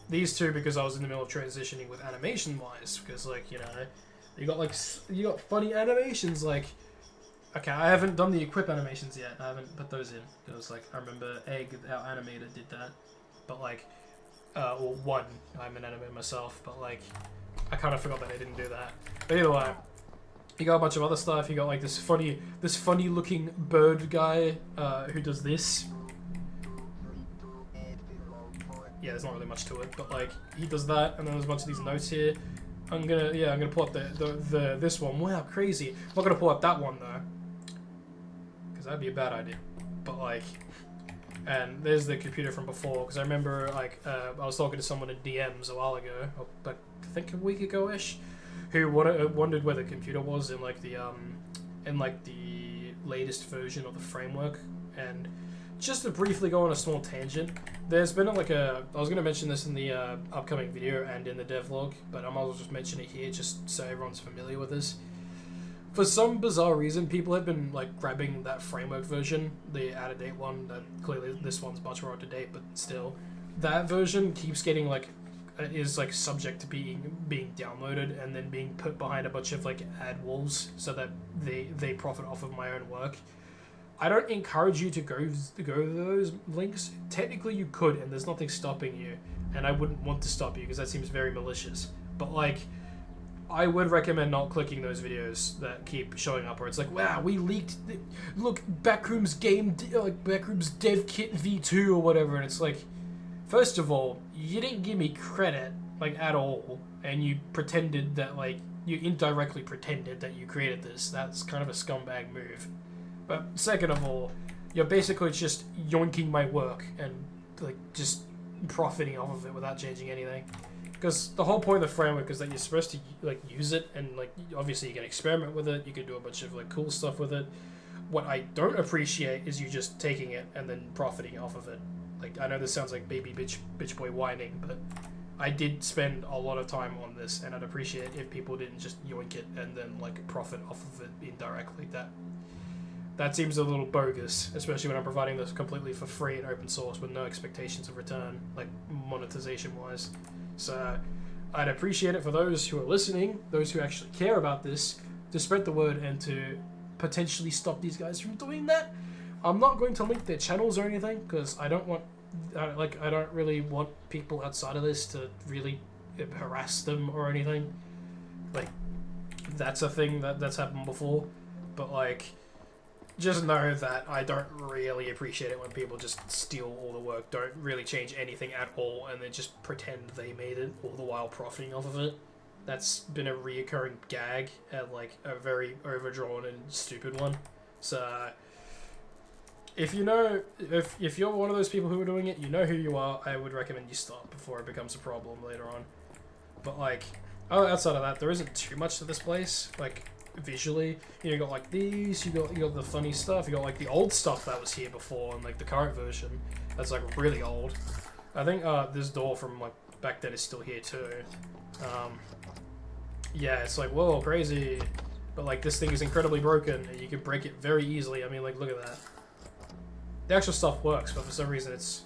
These two, because I was in the middle of transitioning with animation-wise, because, like, you know, you got funny animations, like... Okay, I haven't done the equip animations yet. I haven't put those in. Because, like, I remember Egg, our animator, did that. But, like, or one, I'm an animator myself, but, like, I kind of forgot that I didn't do that. But either way, you got a bunch of other stuff. You got, like, this funny-looking bird guy who does this. Yeah, there's not really much to it, but, like, he does that, and then there's a bunch of these notes here. I'm gonna pull up this one. Wow, crazy. I'm not gonna pull up that one, though. That'd be a bad idea, but like, and there's the computer from before, because I remember like I was talking to someone in DMs a while ago, like I think a week ago-ish, who wondered where the computer was in like the latest version of the framework. And just to briefly go on a small tangent, there's been like I was gonna mention this in the upcoming video and in the devlog, but I might as well just mention it here just so everyone's familiar with this. For some bizarre reason, people have been like grabbing that framework version, the out-of-date one. That clearly this one's much more up-to-date, but still, that version keeps getting like is like subject to being downloaded and then being put behind a bunch of like ad walls so that they profit off of my own work. I don't encourage you to go to those links. Technically, you could, and there's nothing stopping you, and I wouldn't want to stop you because that seems very malicious. But like, I would recommend not clicking those videos that keep showing up where it's like, wow, we leaked, look, Backrooms Backrooms Dev Kit V2 or whatever, and it's like, first of all, you didn't give me credit, like, at all, and you pretended that, like, you indirectly pretended that you created this. That's kind of a scumbag move. But second of all, you're basically just yoinking my work and, like, just profiting off of it without changing anything. Because the whole point of the framework is that you're supposed to like use it, and like obviously you can experiment with it, you can do a bunch of like cool stuff with it. What I don't appreciate is you just taking it and then profiting off of it. Like, I know this sounds like baby bitch boy whining, but I did spend a lot of time on this, and I'd appreciate if people didn't just yoink it and then like profit off of it indirectly. That seems a little bogus, especially when I'm providing this completely for free and open source with no expectations of return, like monetization wise. So I'd appreciate it for those who are listening, those who actually care about this, to spread the word and to potentially stop these guys from doing that. I'm not going to link their channels or anything because I don't really want people outside of this to really harass them or anything. Like, that's a thing that's happened before, but like, just know that I don't really appreciate it when people just steal all the work, don't really change anything at all, and then just pretend they made it, all the while profiting off of it. That's been a reoccurring gag, and like a very overdrawn and stupid one. So, if you know, if you're one of those people who are doing it, you know who you are, I would recommend you stop before it becomes a problem later on. But like, outside of that, there isn't too much to this place, like, visually. You know, you got like these, you got the funny stuff, you got like the old stuff that was here before, and like the current version that's like really old. I think this door from like back then is still here too. Yeah, it's like, whoa, crazy, but like this thing is incredibly broken and you can break it very easily. I mean, like, look at that. The actual stuff works, but for some reason it's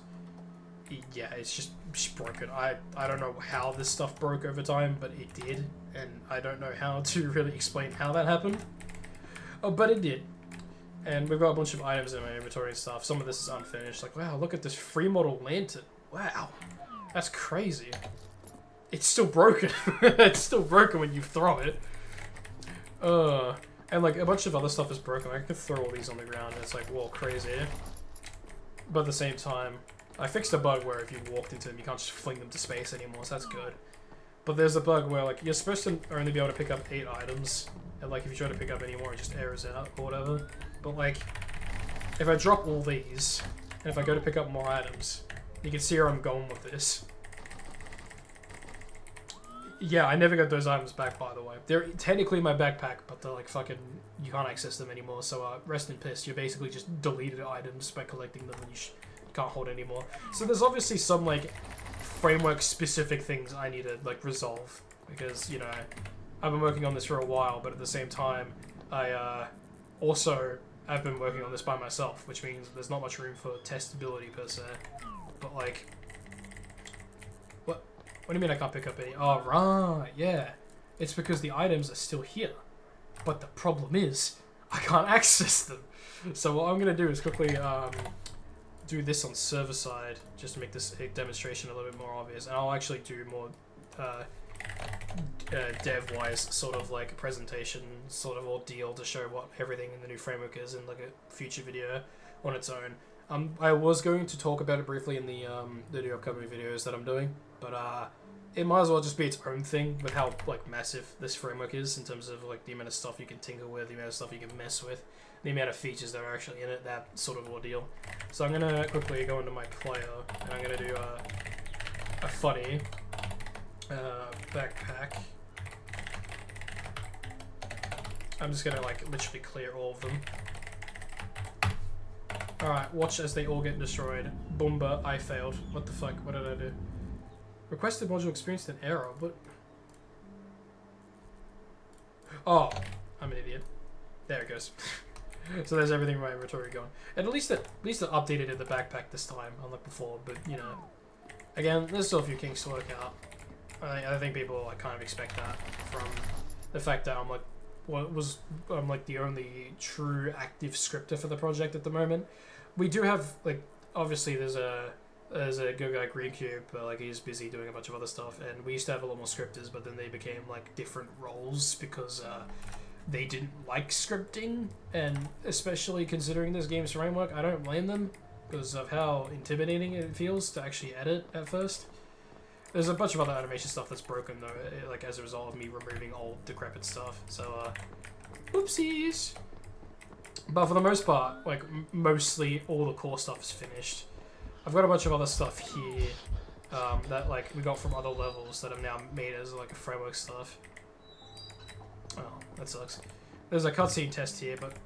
just broken. I don't know how this stuff broke over time, but it did, and I don't know how to really explain how that happened. Oh, but it did. And we've got a bunch of items in my inventory and stuff. Some of this is unfinished. Like, wow, look at this free model lantern. Wow, that's crazy. It's still broken. It's still broken when you throw it. And like a bunch of other stuff is broken. I could throw all these on the ground and it's like, whoa, crazy. But at the same time, I fixed a bug where if you walked into them, you can't just fling them to space anymore, so that's good. But there's a bug where like you're supposed to only be able to pick up 8 items, and like if you try to pick up any more, it just errors out or whatever. But like, if I drop all these, and if I go to pick up more items, you can see where I'm going with this. Yeah, I never got those items back, by the way. They're technically in my backpack, but they're like fucking, you can't access them anymore, so rest in piss. You're basically just deleted items by collecting them and you can't hold anymore. So there's obviously some like framework-specific things I need to like resolve, because, you know, I've been working on this for a while, but at the same time, I also have been working on this by myself, which means there's not much room for testability per se. But like, what do you mean I can't pick up any? Oh, right, yeah. It's because the items are still here. But the problem is, I can't access them. So what I'm going to do is quickly do this on server side, just to make this demonstration a little bit more obvious. And I'll actually do more dev-wise sort of like a presentation sort of ordeal to show what everything in the new framework is in like a future video on its own. I was going to talk about it briefly in the new upcoming videos that I'm doing, but it might as well just be its own thing with how like massive this framework is in terms of like the amount of stuff you can tinker with, the amount of stuff you can mess with, the amount of features that are actually in it, that sort of ordeal. So I'm gonna quickly go into my player and I'm gonna do a funny backpack. I'm just gonna like literally clear all of them. Alright, watch as they all get destroyed. Boomba, I failed. What the fuck? What did I do? Requested module experienced an error, but... Oh, I'm an idiot. There it goes. So there's everything in my inventory going. And at least it updated in the backpack this time, unlike before, but, you know... Again, there's still a few kinks to work out. I think people like kind of expect that from the fact that I'm like the only true active scripter for the project at the moment. We do have like obviously there's a Go Guy Green Cube, but like he's busy doing a bunch of other stuff, and we used to have a lot more scripters, but then they became like different roles because they didn't like scripting, and especially considering this game's framework, I don't blame them because of how intimidating it feels to actually edit at first. There's a bunch of other animation stuff that's broken though, like as a result of me removing old decrepit stuff. So, oopsies. But for the most part, like mostly all the core stuff is finished. I've got a bunch of other stuff here that like we got from other levels that have now made as like a framework stuff. Oh, that sucks. There's a cutscene test here, but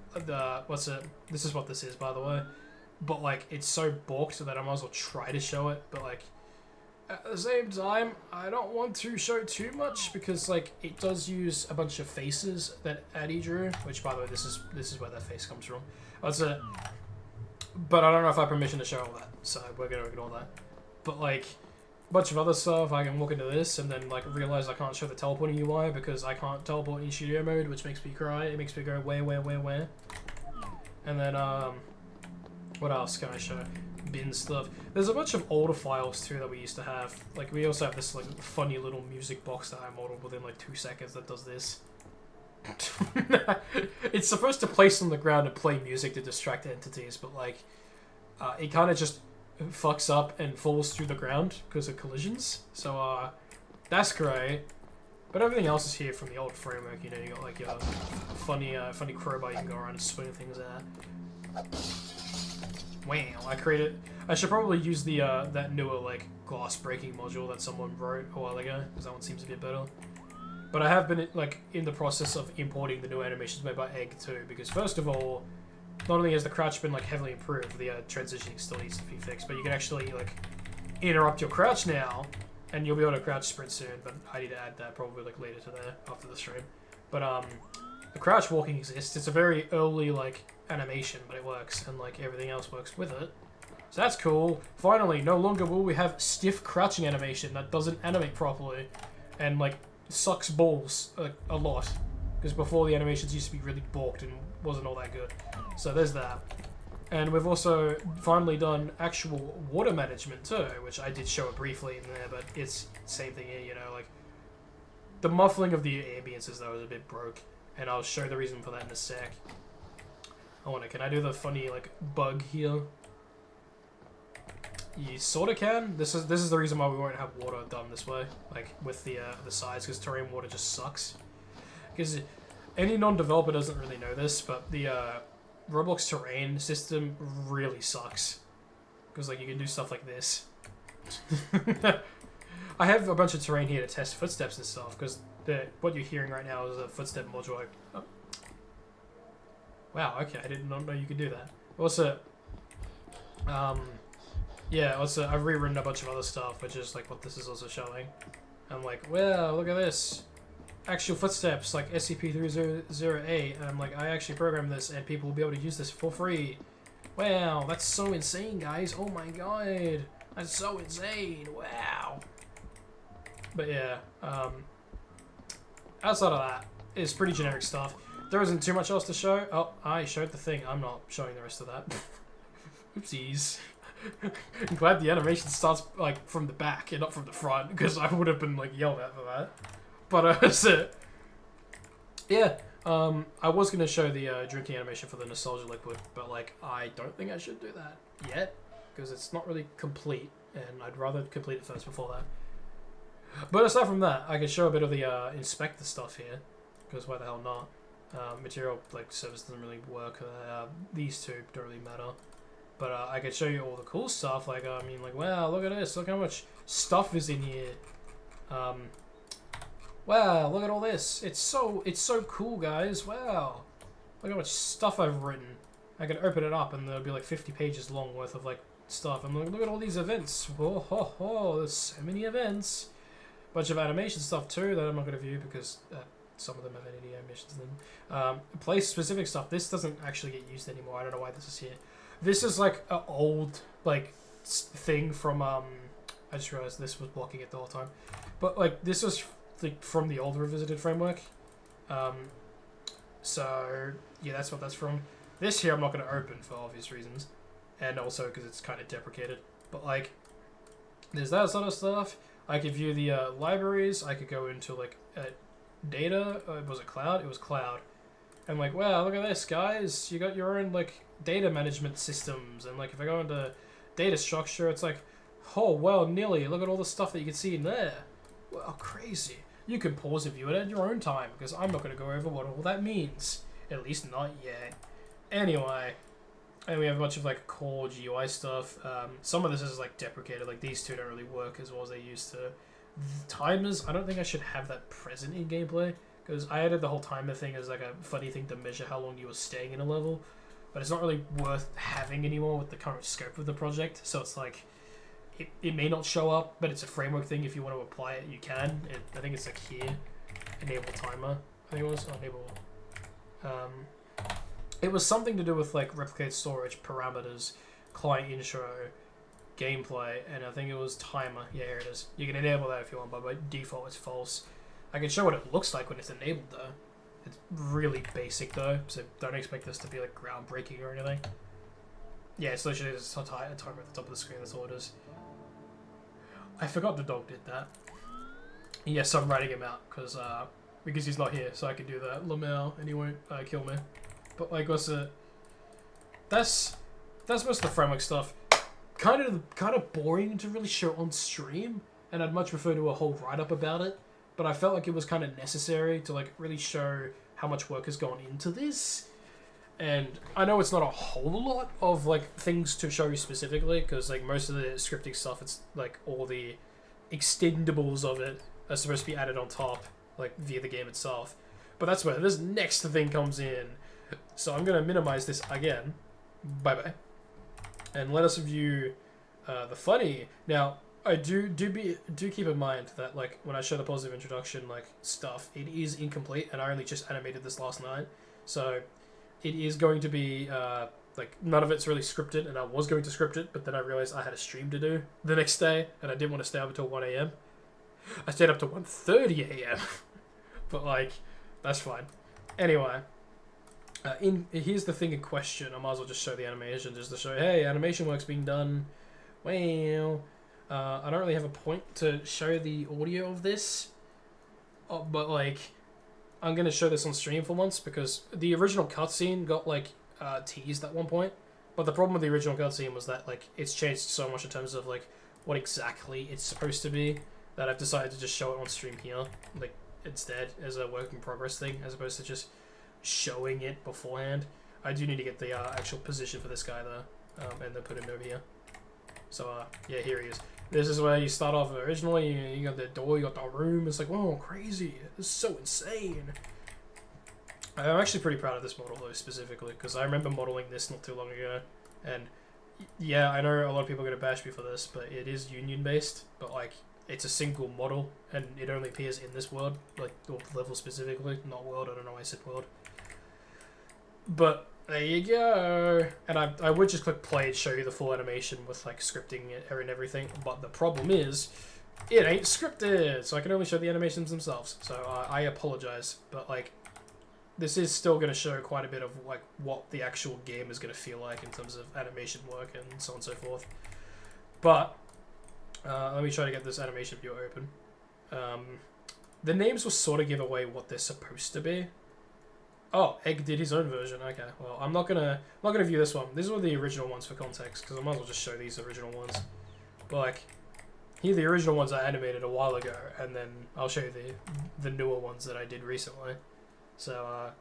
this is what this is, by the way. But like it's so balked that I might as well try to show it, but like. At the same time, I don't want to show too much because, like, it does use a bunch of faces that Addy drew. Which, by the way, this is where that face comes from. That's it. But I don't know if I have permission to show all that, so we're gonna ignore that. But like, a bunch of other stuff, I can walk into this and then like realize I can't show the teleporting UI because I can't teleport in studio mode, which makes me cry. It makes me go where. And then what else can I show? Bin stuff. There's a bunch of older files too that we used to have. Like we also have this like funny little music box that I modeled within like 2 seconds that does this. It's supposed to place on the ground and play music to distract entities, but like it kind of just fucks up and falls through the ground because of collisions. So that's great. But everything else is here from the old framework. You know, you got like your funny crowbar you can go around and swing things at. Wow, I should probably use the that newer like glass breaking module that someone wrote a while ago, because that one seems a bit better. But I have been like in the process of importing the new animations made by Egg too, because first of all, not only has the crouch been like heavily improved, the transitioning still needs to be fixed, but you can actually like interrupt your crouch now, and you'll be able to crouch sprint soon. But I need to add that probably like later today after the stream. But the crouch walking exists. It's a very early like animation, but it works, and like everything else works with it. So that's cool. Finally, no longer will we have stiff crouching animation that doesn't animate properly, and like sucks balls a lot. Because before the animations used to be really balked and wasn't all that good. So there's that. And we've also finally done actual water management too, which I did show it briefly in there, but it's the same thing here, you know, like the muffling of the ambiences though is a bit broke. and I'll show the reason for that in a sec. Can I do the funny, like, bug here? You sorta can. This is the reason why we won't have water done this way, like, with the sides, because terrain water just sucks. Because any non-developer doesn't really know this, but the Roblox terrain system really sucks. Because, like, you can do stuff like this. I have a bunch of terrain here to test footsteps and stuff, because what you're hearing right now is a footstep module. Oh. Wow, okay, I did not know you could do that. Also, yeah, also, I've rewritten a bunch of other stuff, which is, like, what this is also showing. I'm like, wow, look at this. Actual footsteps, like SCP-3008, and I'm like, I actually programmed this, and people will be able to use this for free. Wow, that's so insane, guys. Oh my god. That's so insane. Wow. But yeah, outside of that, it's pretty generic stuff. There isn't too much else to show. Oh, I showed the thing. I'm not showing the rest of that. Oopsies. I'm glad the animation starts, like, from the back and not from the front, because I would have been, like, yelled at for that. But, that's it. Yeah, I was going to show the drinking animation for the nostalgia liquid, but, like, I don't think I should do that yet, because it's not really complete, and I'd rather complete it first before that. But aside from that, I can show a bit of the inspector stuff here, because why the hell not? Material, like, service doesn't really work. These two don't really matter. But I can show you all the cool stuff. Like, I mean, like, wow, look at this. Look how much stuff is in here. Wow, look at all this. It's so cool, guys. Wow. Look how much stuff I've written. I can open it up and there'll be like 50 pages long worth of, like, stuff. I'm like, look at all these events. Whoa, ho, ho, there's so many events. Bunch of animation stuff too that I'm not going to view because some of them have any animations in them. Place-specific stuff. This doesn't actually get used anymore. I don't know why this is here. This is like an old, like, thing from, I just realized this was blocking it the whole time. But, like, this was, like, from the old Revisited framework. So, yeah, that's what that's from. This here I'm not going to open for obvious reasons. And also because it's kind of deprecated. But, like, there's that sort of stuff. I could view the libraries. I could go into, like, data. Was it cloud? It was cloud. And, like, wow, look at this, guys. You got your own, like, data management systems. And, like, if I go into data structure, it's like, oh, well, nearly. Look at all the stuff that you can see in there. Well, crazy. You can pause and view it at your own time, because I'm not going to go over what all that means. At least not yet. Anyway. And we have a bunch of, like, core GUI stuff. Some of this is, like, deprecated. Like, these two don't really work as well as they used to. Timers, I don't think I should have that present in gameplay. Because I added the whole timer thing as, like, a funny thing to measure how long you were staying in a level. But it's not really worth having anymore with the current scope of the project. So it's like, it may not show up, but it's a framework thing. If you want to apply it, you can. I think it's, like, here. Enable timer. I think it was enable. It was something to do with, like, replicate storage, parameters, client intro, gameplay, and I think it was timer. Yeah, here it is. You can enable that if you want, but by default it's false. I can show what it looks like when it's enabled, though. It's really basic, though, so don't expect this to be, like, groundbreaking or anything. Yeah, it's literally just a timer at the top of the screen, that's all it is. I forgot the dog did that. Yes, I'm writing him out, because he's not here, so I can do that. Lamau, and he won't kill me. But, like, what's it? That's most of the framework stuff. Kind of boring to really show on stream, and I'd much prefer to do a whole write-up about it. But I felt like it was kind of necessary to, like, really show how much work has gone into this. And I know it's not a whole lot of, like, things to show you specifically, because, like, most of the scripting stuff, it's, like, all the extendables of it are supposed to be added on top, like, via the game itself. But that's where this next thing comes in. So I'm going to minimize this again. Bye-bye. And let us view the funny. Now, I do keep in mind that, like, when I show the positive introduction, like, stuff, it is incomplete, and I only just animated this last night. So it is going to be, like, none of it's really scripted, and I was going to script it, but then I realized I had a stream to do the next day, and I didn't want to stay up until 1 a.m. I stayed up to 1:30 a.m. But, like, that's fine. Anyway. Here's the thing in question. I might as well just show the animation just to show, hey, animation work's being done. Well, I don't really have a point to show the audio of this, but, like, I'm gonna show this on stream for once because the original cutscene got like teased at one point, but the problem with the original cutscene was that like it's changed so much in terms of like what exactly it's supposed to be that I've decided to just show it on stream here, like instead as a work in progress thing as opposed to just showing it beforehand. I do need to get the actual position for this guy though, and then put him over here. So yeah, here he is. This is where you start off originally. You got the door, you got the room. It's like, whoa, crazy. This is so insane. I'm actually pretty proud of this model though, specifically, because I remember modeling this not too long ago. And yeah, I know a lot of people are going to bash me for this, but it is union based. But like, it's a single model, and it only appears in this world, like, or level specifically, not world. I don't know why I said world. But there you go. And I would just click play and show you the full animation with like scripting it and everything. But the problem is, it ain't scripted, so I can only show the animations themselves. So I apologize, but like, this is still going to show quite a bit of like what the actual game is going to feel like in terms of animation work and so on and so forth. But let me try to get this animation view open. The names will sort of give away what they're supposed to be. Oh, Egg did his own version. Okay, well, I'm not gonna view this one. These were the original ones for context, because I might as well just show these original ones. But like, here the original ones I animated a while ago, and then I'll show you the newer ones that I did recently. So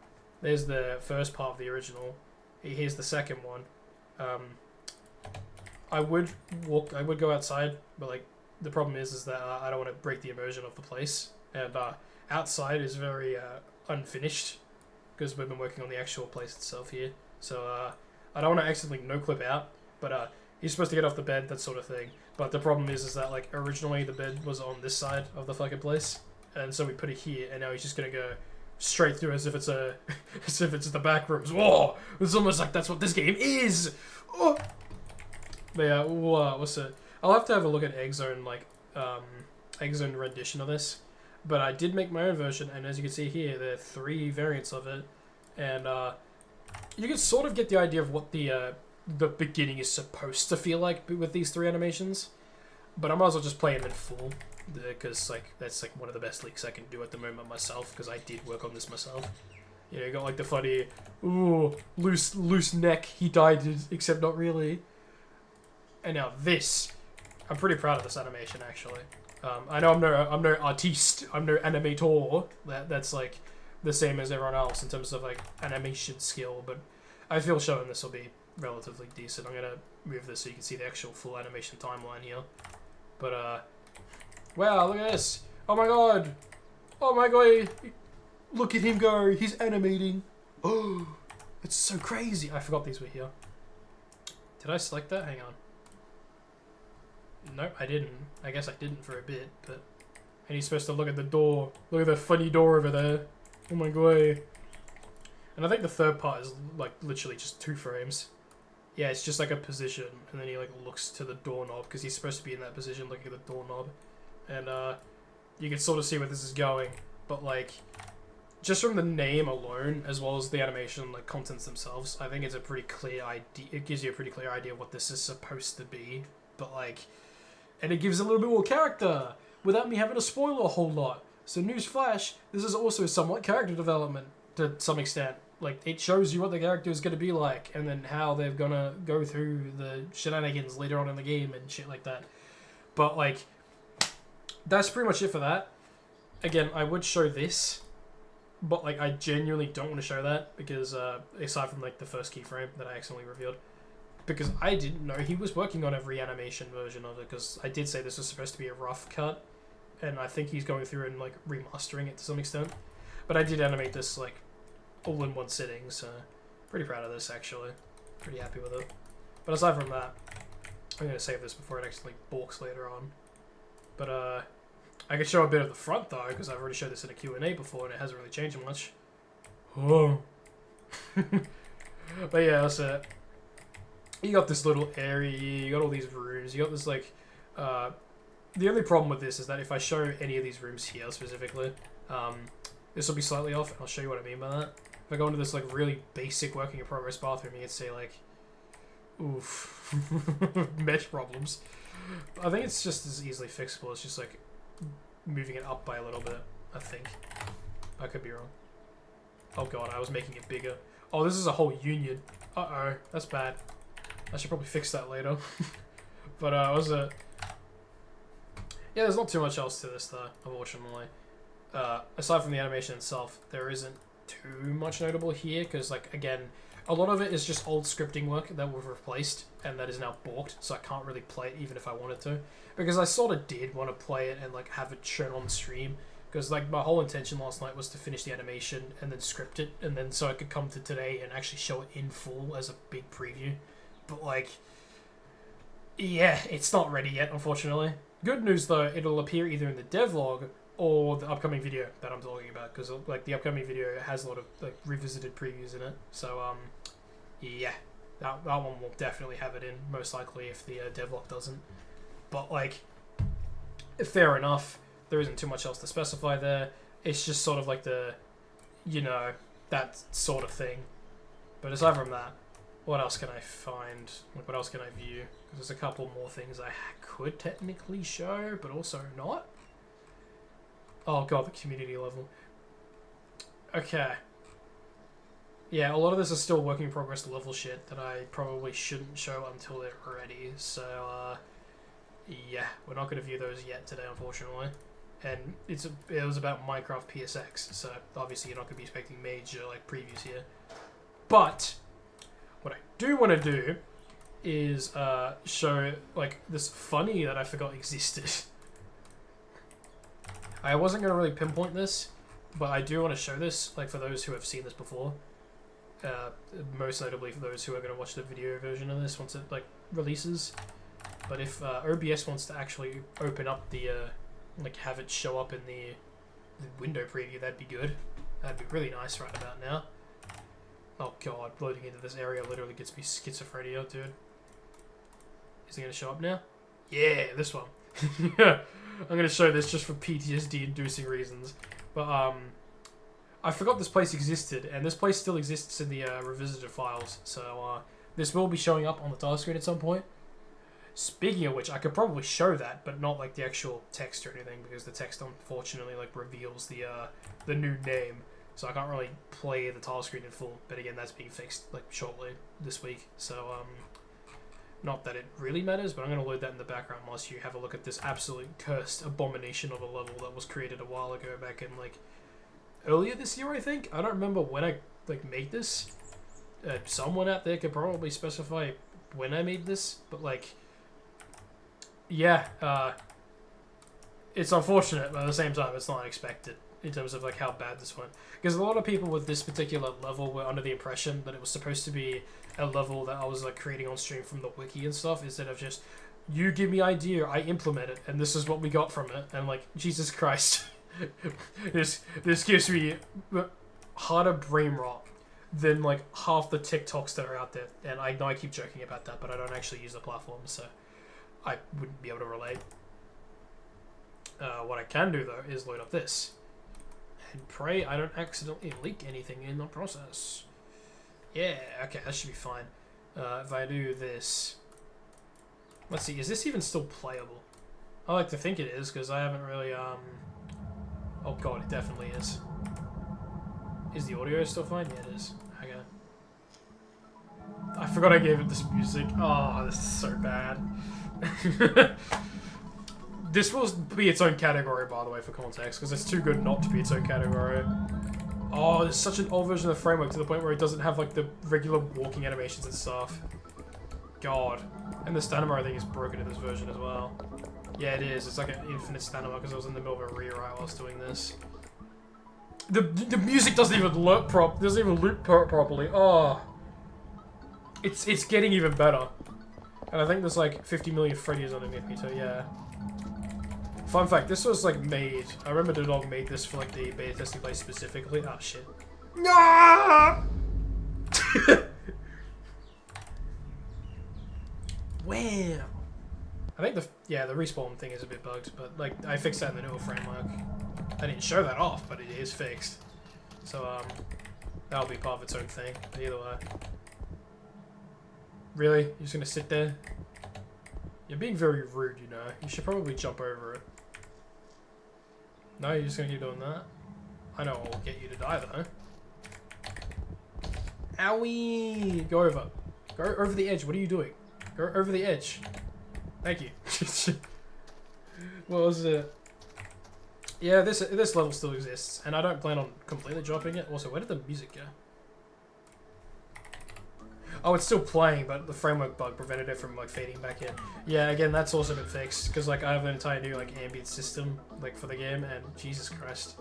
there's the first part of the original. Here's the second one. I would go outside, but like the problem is that I don't want to break the immersion of the place, and outside is very unfinished, because we've been working on the actual place itself here. So I don't want to accidentally no-clip out, but he's supposed to get off the bed, that sort of thing. But the problem is that like originally the bed was on this side of the fucking place, and so we put it here, and now he's just gonna go straight through as if it's a as if it's the Backrooms. Whoa! It's almost like that's what this game is. Oh! But yeah, what's it? I'll have to have a look at Eggzone, like Eggzone rendition of this. But I did make my own version, and as you can see here, there are 3 variants of it, and you can sort of get the idea of what the beginning is supposed to feel like with these 3 animations. But I might as well just play them in full, because like that's like one of the best leaks I can do at the moment myself, because I did work on this myself. You know, you got like the funny, ooh, loose neck, he died, except not really. And now this, I'm pretty proud of this animation actually. I know I'm no artiste, I'm no animator. That's like the same as everyone else in terms of like animation skill, but I feel showing this will be relatively decent. I'm gonna move this so you can see the actual full animation timeline here. But wow, look at this! Oh my god! Oh my god! Look at him go! He's animating. Oh, it's so crazy! I forgot these were here. Did I select that? Hang on. Nope, I didn't. I guess I didn't for a bit, but... And he's supposed to look at the door. Look at the funny door over there. Oh my god. And I think the third part is, like, literally just 2 frames. Yeah, it's just like a position, and then he, like, looks to the doorknob, because he's supposed to be in that position looking at the doorknob. And, you can sort of see where this is going, but, like... Just from the name alone, as well as the animation, like, contents themselves, I think it's a pretty clear idea. It gives you a pretty clear idea of what this is supposed to be, but, like... And it gives a little bit more character, without me having to spoil a whole lot. So newsflash, this is also somewhat character development, to some extent. Like, it shows you what the character is going to be like, and then how they're going to go through the shenanigans later on in the game and shit like that. But, like, that's pretty much it for that. Again, I would show this, but, like, I genuinely don't want to show that, because, aside from, like, the first keyframe that I accidentally revealed, because I didn't know he was working on a reanimation version of it, because I did say this was supposed to be a rough cut, and I think he's going through and, like, remastering it to some extent. But I did animate this, like, all in one sitting, so pretty proud of this, actually. Pretty happy with it. But aside from that, I'm going to save this before it accidentally balks later on. But, I could show a bit of the front, though, because I've already showed this in a Q&A before, and it hasn't really changed much. Oh. But yeah, that's it. You got this little area, you got all these rooms, you got this, like, the only problem with this is that if I show any of these rooms here specifically, this will be slightly off, and I'll show you what I mean by that. If I go into this, like, really basic working in progress bathroom, you can say, like, oof, mesh problems. I think it's just as easily fixable, it's just, like, moving it up by a little bit, I think. I could be wrong. Oh god, I was making it bigger. Oh, this is a whole union. Uh-oh, that's bad. I should probably fix that later. But, was it... Yeah, there's not too much else to this, though, unfortunately. Aside from the animation itself, there isn't too much notable here, because, like, again, a lot of it is just old scripting work that we've replaced, and that is now balked, so I can't really play it even if I wanted to. Because I sort of did want to play it and, like, have it shown on stream. Because, like, my whole intention last night was to finish the animation and then script it, and then so I could come to today and actually show it in full as a big preview. But, like, yeah, it's not ready yet, unfortunately. Good news, though, it'll appear either in the devlog or the upcoming video that I'm talking about, because, like, the upcoming video has a lot of, like, revisited previews in it. So, yeah, that one will definitely have it in, most likely, if the devlog doesn't. But, like, fair enough. There isn't too much else to specify there. It's just sort of like the, you know, that sort of thing. But aside from that, what else can I find? Like, what else can I view? Because there's a couple more things I could technically show, but also not. Oh god, the community level. Okay. Yeah, a lot of this is still work in progress level shit that I probably shouldn't show until they're ready. So, yeah, we're not going to view those yet today, unfortunately. And it was about Minecraft PSX, so obviously you're not going to be expecting major, like, previews here. But what I do want to do is show, like, this funny that I forgot existed. I wasn't going to really pinpoint this, but I do want to show this, like, for those who have seen this before. Most notably for those who are going to watch the video version of this once it, like, releases. But if OBS wants to actually open up the, like, have it show up in the window preview, that'd be good. That'd be really nice right about now. Oh god, loading into this area literally gets me schizophrenia, dude. Is it going to show up now? Yeah, this one. I'm going to show this just for PTSD-inducing reasons. But, I forgot this place existed, and this place still exists in the revisited files. So, this will be showing up on the task screen at some point. Speaking of which, I could probably show that, but not, like, the actual text or anything, because the text, unfortunately, like, reveals the new name. So I can't really play the tile screen in full, but again, that's being fixed, like, shortly this week. So, not that it really matters, but I'm going to load that in the background whilst you have a look at this absolute cursed abomination of a level that was created a while ago, back in, like, earlier this year, I think? I don't remember when I, like, made this. Someone out there could probably specify when I made this, but, like, yeah, it's unfortunate, but at the same time, it's not unexpected in terms of, like, how bad this went. Because a lot of people with this particular level were under the impression that it was supposed to be a level that I was, like, creating on stream from the wiki and stuff, instead of just, you give me idea, I implement it, and this is what we got from it. And, like, Jesus Christ. this gives me harder brain rot than, like, half the TikToks that are out there. And I know I keep joking about that, but I don't actually use the platform, so I wouldn't be able to relate. What I can do, though, is load up this. And pray I don't accidentally leak anything in the process. Yeah, okay, that should be fine. If I do this... Let's see, is this even still playable? I like to think it is, because I haven't really, Oh god, it definitely is. Is the audio still fine? Yeah, it is. Okay. I forgot I gave it this music. Oh, this is so bad. This will be its own category, by the way, for context, because it's too good not to be its own category. Oh, there's such an old version of the framework to the point where it doesn't have, like, the regular walking animations and stuff. God. And the stamina, I think, is broken in this version as well. Yeah, it is. It's like an infinite stamina, because I was in the middle of a rewrite while I was doing this. The music doesn't even loop properly. Oh. It's getting even better. And I think there's, like, 50 million Freddy's underneath me, so yeah. Fun fact, this was, like, made... I remember the dog made this for, like, the beta testing place specifically. Oh, shit. No! Wow. I think the respawn thing is a bit bugged, but, like, I fixed that in the newer framework. I didn't show that off, but it is fixed. So, that'll be part of its own thing. But either way. Really? You're just gonna sit there? You're being very rude, you know. You should probably jump over it. No, you're just gonna keep doing that? I know what will get you to die, though. Owie! Go over. Go over the edge. What are you doing? Go over the edge. Thank you. What was it? Yeah, this level still exists, and I don't plan on completely dropping it. Also, where did the music go? Oh, it's still playing, but the framework bug prevented it from like fading back in. Yeah, again, that's also been fixed because like I have an entire new like ambient system like for the game, and Jesus Christ.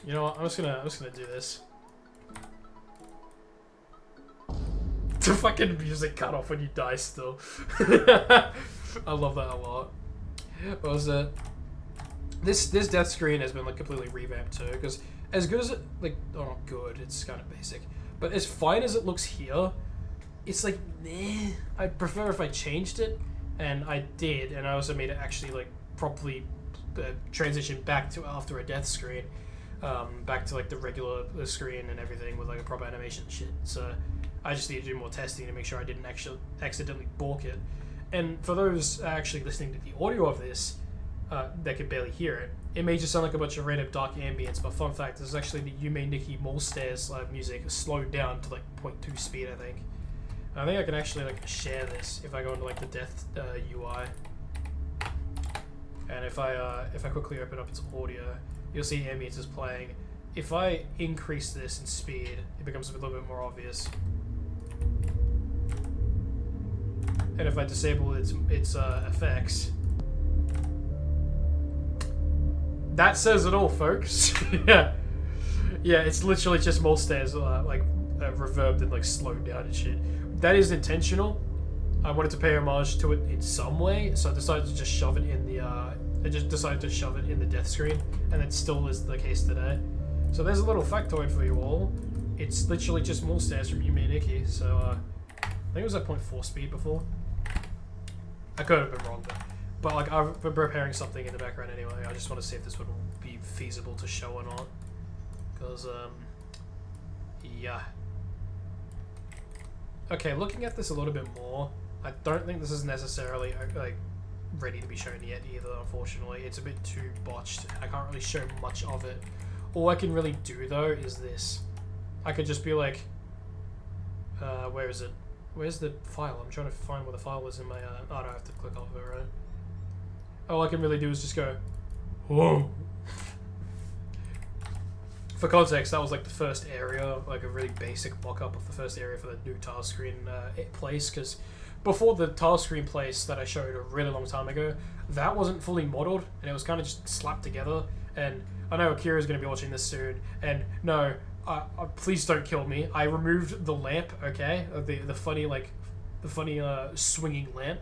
You know what? I'm just gonna do this. The fucking music cut off when you die still. I love that a lot. What was it? This death screen has been like completely revamped too, because as good as it like, oh, not good, it's kind of basic, but as fine as it looks here, it's like, meh. I'd prefer if I changed it, and I did, and I also made it actually like properly transition back to after a death screen, back to like the regular screen and everything with like a proper animation and shit. So I just need to do more testing to make sure I didn't actually accidentally balk it. And for those actually listening to the audio of this, that can barely hear it, it may just sound like a bunch of random dark ambience, but fun fact, this is actually the Yume Nikki Mall Stairs music slowed down to like 0.2 speed, I think. I think I can actually like share this if I go into like the death UI. And if I quickly open up its audio, you'll see ambience is playing. If I increase this in speed, it becomes a little bit more obvious. And if I disable its effects, that says it all, folks. Yeah, it's literally just more stairs, like reverbed and like slowed down and shit. That is intentional. I wanted to pay homage to it in some way, so I decided to just shove it in the. I just decided to shove it in the death screen, and it still is the case today. So there's a little factoid for you all. It's literally just more stairs from Yume Nikki. So I think it was at 0.4 speed before. I could have been wrong, but like I've been preparing something in the background anyway. I just want to see if this would be feasible to show or not, because yeah. Okay, looking at this a little bit more, I don't think this is necessarily like ready to be shown yet either. Unfortunately, it's a bit too botched. I can't really show much of it. All I can really do though is this. I could just be like, where is it? Where's the file? I'm trying to find where the file is in my, oh no, I have to click off it, right? All I can really do is just go, whoa. For context, that was like the first area, like a really basic mock-up of the first area for the new tile screen place, because before the tile screen place that I showed a really long time ago, that wasn't fully modeled, and it was kind of just slapped together, and I know Akira's going to be watching this soon, and no, please don't kill me. I removed the lamp, okay? The funny swinging lamp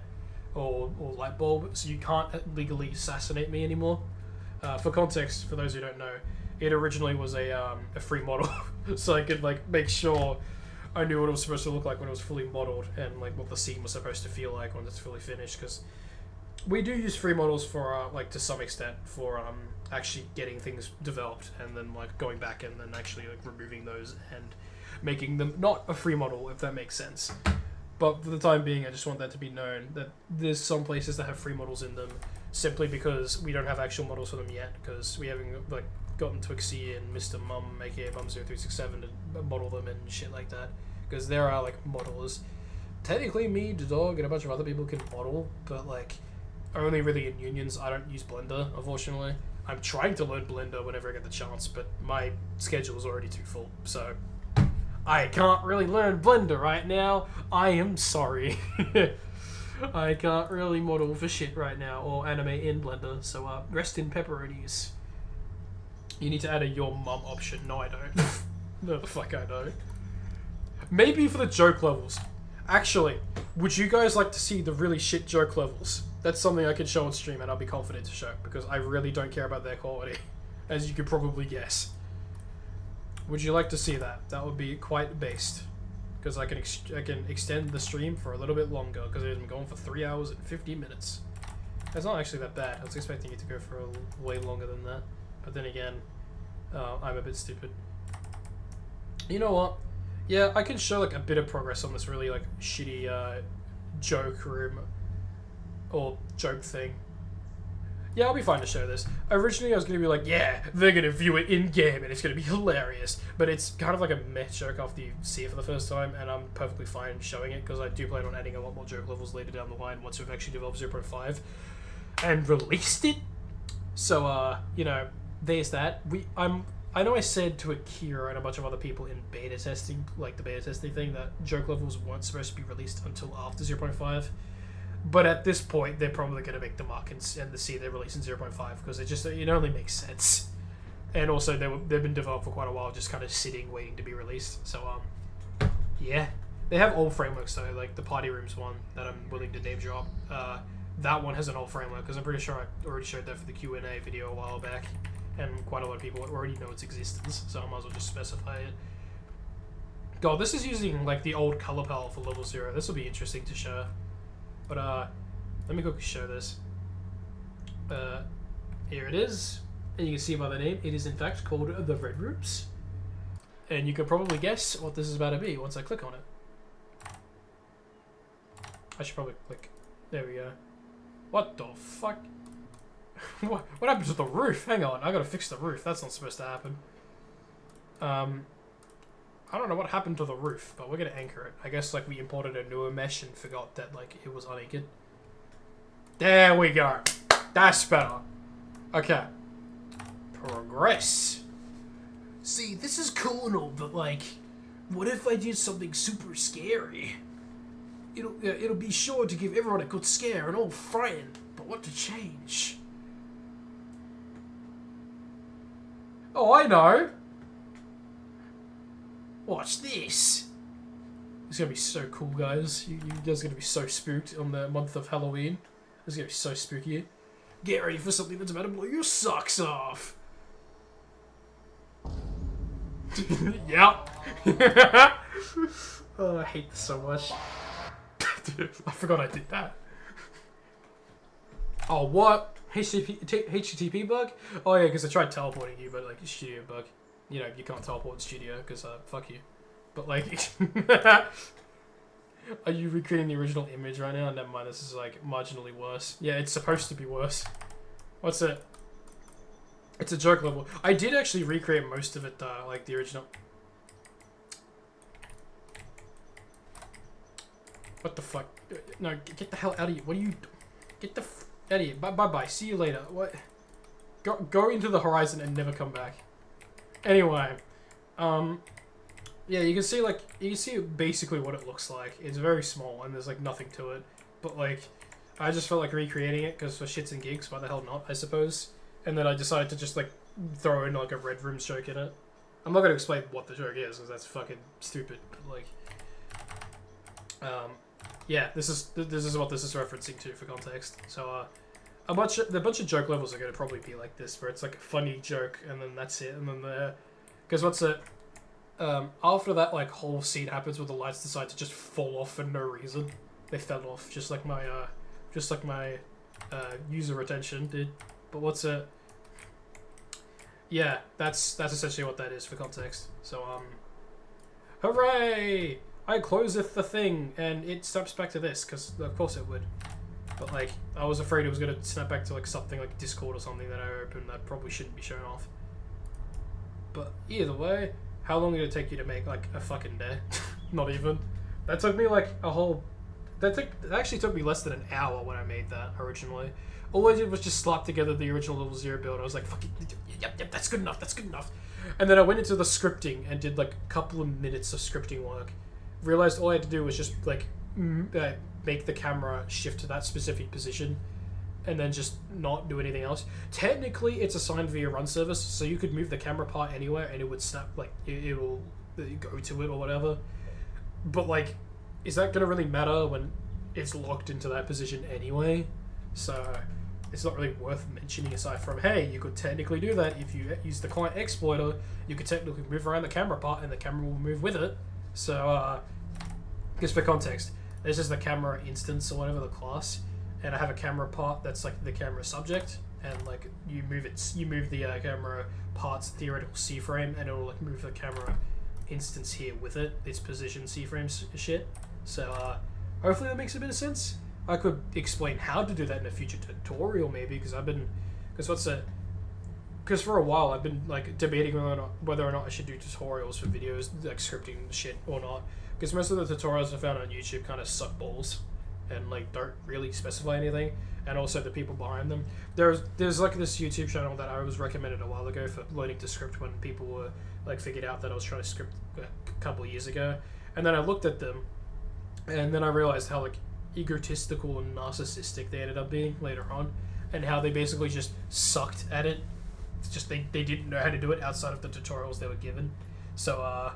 or light bulb, so you can't legally assassinate me anymore. For context, for those who don't know, it originally was a free model, so I could like make sure I knew what it was supposed to look like when it was fully modeled, and like what the scene was supposed to feel like when it's fully finished. Because we do use free models for like to some extent for actually getting things developed, and then like going back and then actually like removing those and making them not a free model, if that makes sense. But for the time being, I just want that to be known that there's some places that have free models in them simply because we don't have actual models for them yet, because we haven't like gotten Twixie and Mr. Mum, aka Mum0367, to model them and shit like that. Because there are like modelers. Technically, me, the dog, and a bunch of other people can model, but like only really in unions. I don't use Blender, unfortunately. I'm trying to learn Blender whenever I get the chance, but my schedule is already too full, so I can't really learn Blender right now. I am sorry. I can't really model for shit right now, or animate in Blender, so rest in pepperonis. You need to add a your mum option. No, I don't. No, the fuck I don't. Maybe for the joke levels. Actually, would you guys like to see the really shit joke levels? That's something I can show on stream, and I'll be confident to show, because I really don't care about their quality, as you could probably guess. Would you like to see that? That would be quite based, because I can extend the stream for a little bit longer, because it's been going for 3 hours and 50 minutes. That's not actually that bad. I was expecting it to go for way longer than that, but then again, I'm a bit stupid. You know what? Yeah, I can show like a bit of progress on this really like shitty joke room or joke thing. Yeah, I'll be fine to show this. Originally, I was going to be like, yeah, they're going to view it in-game, and it's going to be hilarious. But it's kind of like a meh joke after you see it for the first time, and I'm perfectly fine showing it, because I do plan on adding a lot more joke levels later down the line once we've actually developed 0.5 and released it. So, you know, there's that. I know I said to Akira and a bunch of other people in beta testing, like the beta testing thing, that joke levels weren't supposed to be released until after 0.5. But at this point, they're probably going to make the mark and see they're releasing 0.5 because it only makes sense. And also, they've been developed for quite a while, just kind of sitting, waiting to be released. So, yeah. They have old frameworks, though, like the Party Rooms one that I'm willing to name drop. That one has an old framework, because I'm pretty sure I already showed that for the Q&A video a while back. And quite a lot of people already know its existence, so I might as well just specify it. God, this is using, like, the old color palette for level 0. This will be interesting to show. But, let me quickly show this. Here it is. And you can see by the name, it is in fact called the Red Rooms. And you can probably guess what this is about to be once I click on it. I should probably click. There we go. What the fuck? What happened to the roof? Hang on, I gotta fix the roof. That's not supposed to happen. I don't know what happened to the roof, but we're gonna anchor it. I guess like we imported a newer mesh and forgot that like it was unanchored. There we go. That's better. Okay. Progress. See, this is cool and all, but like, what if I did something super scary? It'll be sure to give everyone a good scare and all frightened. But what to change? Oh, I know. Watch this. It's gonna be so cool, guys. You guys are gonna be so spooked on the month of Halloween. It's gonna be so spooky. Get ready for something that's about to blow your socks off. Yep. Oh, I hate this so much. Dude, I forgot I did that. Oh, what? HTTP bug? Oh yeah, because I tried teleporting you, but like a studio bug. You know, you can't teleport in studio because fuck you. But like, are you recreating the original image right now? Never mind, this is like marginally worse. Yeah, it's supposed to be worse. What's it? It's a joke level. I did actually recreate most of it, like the original. What the fuck? No, get the hell out of here. What are you? Get the f out of here. Bye. See you later. What? Go into the horizon and never come back. Anyway, yeah, you can see basically what it looks like. It's very small and there's like nothing to it. But like, I just felt like recreating it because for shits and gigs, why the hell not? I suppose. And then I decided to just like throw in like a Red Rooms joke in it. I'm not gonna explain what the joke is because that's fucking stupid. But, like, yeah, this is what this is referencing to for context. So the bunch of joke levels are gonna probably be like this, where it's like a funny joke and then that's it, and then because what's it? After that like whole scene happens where the lights decide to just fall off for no reason. They fell off just like my user retention did. But what's it? Yeah, that's essentially what that is for context. So hooray! I closeth the thing, and it snaps back to this, because of course it would. But like, I was afraid it was going to snap back to like something like Discord or something that I opened that probably shouldn't be shown off. But either way, how long did it take you to make like a fucking day? Not even. That took me like a whole... That actually took me less than an hour when I made that originally. All I did was just slap together the original level 0 build. I was like, fucking, yep, that's good enough, that's good enough. And then I went into the scripting and did like a couple of minutes of scripting work. Realized all I had to do was just like make the camera shift to that specific position and then just not do anything else. Technically it's assigned via run service, so you could move the camera part anywhere and it would snap, like it will go to it or whatever. But like, is that gonna really matter when it's locked into that position anyway? So it's not really worth mentioning, aside from, hey, you could technically do that if you use the client exploiter. You could technically move around the camera part and the camera will move with it. So just for context, this is the camera instance or whatever, the class, and I have a camera part that's like the camera subject, and like you move the camera part's theoretical C-frame, and it'll like move the camera instance here with it, its position C-frame shit. So hopefully that makes a bit of sense. I could explain how to do that in a future tutorial maybe, because for a while I've been like debating whether or not I should do tutorials for videos, like scripting shit or not. Because most of the tutorials I found on YouTube kind of suck balls, and like don't really specify anything. And also the people behind them. There's like this YouTube channel that I was recommended a while ago for learning to script when people were like figured out that I was trying to script a couple of years ago. And then I looked at them, and then I realized how like egotistical and narcissistic they ended up being later on, and how they basically just sucked at it. It's just they didn't know how to do it outside of the tutorials they were given. So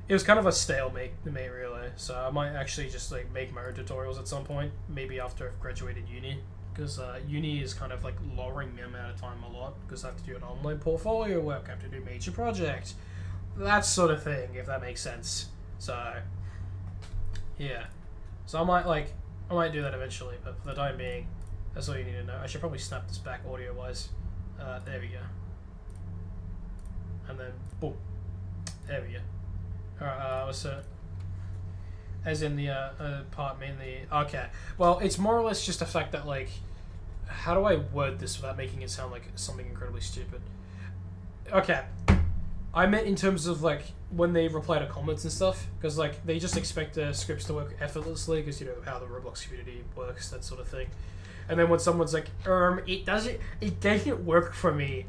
it was kind of a stalemate, really. So I might actually just like make my own tutorials at some point, maybe after I've graduated uni, because uni is kind of like lowering the amount of time a lot, because I have to do an online portfolio work, I have to do major projects, that sort of thing, if that makes sense. So yeah, so I might do that eventually, but for the time being, that's all you need to know. I should probably snap this back audio wise. There we go, and then boom, there we go. Alright, so as in the part mainly, okay, well, it's more or less just the fact that, like, how do I word this without making it sound like something incredibly stupid? Okay, I meant in terms of like when they reply to comments and stuff, because like they just expect the scripts to work effortlessly, because you know how the Roblox community works, that sort of thing. And then when someone's like, it doesn't work for me.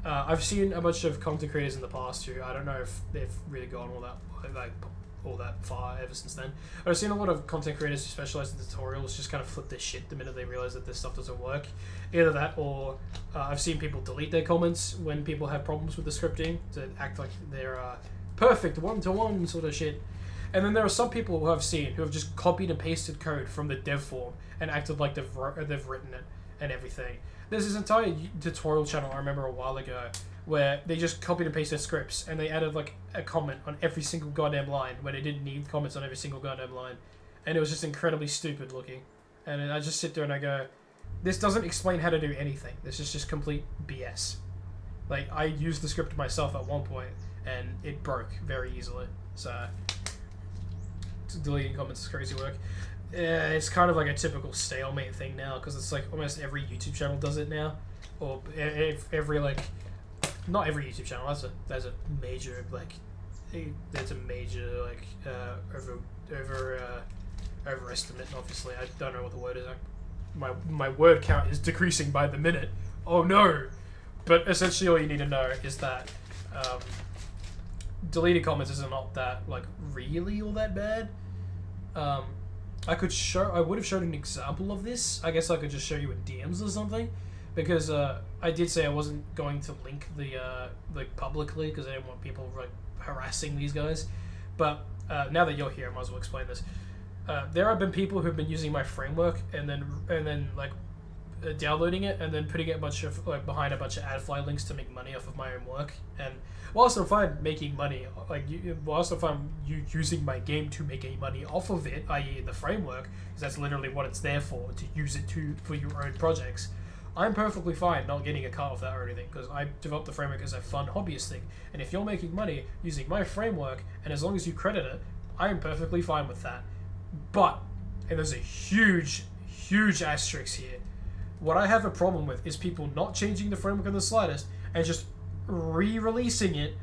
I've seen a bunch of content creators in the past who, I don't know if they've really gone all that far ever since then. I've seen a lot of content creators who specialize in tutorials just kind of flip their shit the minute they realize that this stuff doesn't work. Either that, or I've seen people delete their comments when people have problems with the scripting to act like they're perfect one-to-one sort of shit. And then there are some people who I've seen who have just copied and pasted code from the dev form and acted like they've written it and everything. There's this entire tutorial channel I remember a while ago where they just copied and pasted scripts and they added like a comment on every single goddamn line when they didn't need comments on every single goddamn line. And it was just incredibly stupid looking. And I just sit there and I go, this doesn't explain how to do anything. This is just complete BS. Like, I used the script myself at one point and it broke very easily. So deleting comments is crazy work. It's kind of like a typical stalemate thing now, because it's like almost every YouTube channel does it now, or every like, not every YouTube channel. That's a major like, that's a major like overestimate. Obviously, I don't know what the word is. My word count is decreasing by the minute. Oh no! But essentially, all you need to know is that deleted comments is not that like really all that bad. I would have shown an example of this. I guess I could just show you in DMs or something, because I did say I wasn't going to link the like publicly, because I didn't want people like harassing these guys. But now that you're here, I might as well explain this. There have been people who've been using my framework and then like downloading it and then putting it behind a bunch of ad fly links to make money off of my own work. And whilst I'm fine making money, whilst I'm fine using my game to make any money off of it, i.e. the framework, because that's literally what it's there for, to use it for your own projects, I'm perfectly fine not getting a cut off that or anything, because I developed the framework as a fun hobbyist thing. And if you're making money using my framework, and as long as you credit it, I am perfectly fine with that. But, and there's a huge asterisk here, what I have a problem with is people not changing the framework in the slightest and just re-releasing it,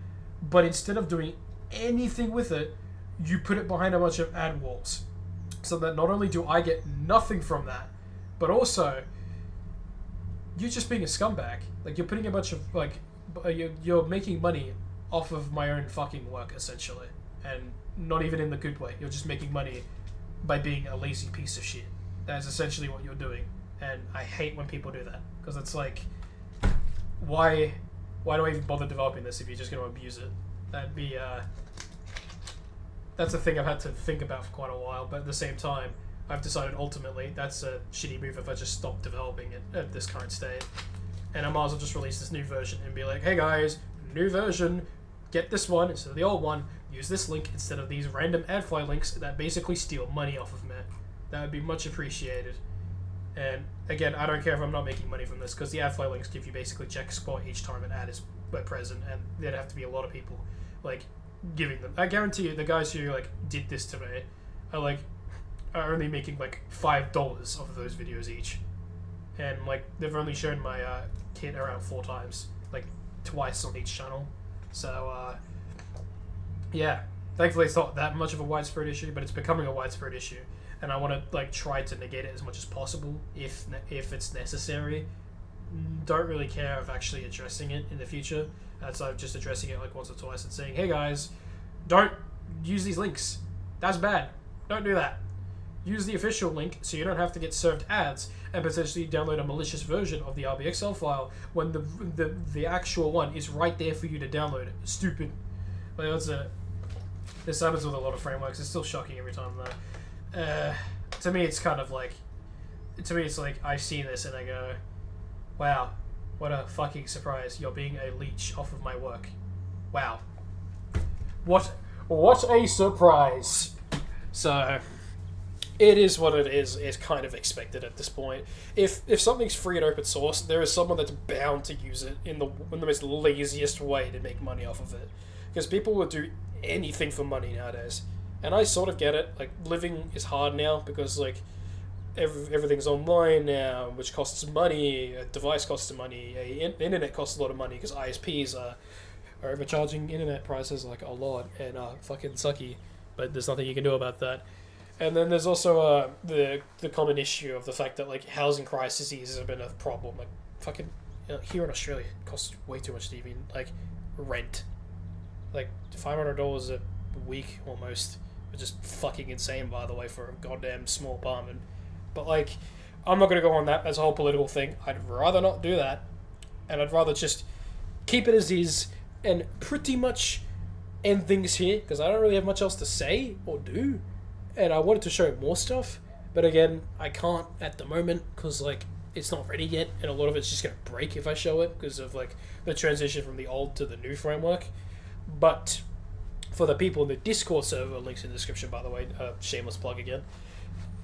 but instead of doing anything with it, you put it behind a bunch of ad walls. So that not only do I get nothing from that, but also you're just being a scumbag. Like, you're putting a bunch of like, you're making money off of my own fucking work essentially, and not even in the good way. You're just making money by being a lazy piece of shit. That's essentially what you're doing. And I hate when people do that, because it's like, why do I even bother developing this if you're just going to abuse it? That's a thing I've had to think about for quite a while, but at the same time, I've decided ultimately that's a shitty move if I just stop developing it at this current state. And I might as well just release this new version and be like, hey guys, new version, get this one instead of the old one, use this link instead of these random adfly links that basically steal money off of me. That would be much appreciated. And again, I don't care if I'm not making money from this, because the adfly links give you basically check score each time an ad is present, and there'd have to be a lot of people like giving them. I guarantee you, the guys who like did this to me are like are only making like $5 off of those videos each, and like they've only shown my kit around 4 times, like twice on each channel. So yeah, thankfully it's not that much of a widespread issue, but it's becoming a widespread issue, and I want to like try to negate it as much as possible if it's necessary. Don't really care of actually addressing it in the future, outside of just addressing it like once or twice and saying, hey guys, don't use these links, that's bad, don't do that. Use the official link so you don't have to get served ads and potentially download a malicious version of the RBXL file when the actual one is right there for you to download. Stupid. Like, that's it. This happens with a lot of frameworks. It's still shocking every time though. To me it's kind of like, I see this and I go, wow, what a fucking surprise. You're being a leech off of my work. Wow. What a surprise. So it is what it is. It's kind of expected at this point. If something's free and open source, there is someone that's bound to use it in the most laziest way to make money off of it. Because people will do anything for money nowadays. And I sort of get it. Like, living is hard now because, like, everything's online now, which costs money. A device costs money. Internet costs a lot of money because ISPs are overcharging internet prices like a lot and fucking sucky. But there's nothing you can do about that. And then there's also the common issue of the fact that like housing crises have been a problem. Like fucking here in Australia, it costs way too much to even like rent. Like $500 a week almost, which is fucking insane by the way for a goddamn small apartment. But like, I'm not gonna go on that as a whole political thing. I'd rather not do that, and I'd rather just keep it as is and pretty much end things here because I don't really have much else to say or do. And I wanted to show more stuff, but again, I can't at the moment because like it's not ready yet, and a lot of it's just gonna break if I show it because of like the transition from the old to the new framework. But for the people in the Discord server, links in the description by the way, shameless plug again,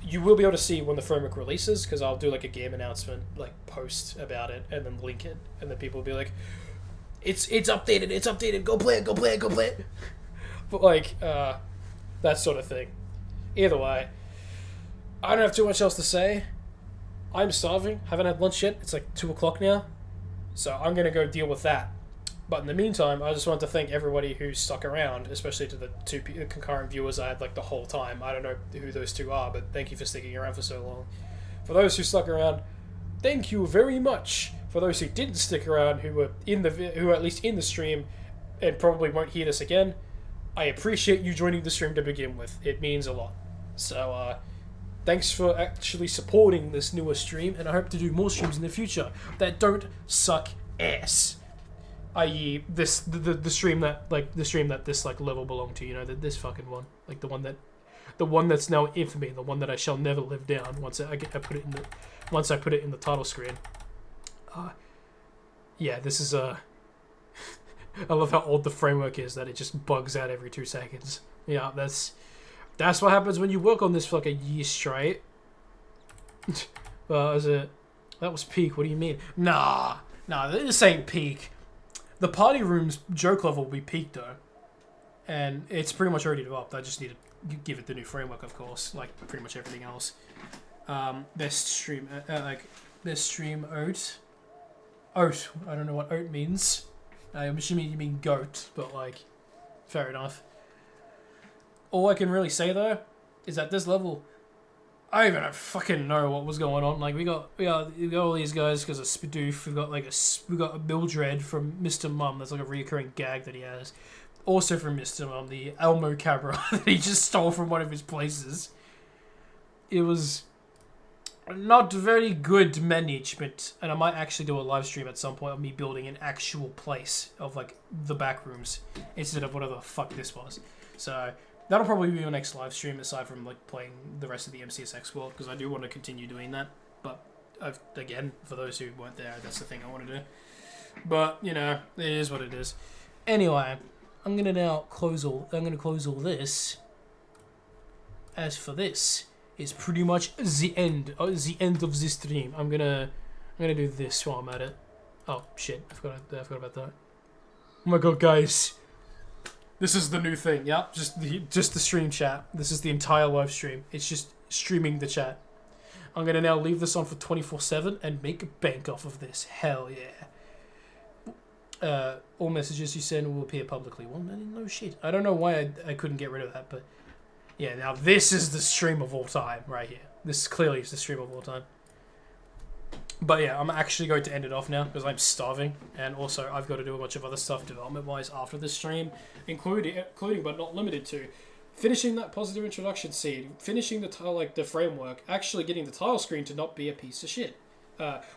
you will be able to see when the framework releases because I'll do like a game announcement, like post about it, and then link it, and then people will be like, it's updated, go play it. But like that sort of thing. Either way, I don't have too much else to say. I'm starving. Haven't had lunch yet. It's like 2 o'clock now. So I'm going to go deal with that. But in the meantime, I just want to thank everybody who stuck around, especially to the 2 concurrent viewers I had like the whole time. I don't know who those 2 are, but thank you for sticking around for so long. For those who stuck around, thank you very much. For those who didn't stick around, who were at least in the stream and probably won't hear this again, I appreciate you joining the stream to begin with. It means a lot. So, thanks for actually supporting this newer stream, and I hope to do more streams in the future that don't suck ass. I.e., the stream that this like level belonged to, you know, this fucking one, like the one that's now infamy, the one that I shall never live down once I put it in the title screen. Yeah, this is I love how old the framework is, that it just bugs out every 2 seconds. Yeah, that's what happens when you work on this for like a year straight. Well, that was peak, what do you mean? Nah, this ain't peak. The party room's joke level will be peak though. And it's pretty much already developed. I just need to give it the new framework, of course, like pretty much everything else. Best stream oat. Oat, I don't know what oat means. I'm assuming you mean goat, but like, fair enough. All I can really say though is at this level, I even don't fucking know what was going on. Like we got all these guys because of Spidoof. We got a Mildred from Mr. Mum. That's like a reoccurring gag that he has. Also from Mr. Mum, the Elmo camera that he just stole from one of his places. It was not very good management, and I might actually do a live stream at some point of me building an actual place of like the Backrooms instead of whatever the fuck this was. So that'll probably be my next live stream aside from like playing the rest of the MCSX world, because I do want to continue doing that. But again, for those who weren't there, that's the thing I want to do. But you know, it is what it is. Anyway, I'm gonna close all this. As for this, it's pretty much the end of the stream. I'm gonna do this while I'm at it. Oh shit, I forgot about that. Oh my god, guys. This is the new thing, yeah? Just the stream chat. This is the entire live stream. It's just streaming the chat. I'm gonna now leave this on for 24/7 and make a bank off of this. Hell yeah. All messages you send will appear publicly. Well, no shit. I don't know why I couldn't get rid of that, but yeah, now this is the stream of all time right here. This clearly is the stream of all time. But yeah, I'm actually going to end it off now because I'm starving, and also I've got to do a bunch of other stuff development-wise after this stream, including but not limited to finishing that positive introduction scene, finishing the framework, actually getting the tile screen to not be a piece of shit,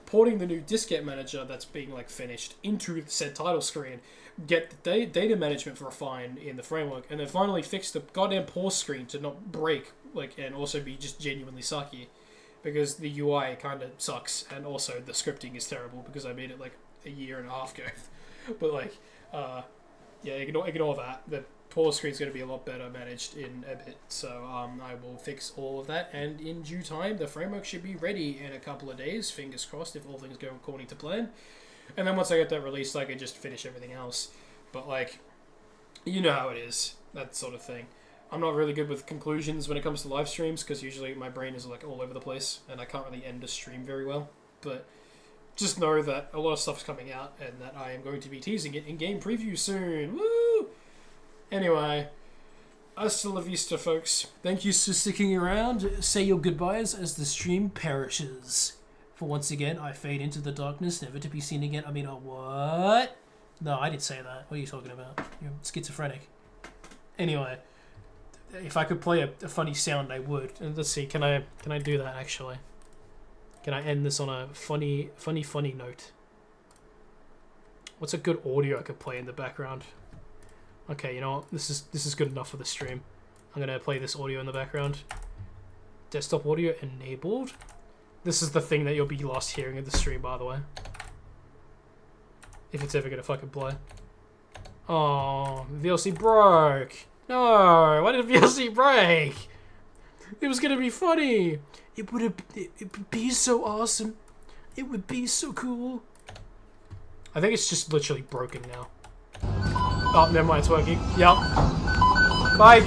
porting the new diskette manager that's being finished into said title screen, get the data management refined in the framework, and then finally fix the goddamn pause screen to not break and also be just genuinely sucky. Because the UI kind of sucks, and also the scripting is terrible because I made it a year and a half ago. But yeah, ignore that. The pause screen is going to be a lot better managed in a bit, so I will fix all of that. And in due time, the framework should be ready in a couple of days. Fingers crossed if all things go according to plan. And then once I get that released, I can just finish everything else. But you know how it is, that sort of thing. I'm not really good with conclusions when it comes to live streams because usually my brain is all over the place and I can't really end a stream very well. But just know that a lot of stuff's coming out and that I am going to be teasing it in game preview soon. Woo! Anyway, hasta la vista, folks. Thank you for sticking around. Say your goodbyes as the stream perishes. For once again, I fade into the darkness, never to be seen again. I mean, what? No, I didn't say that. What are you talking about? You're schizophrenic. Anyway. If I could play a funny sound, I would. And let's see, can I do that actually? Can I end this on a funny note? What's a good audio I could play in the background? Okay, you know what? This is good enough for the stream. I'm gonna play this audio in the background. Desktop audio enabled. This is the thing that you'll be lost hearing in the stream, by the way. If it's ever gonna fucking play. Oh, VLC broke. No, why did VLC break? It was gonna be funny. It would be so awesome. It would be so cool. I think it's just literally broken now. Oh, never mind, it's working. Yep. Bye, guys.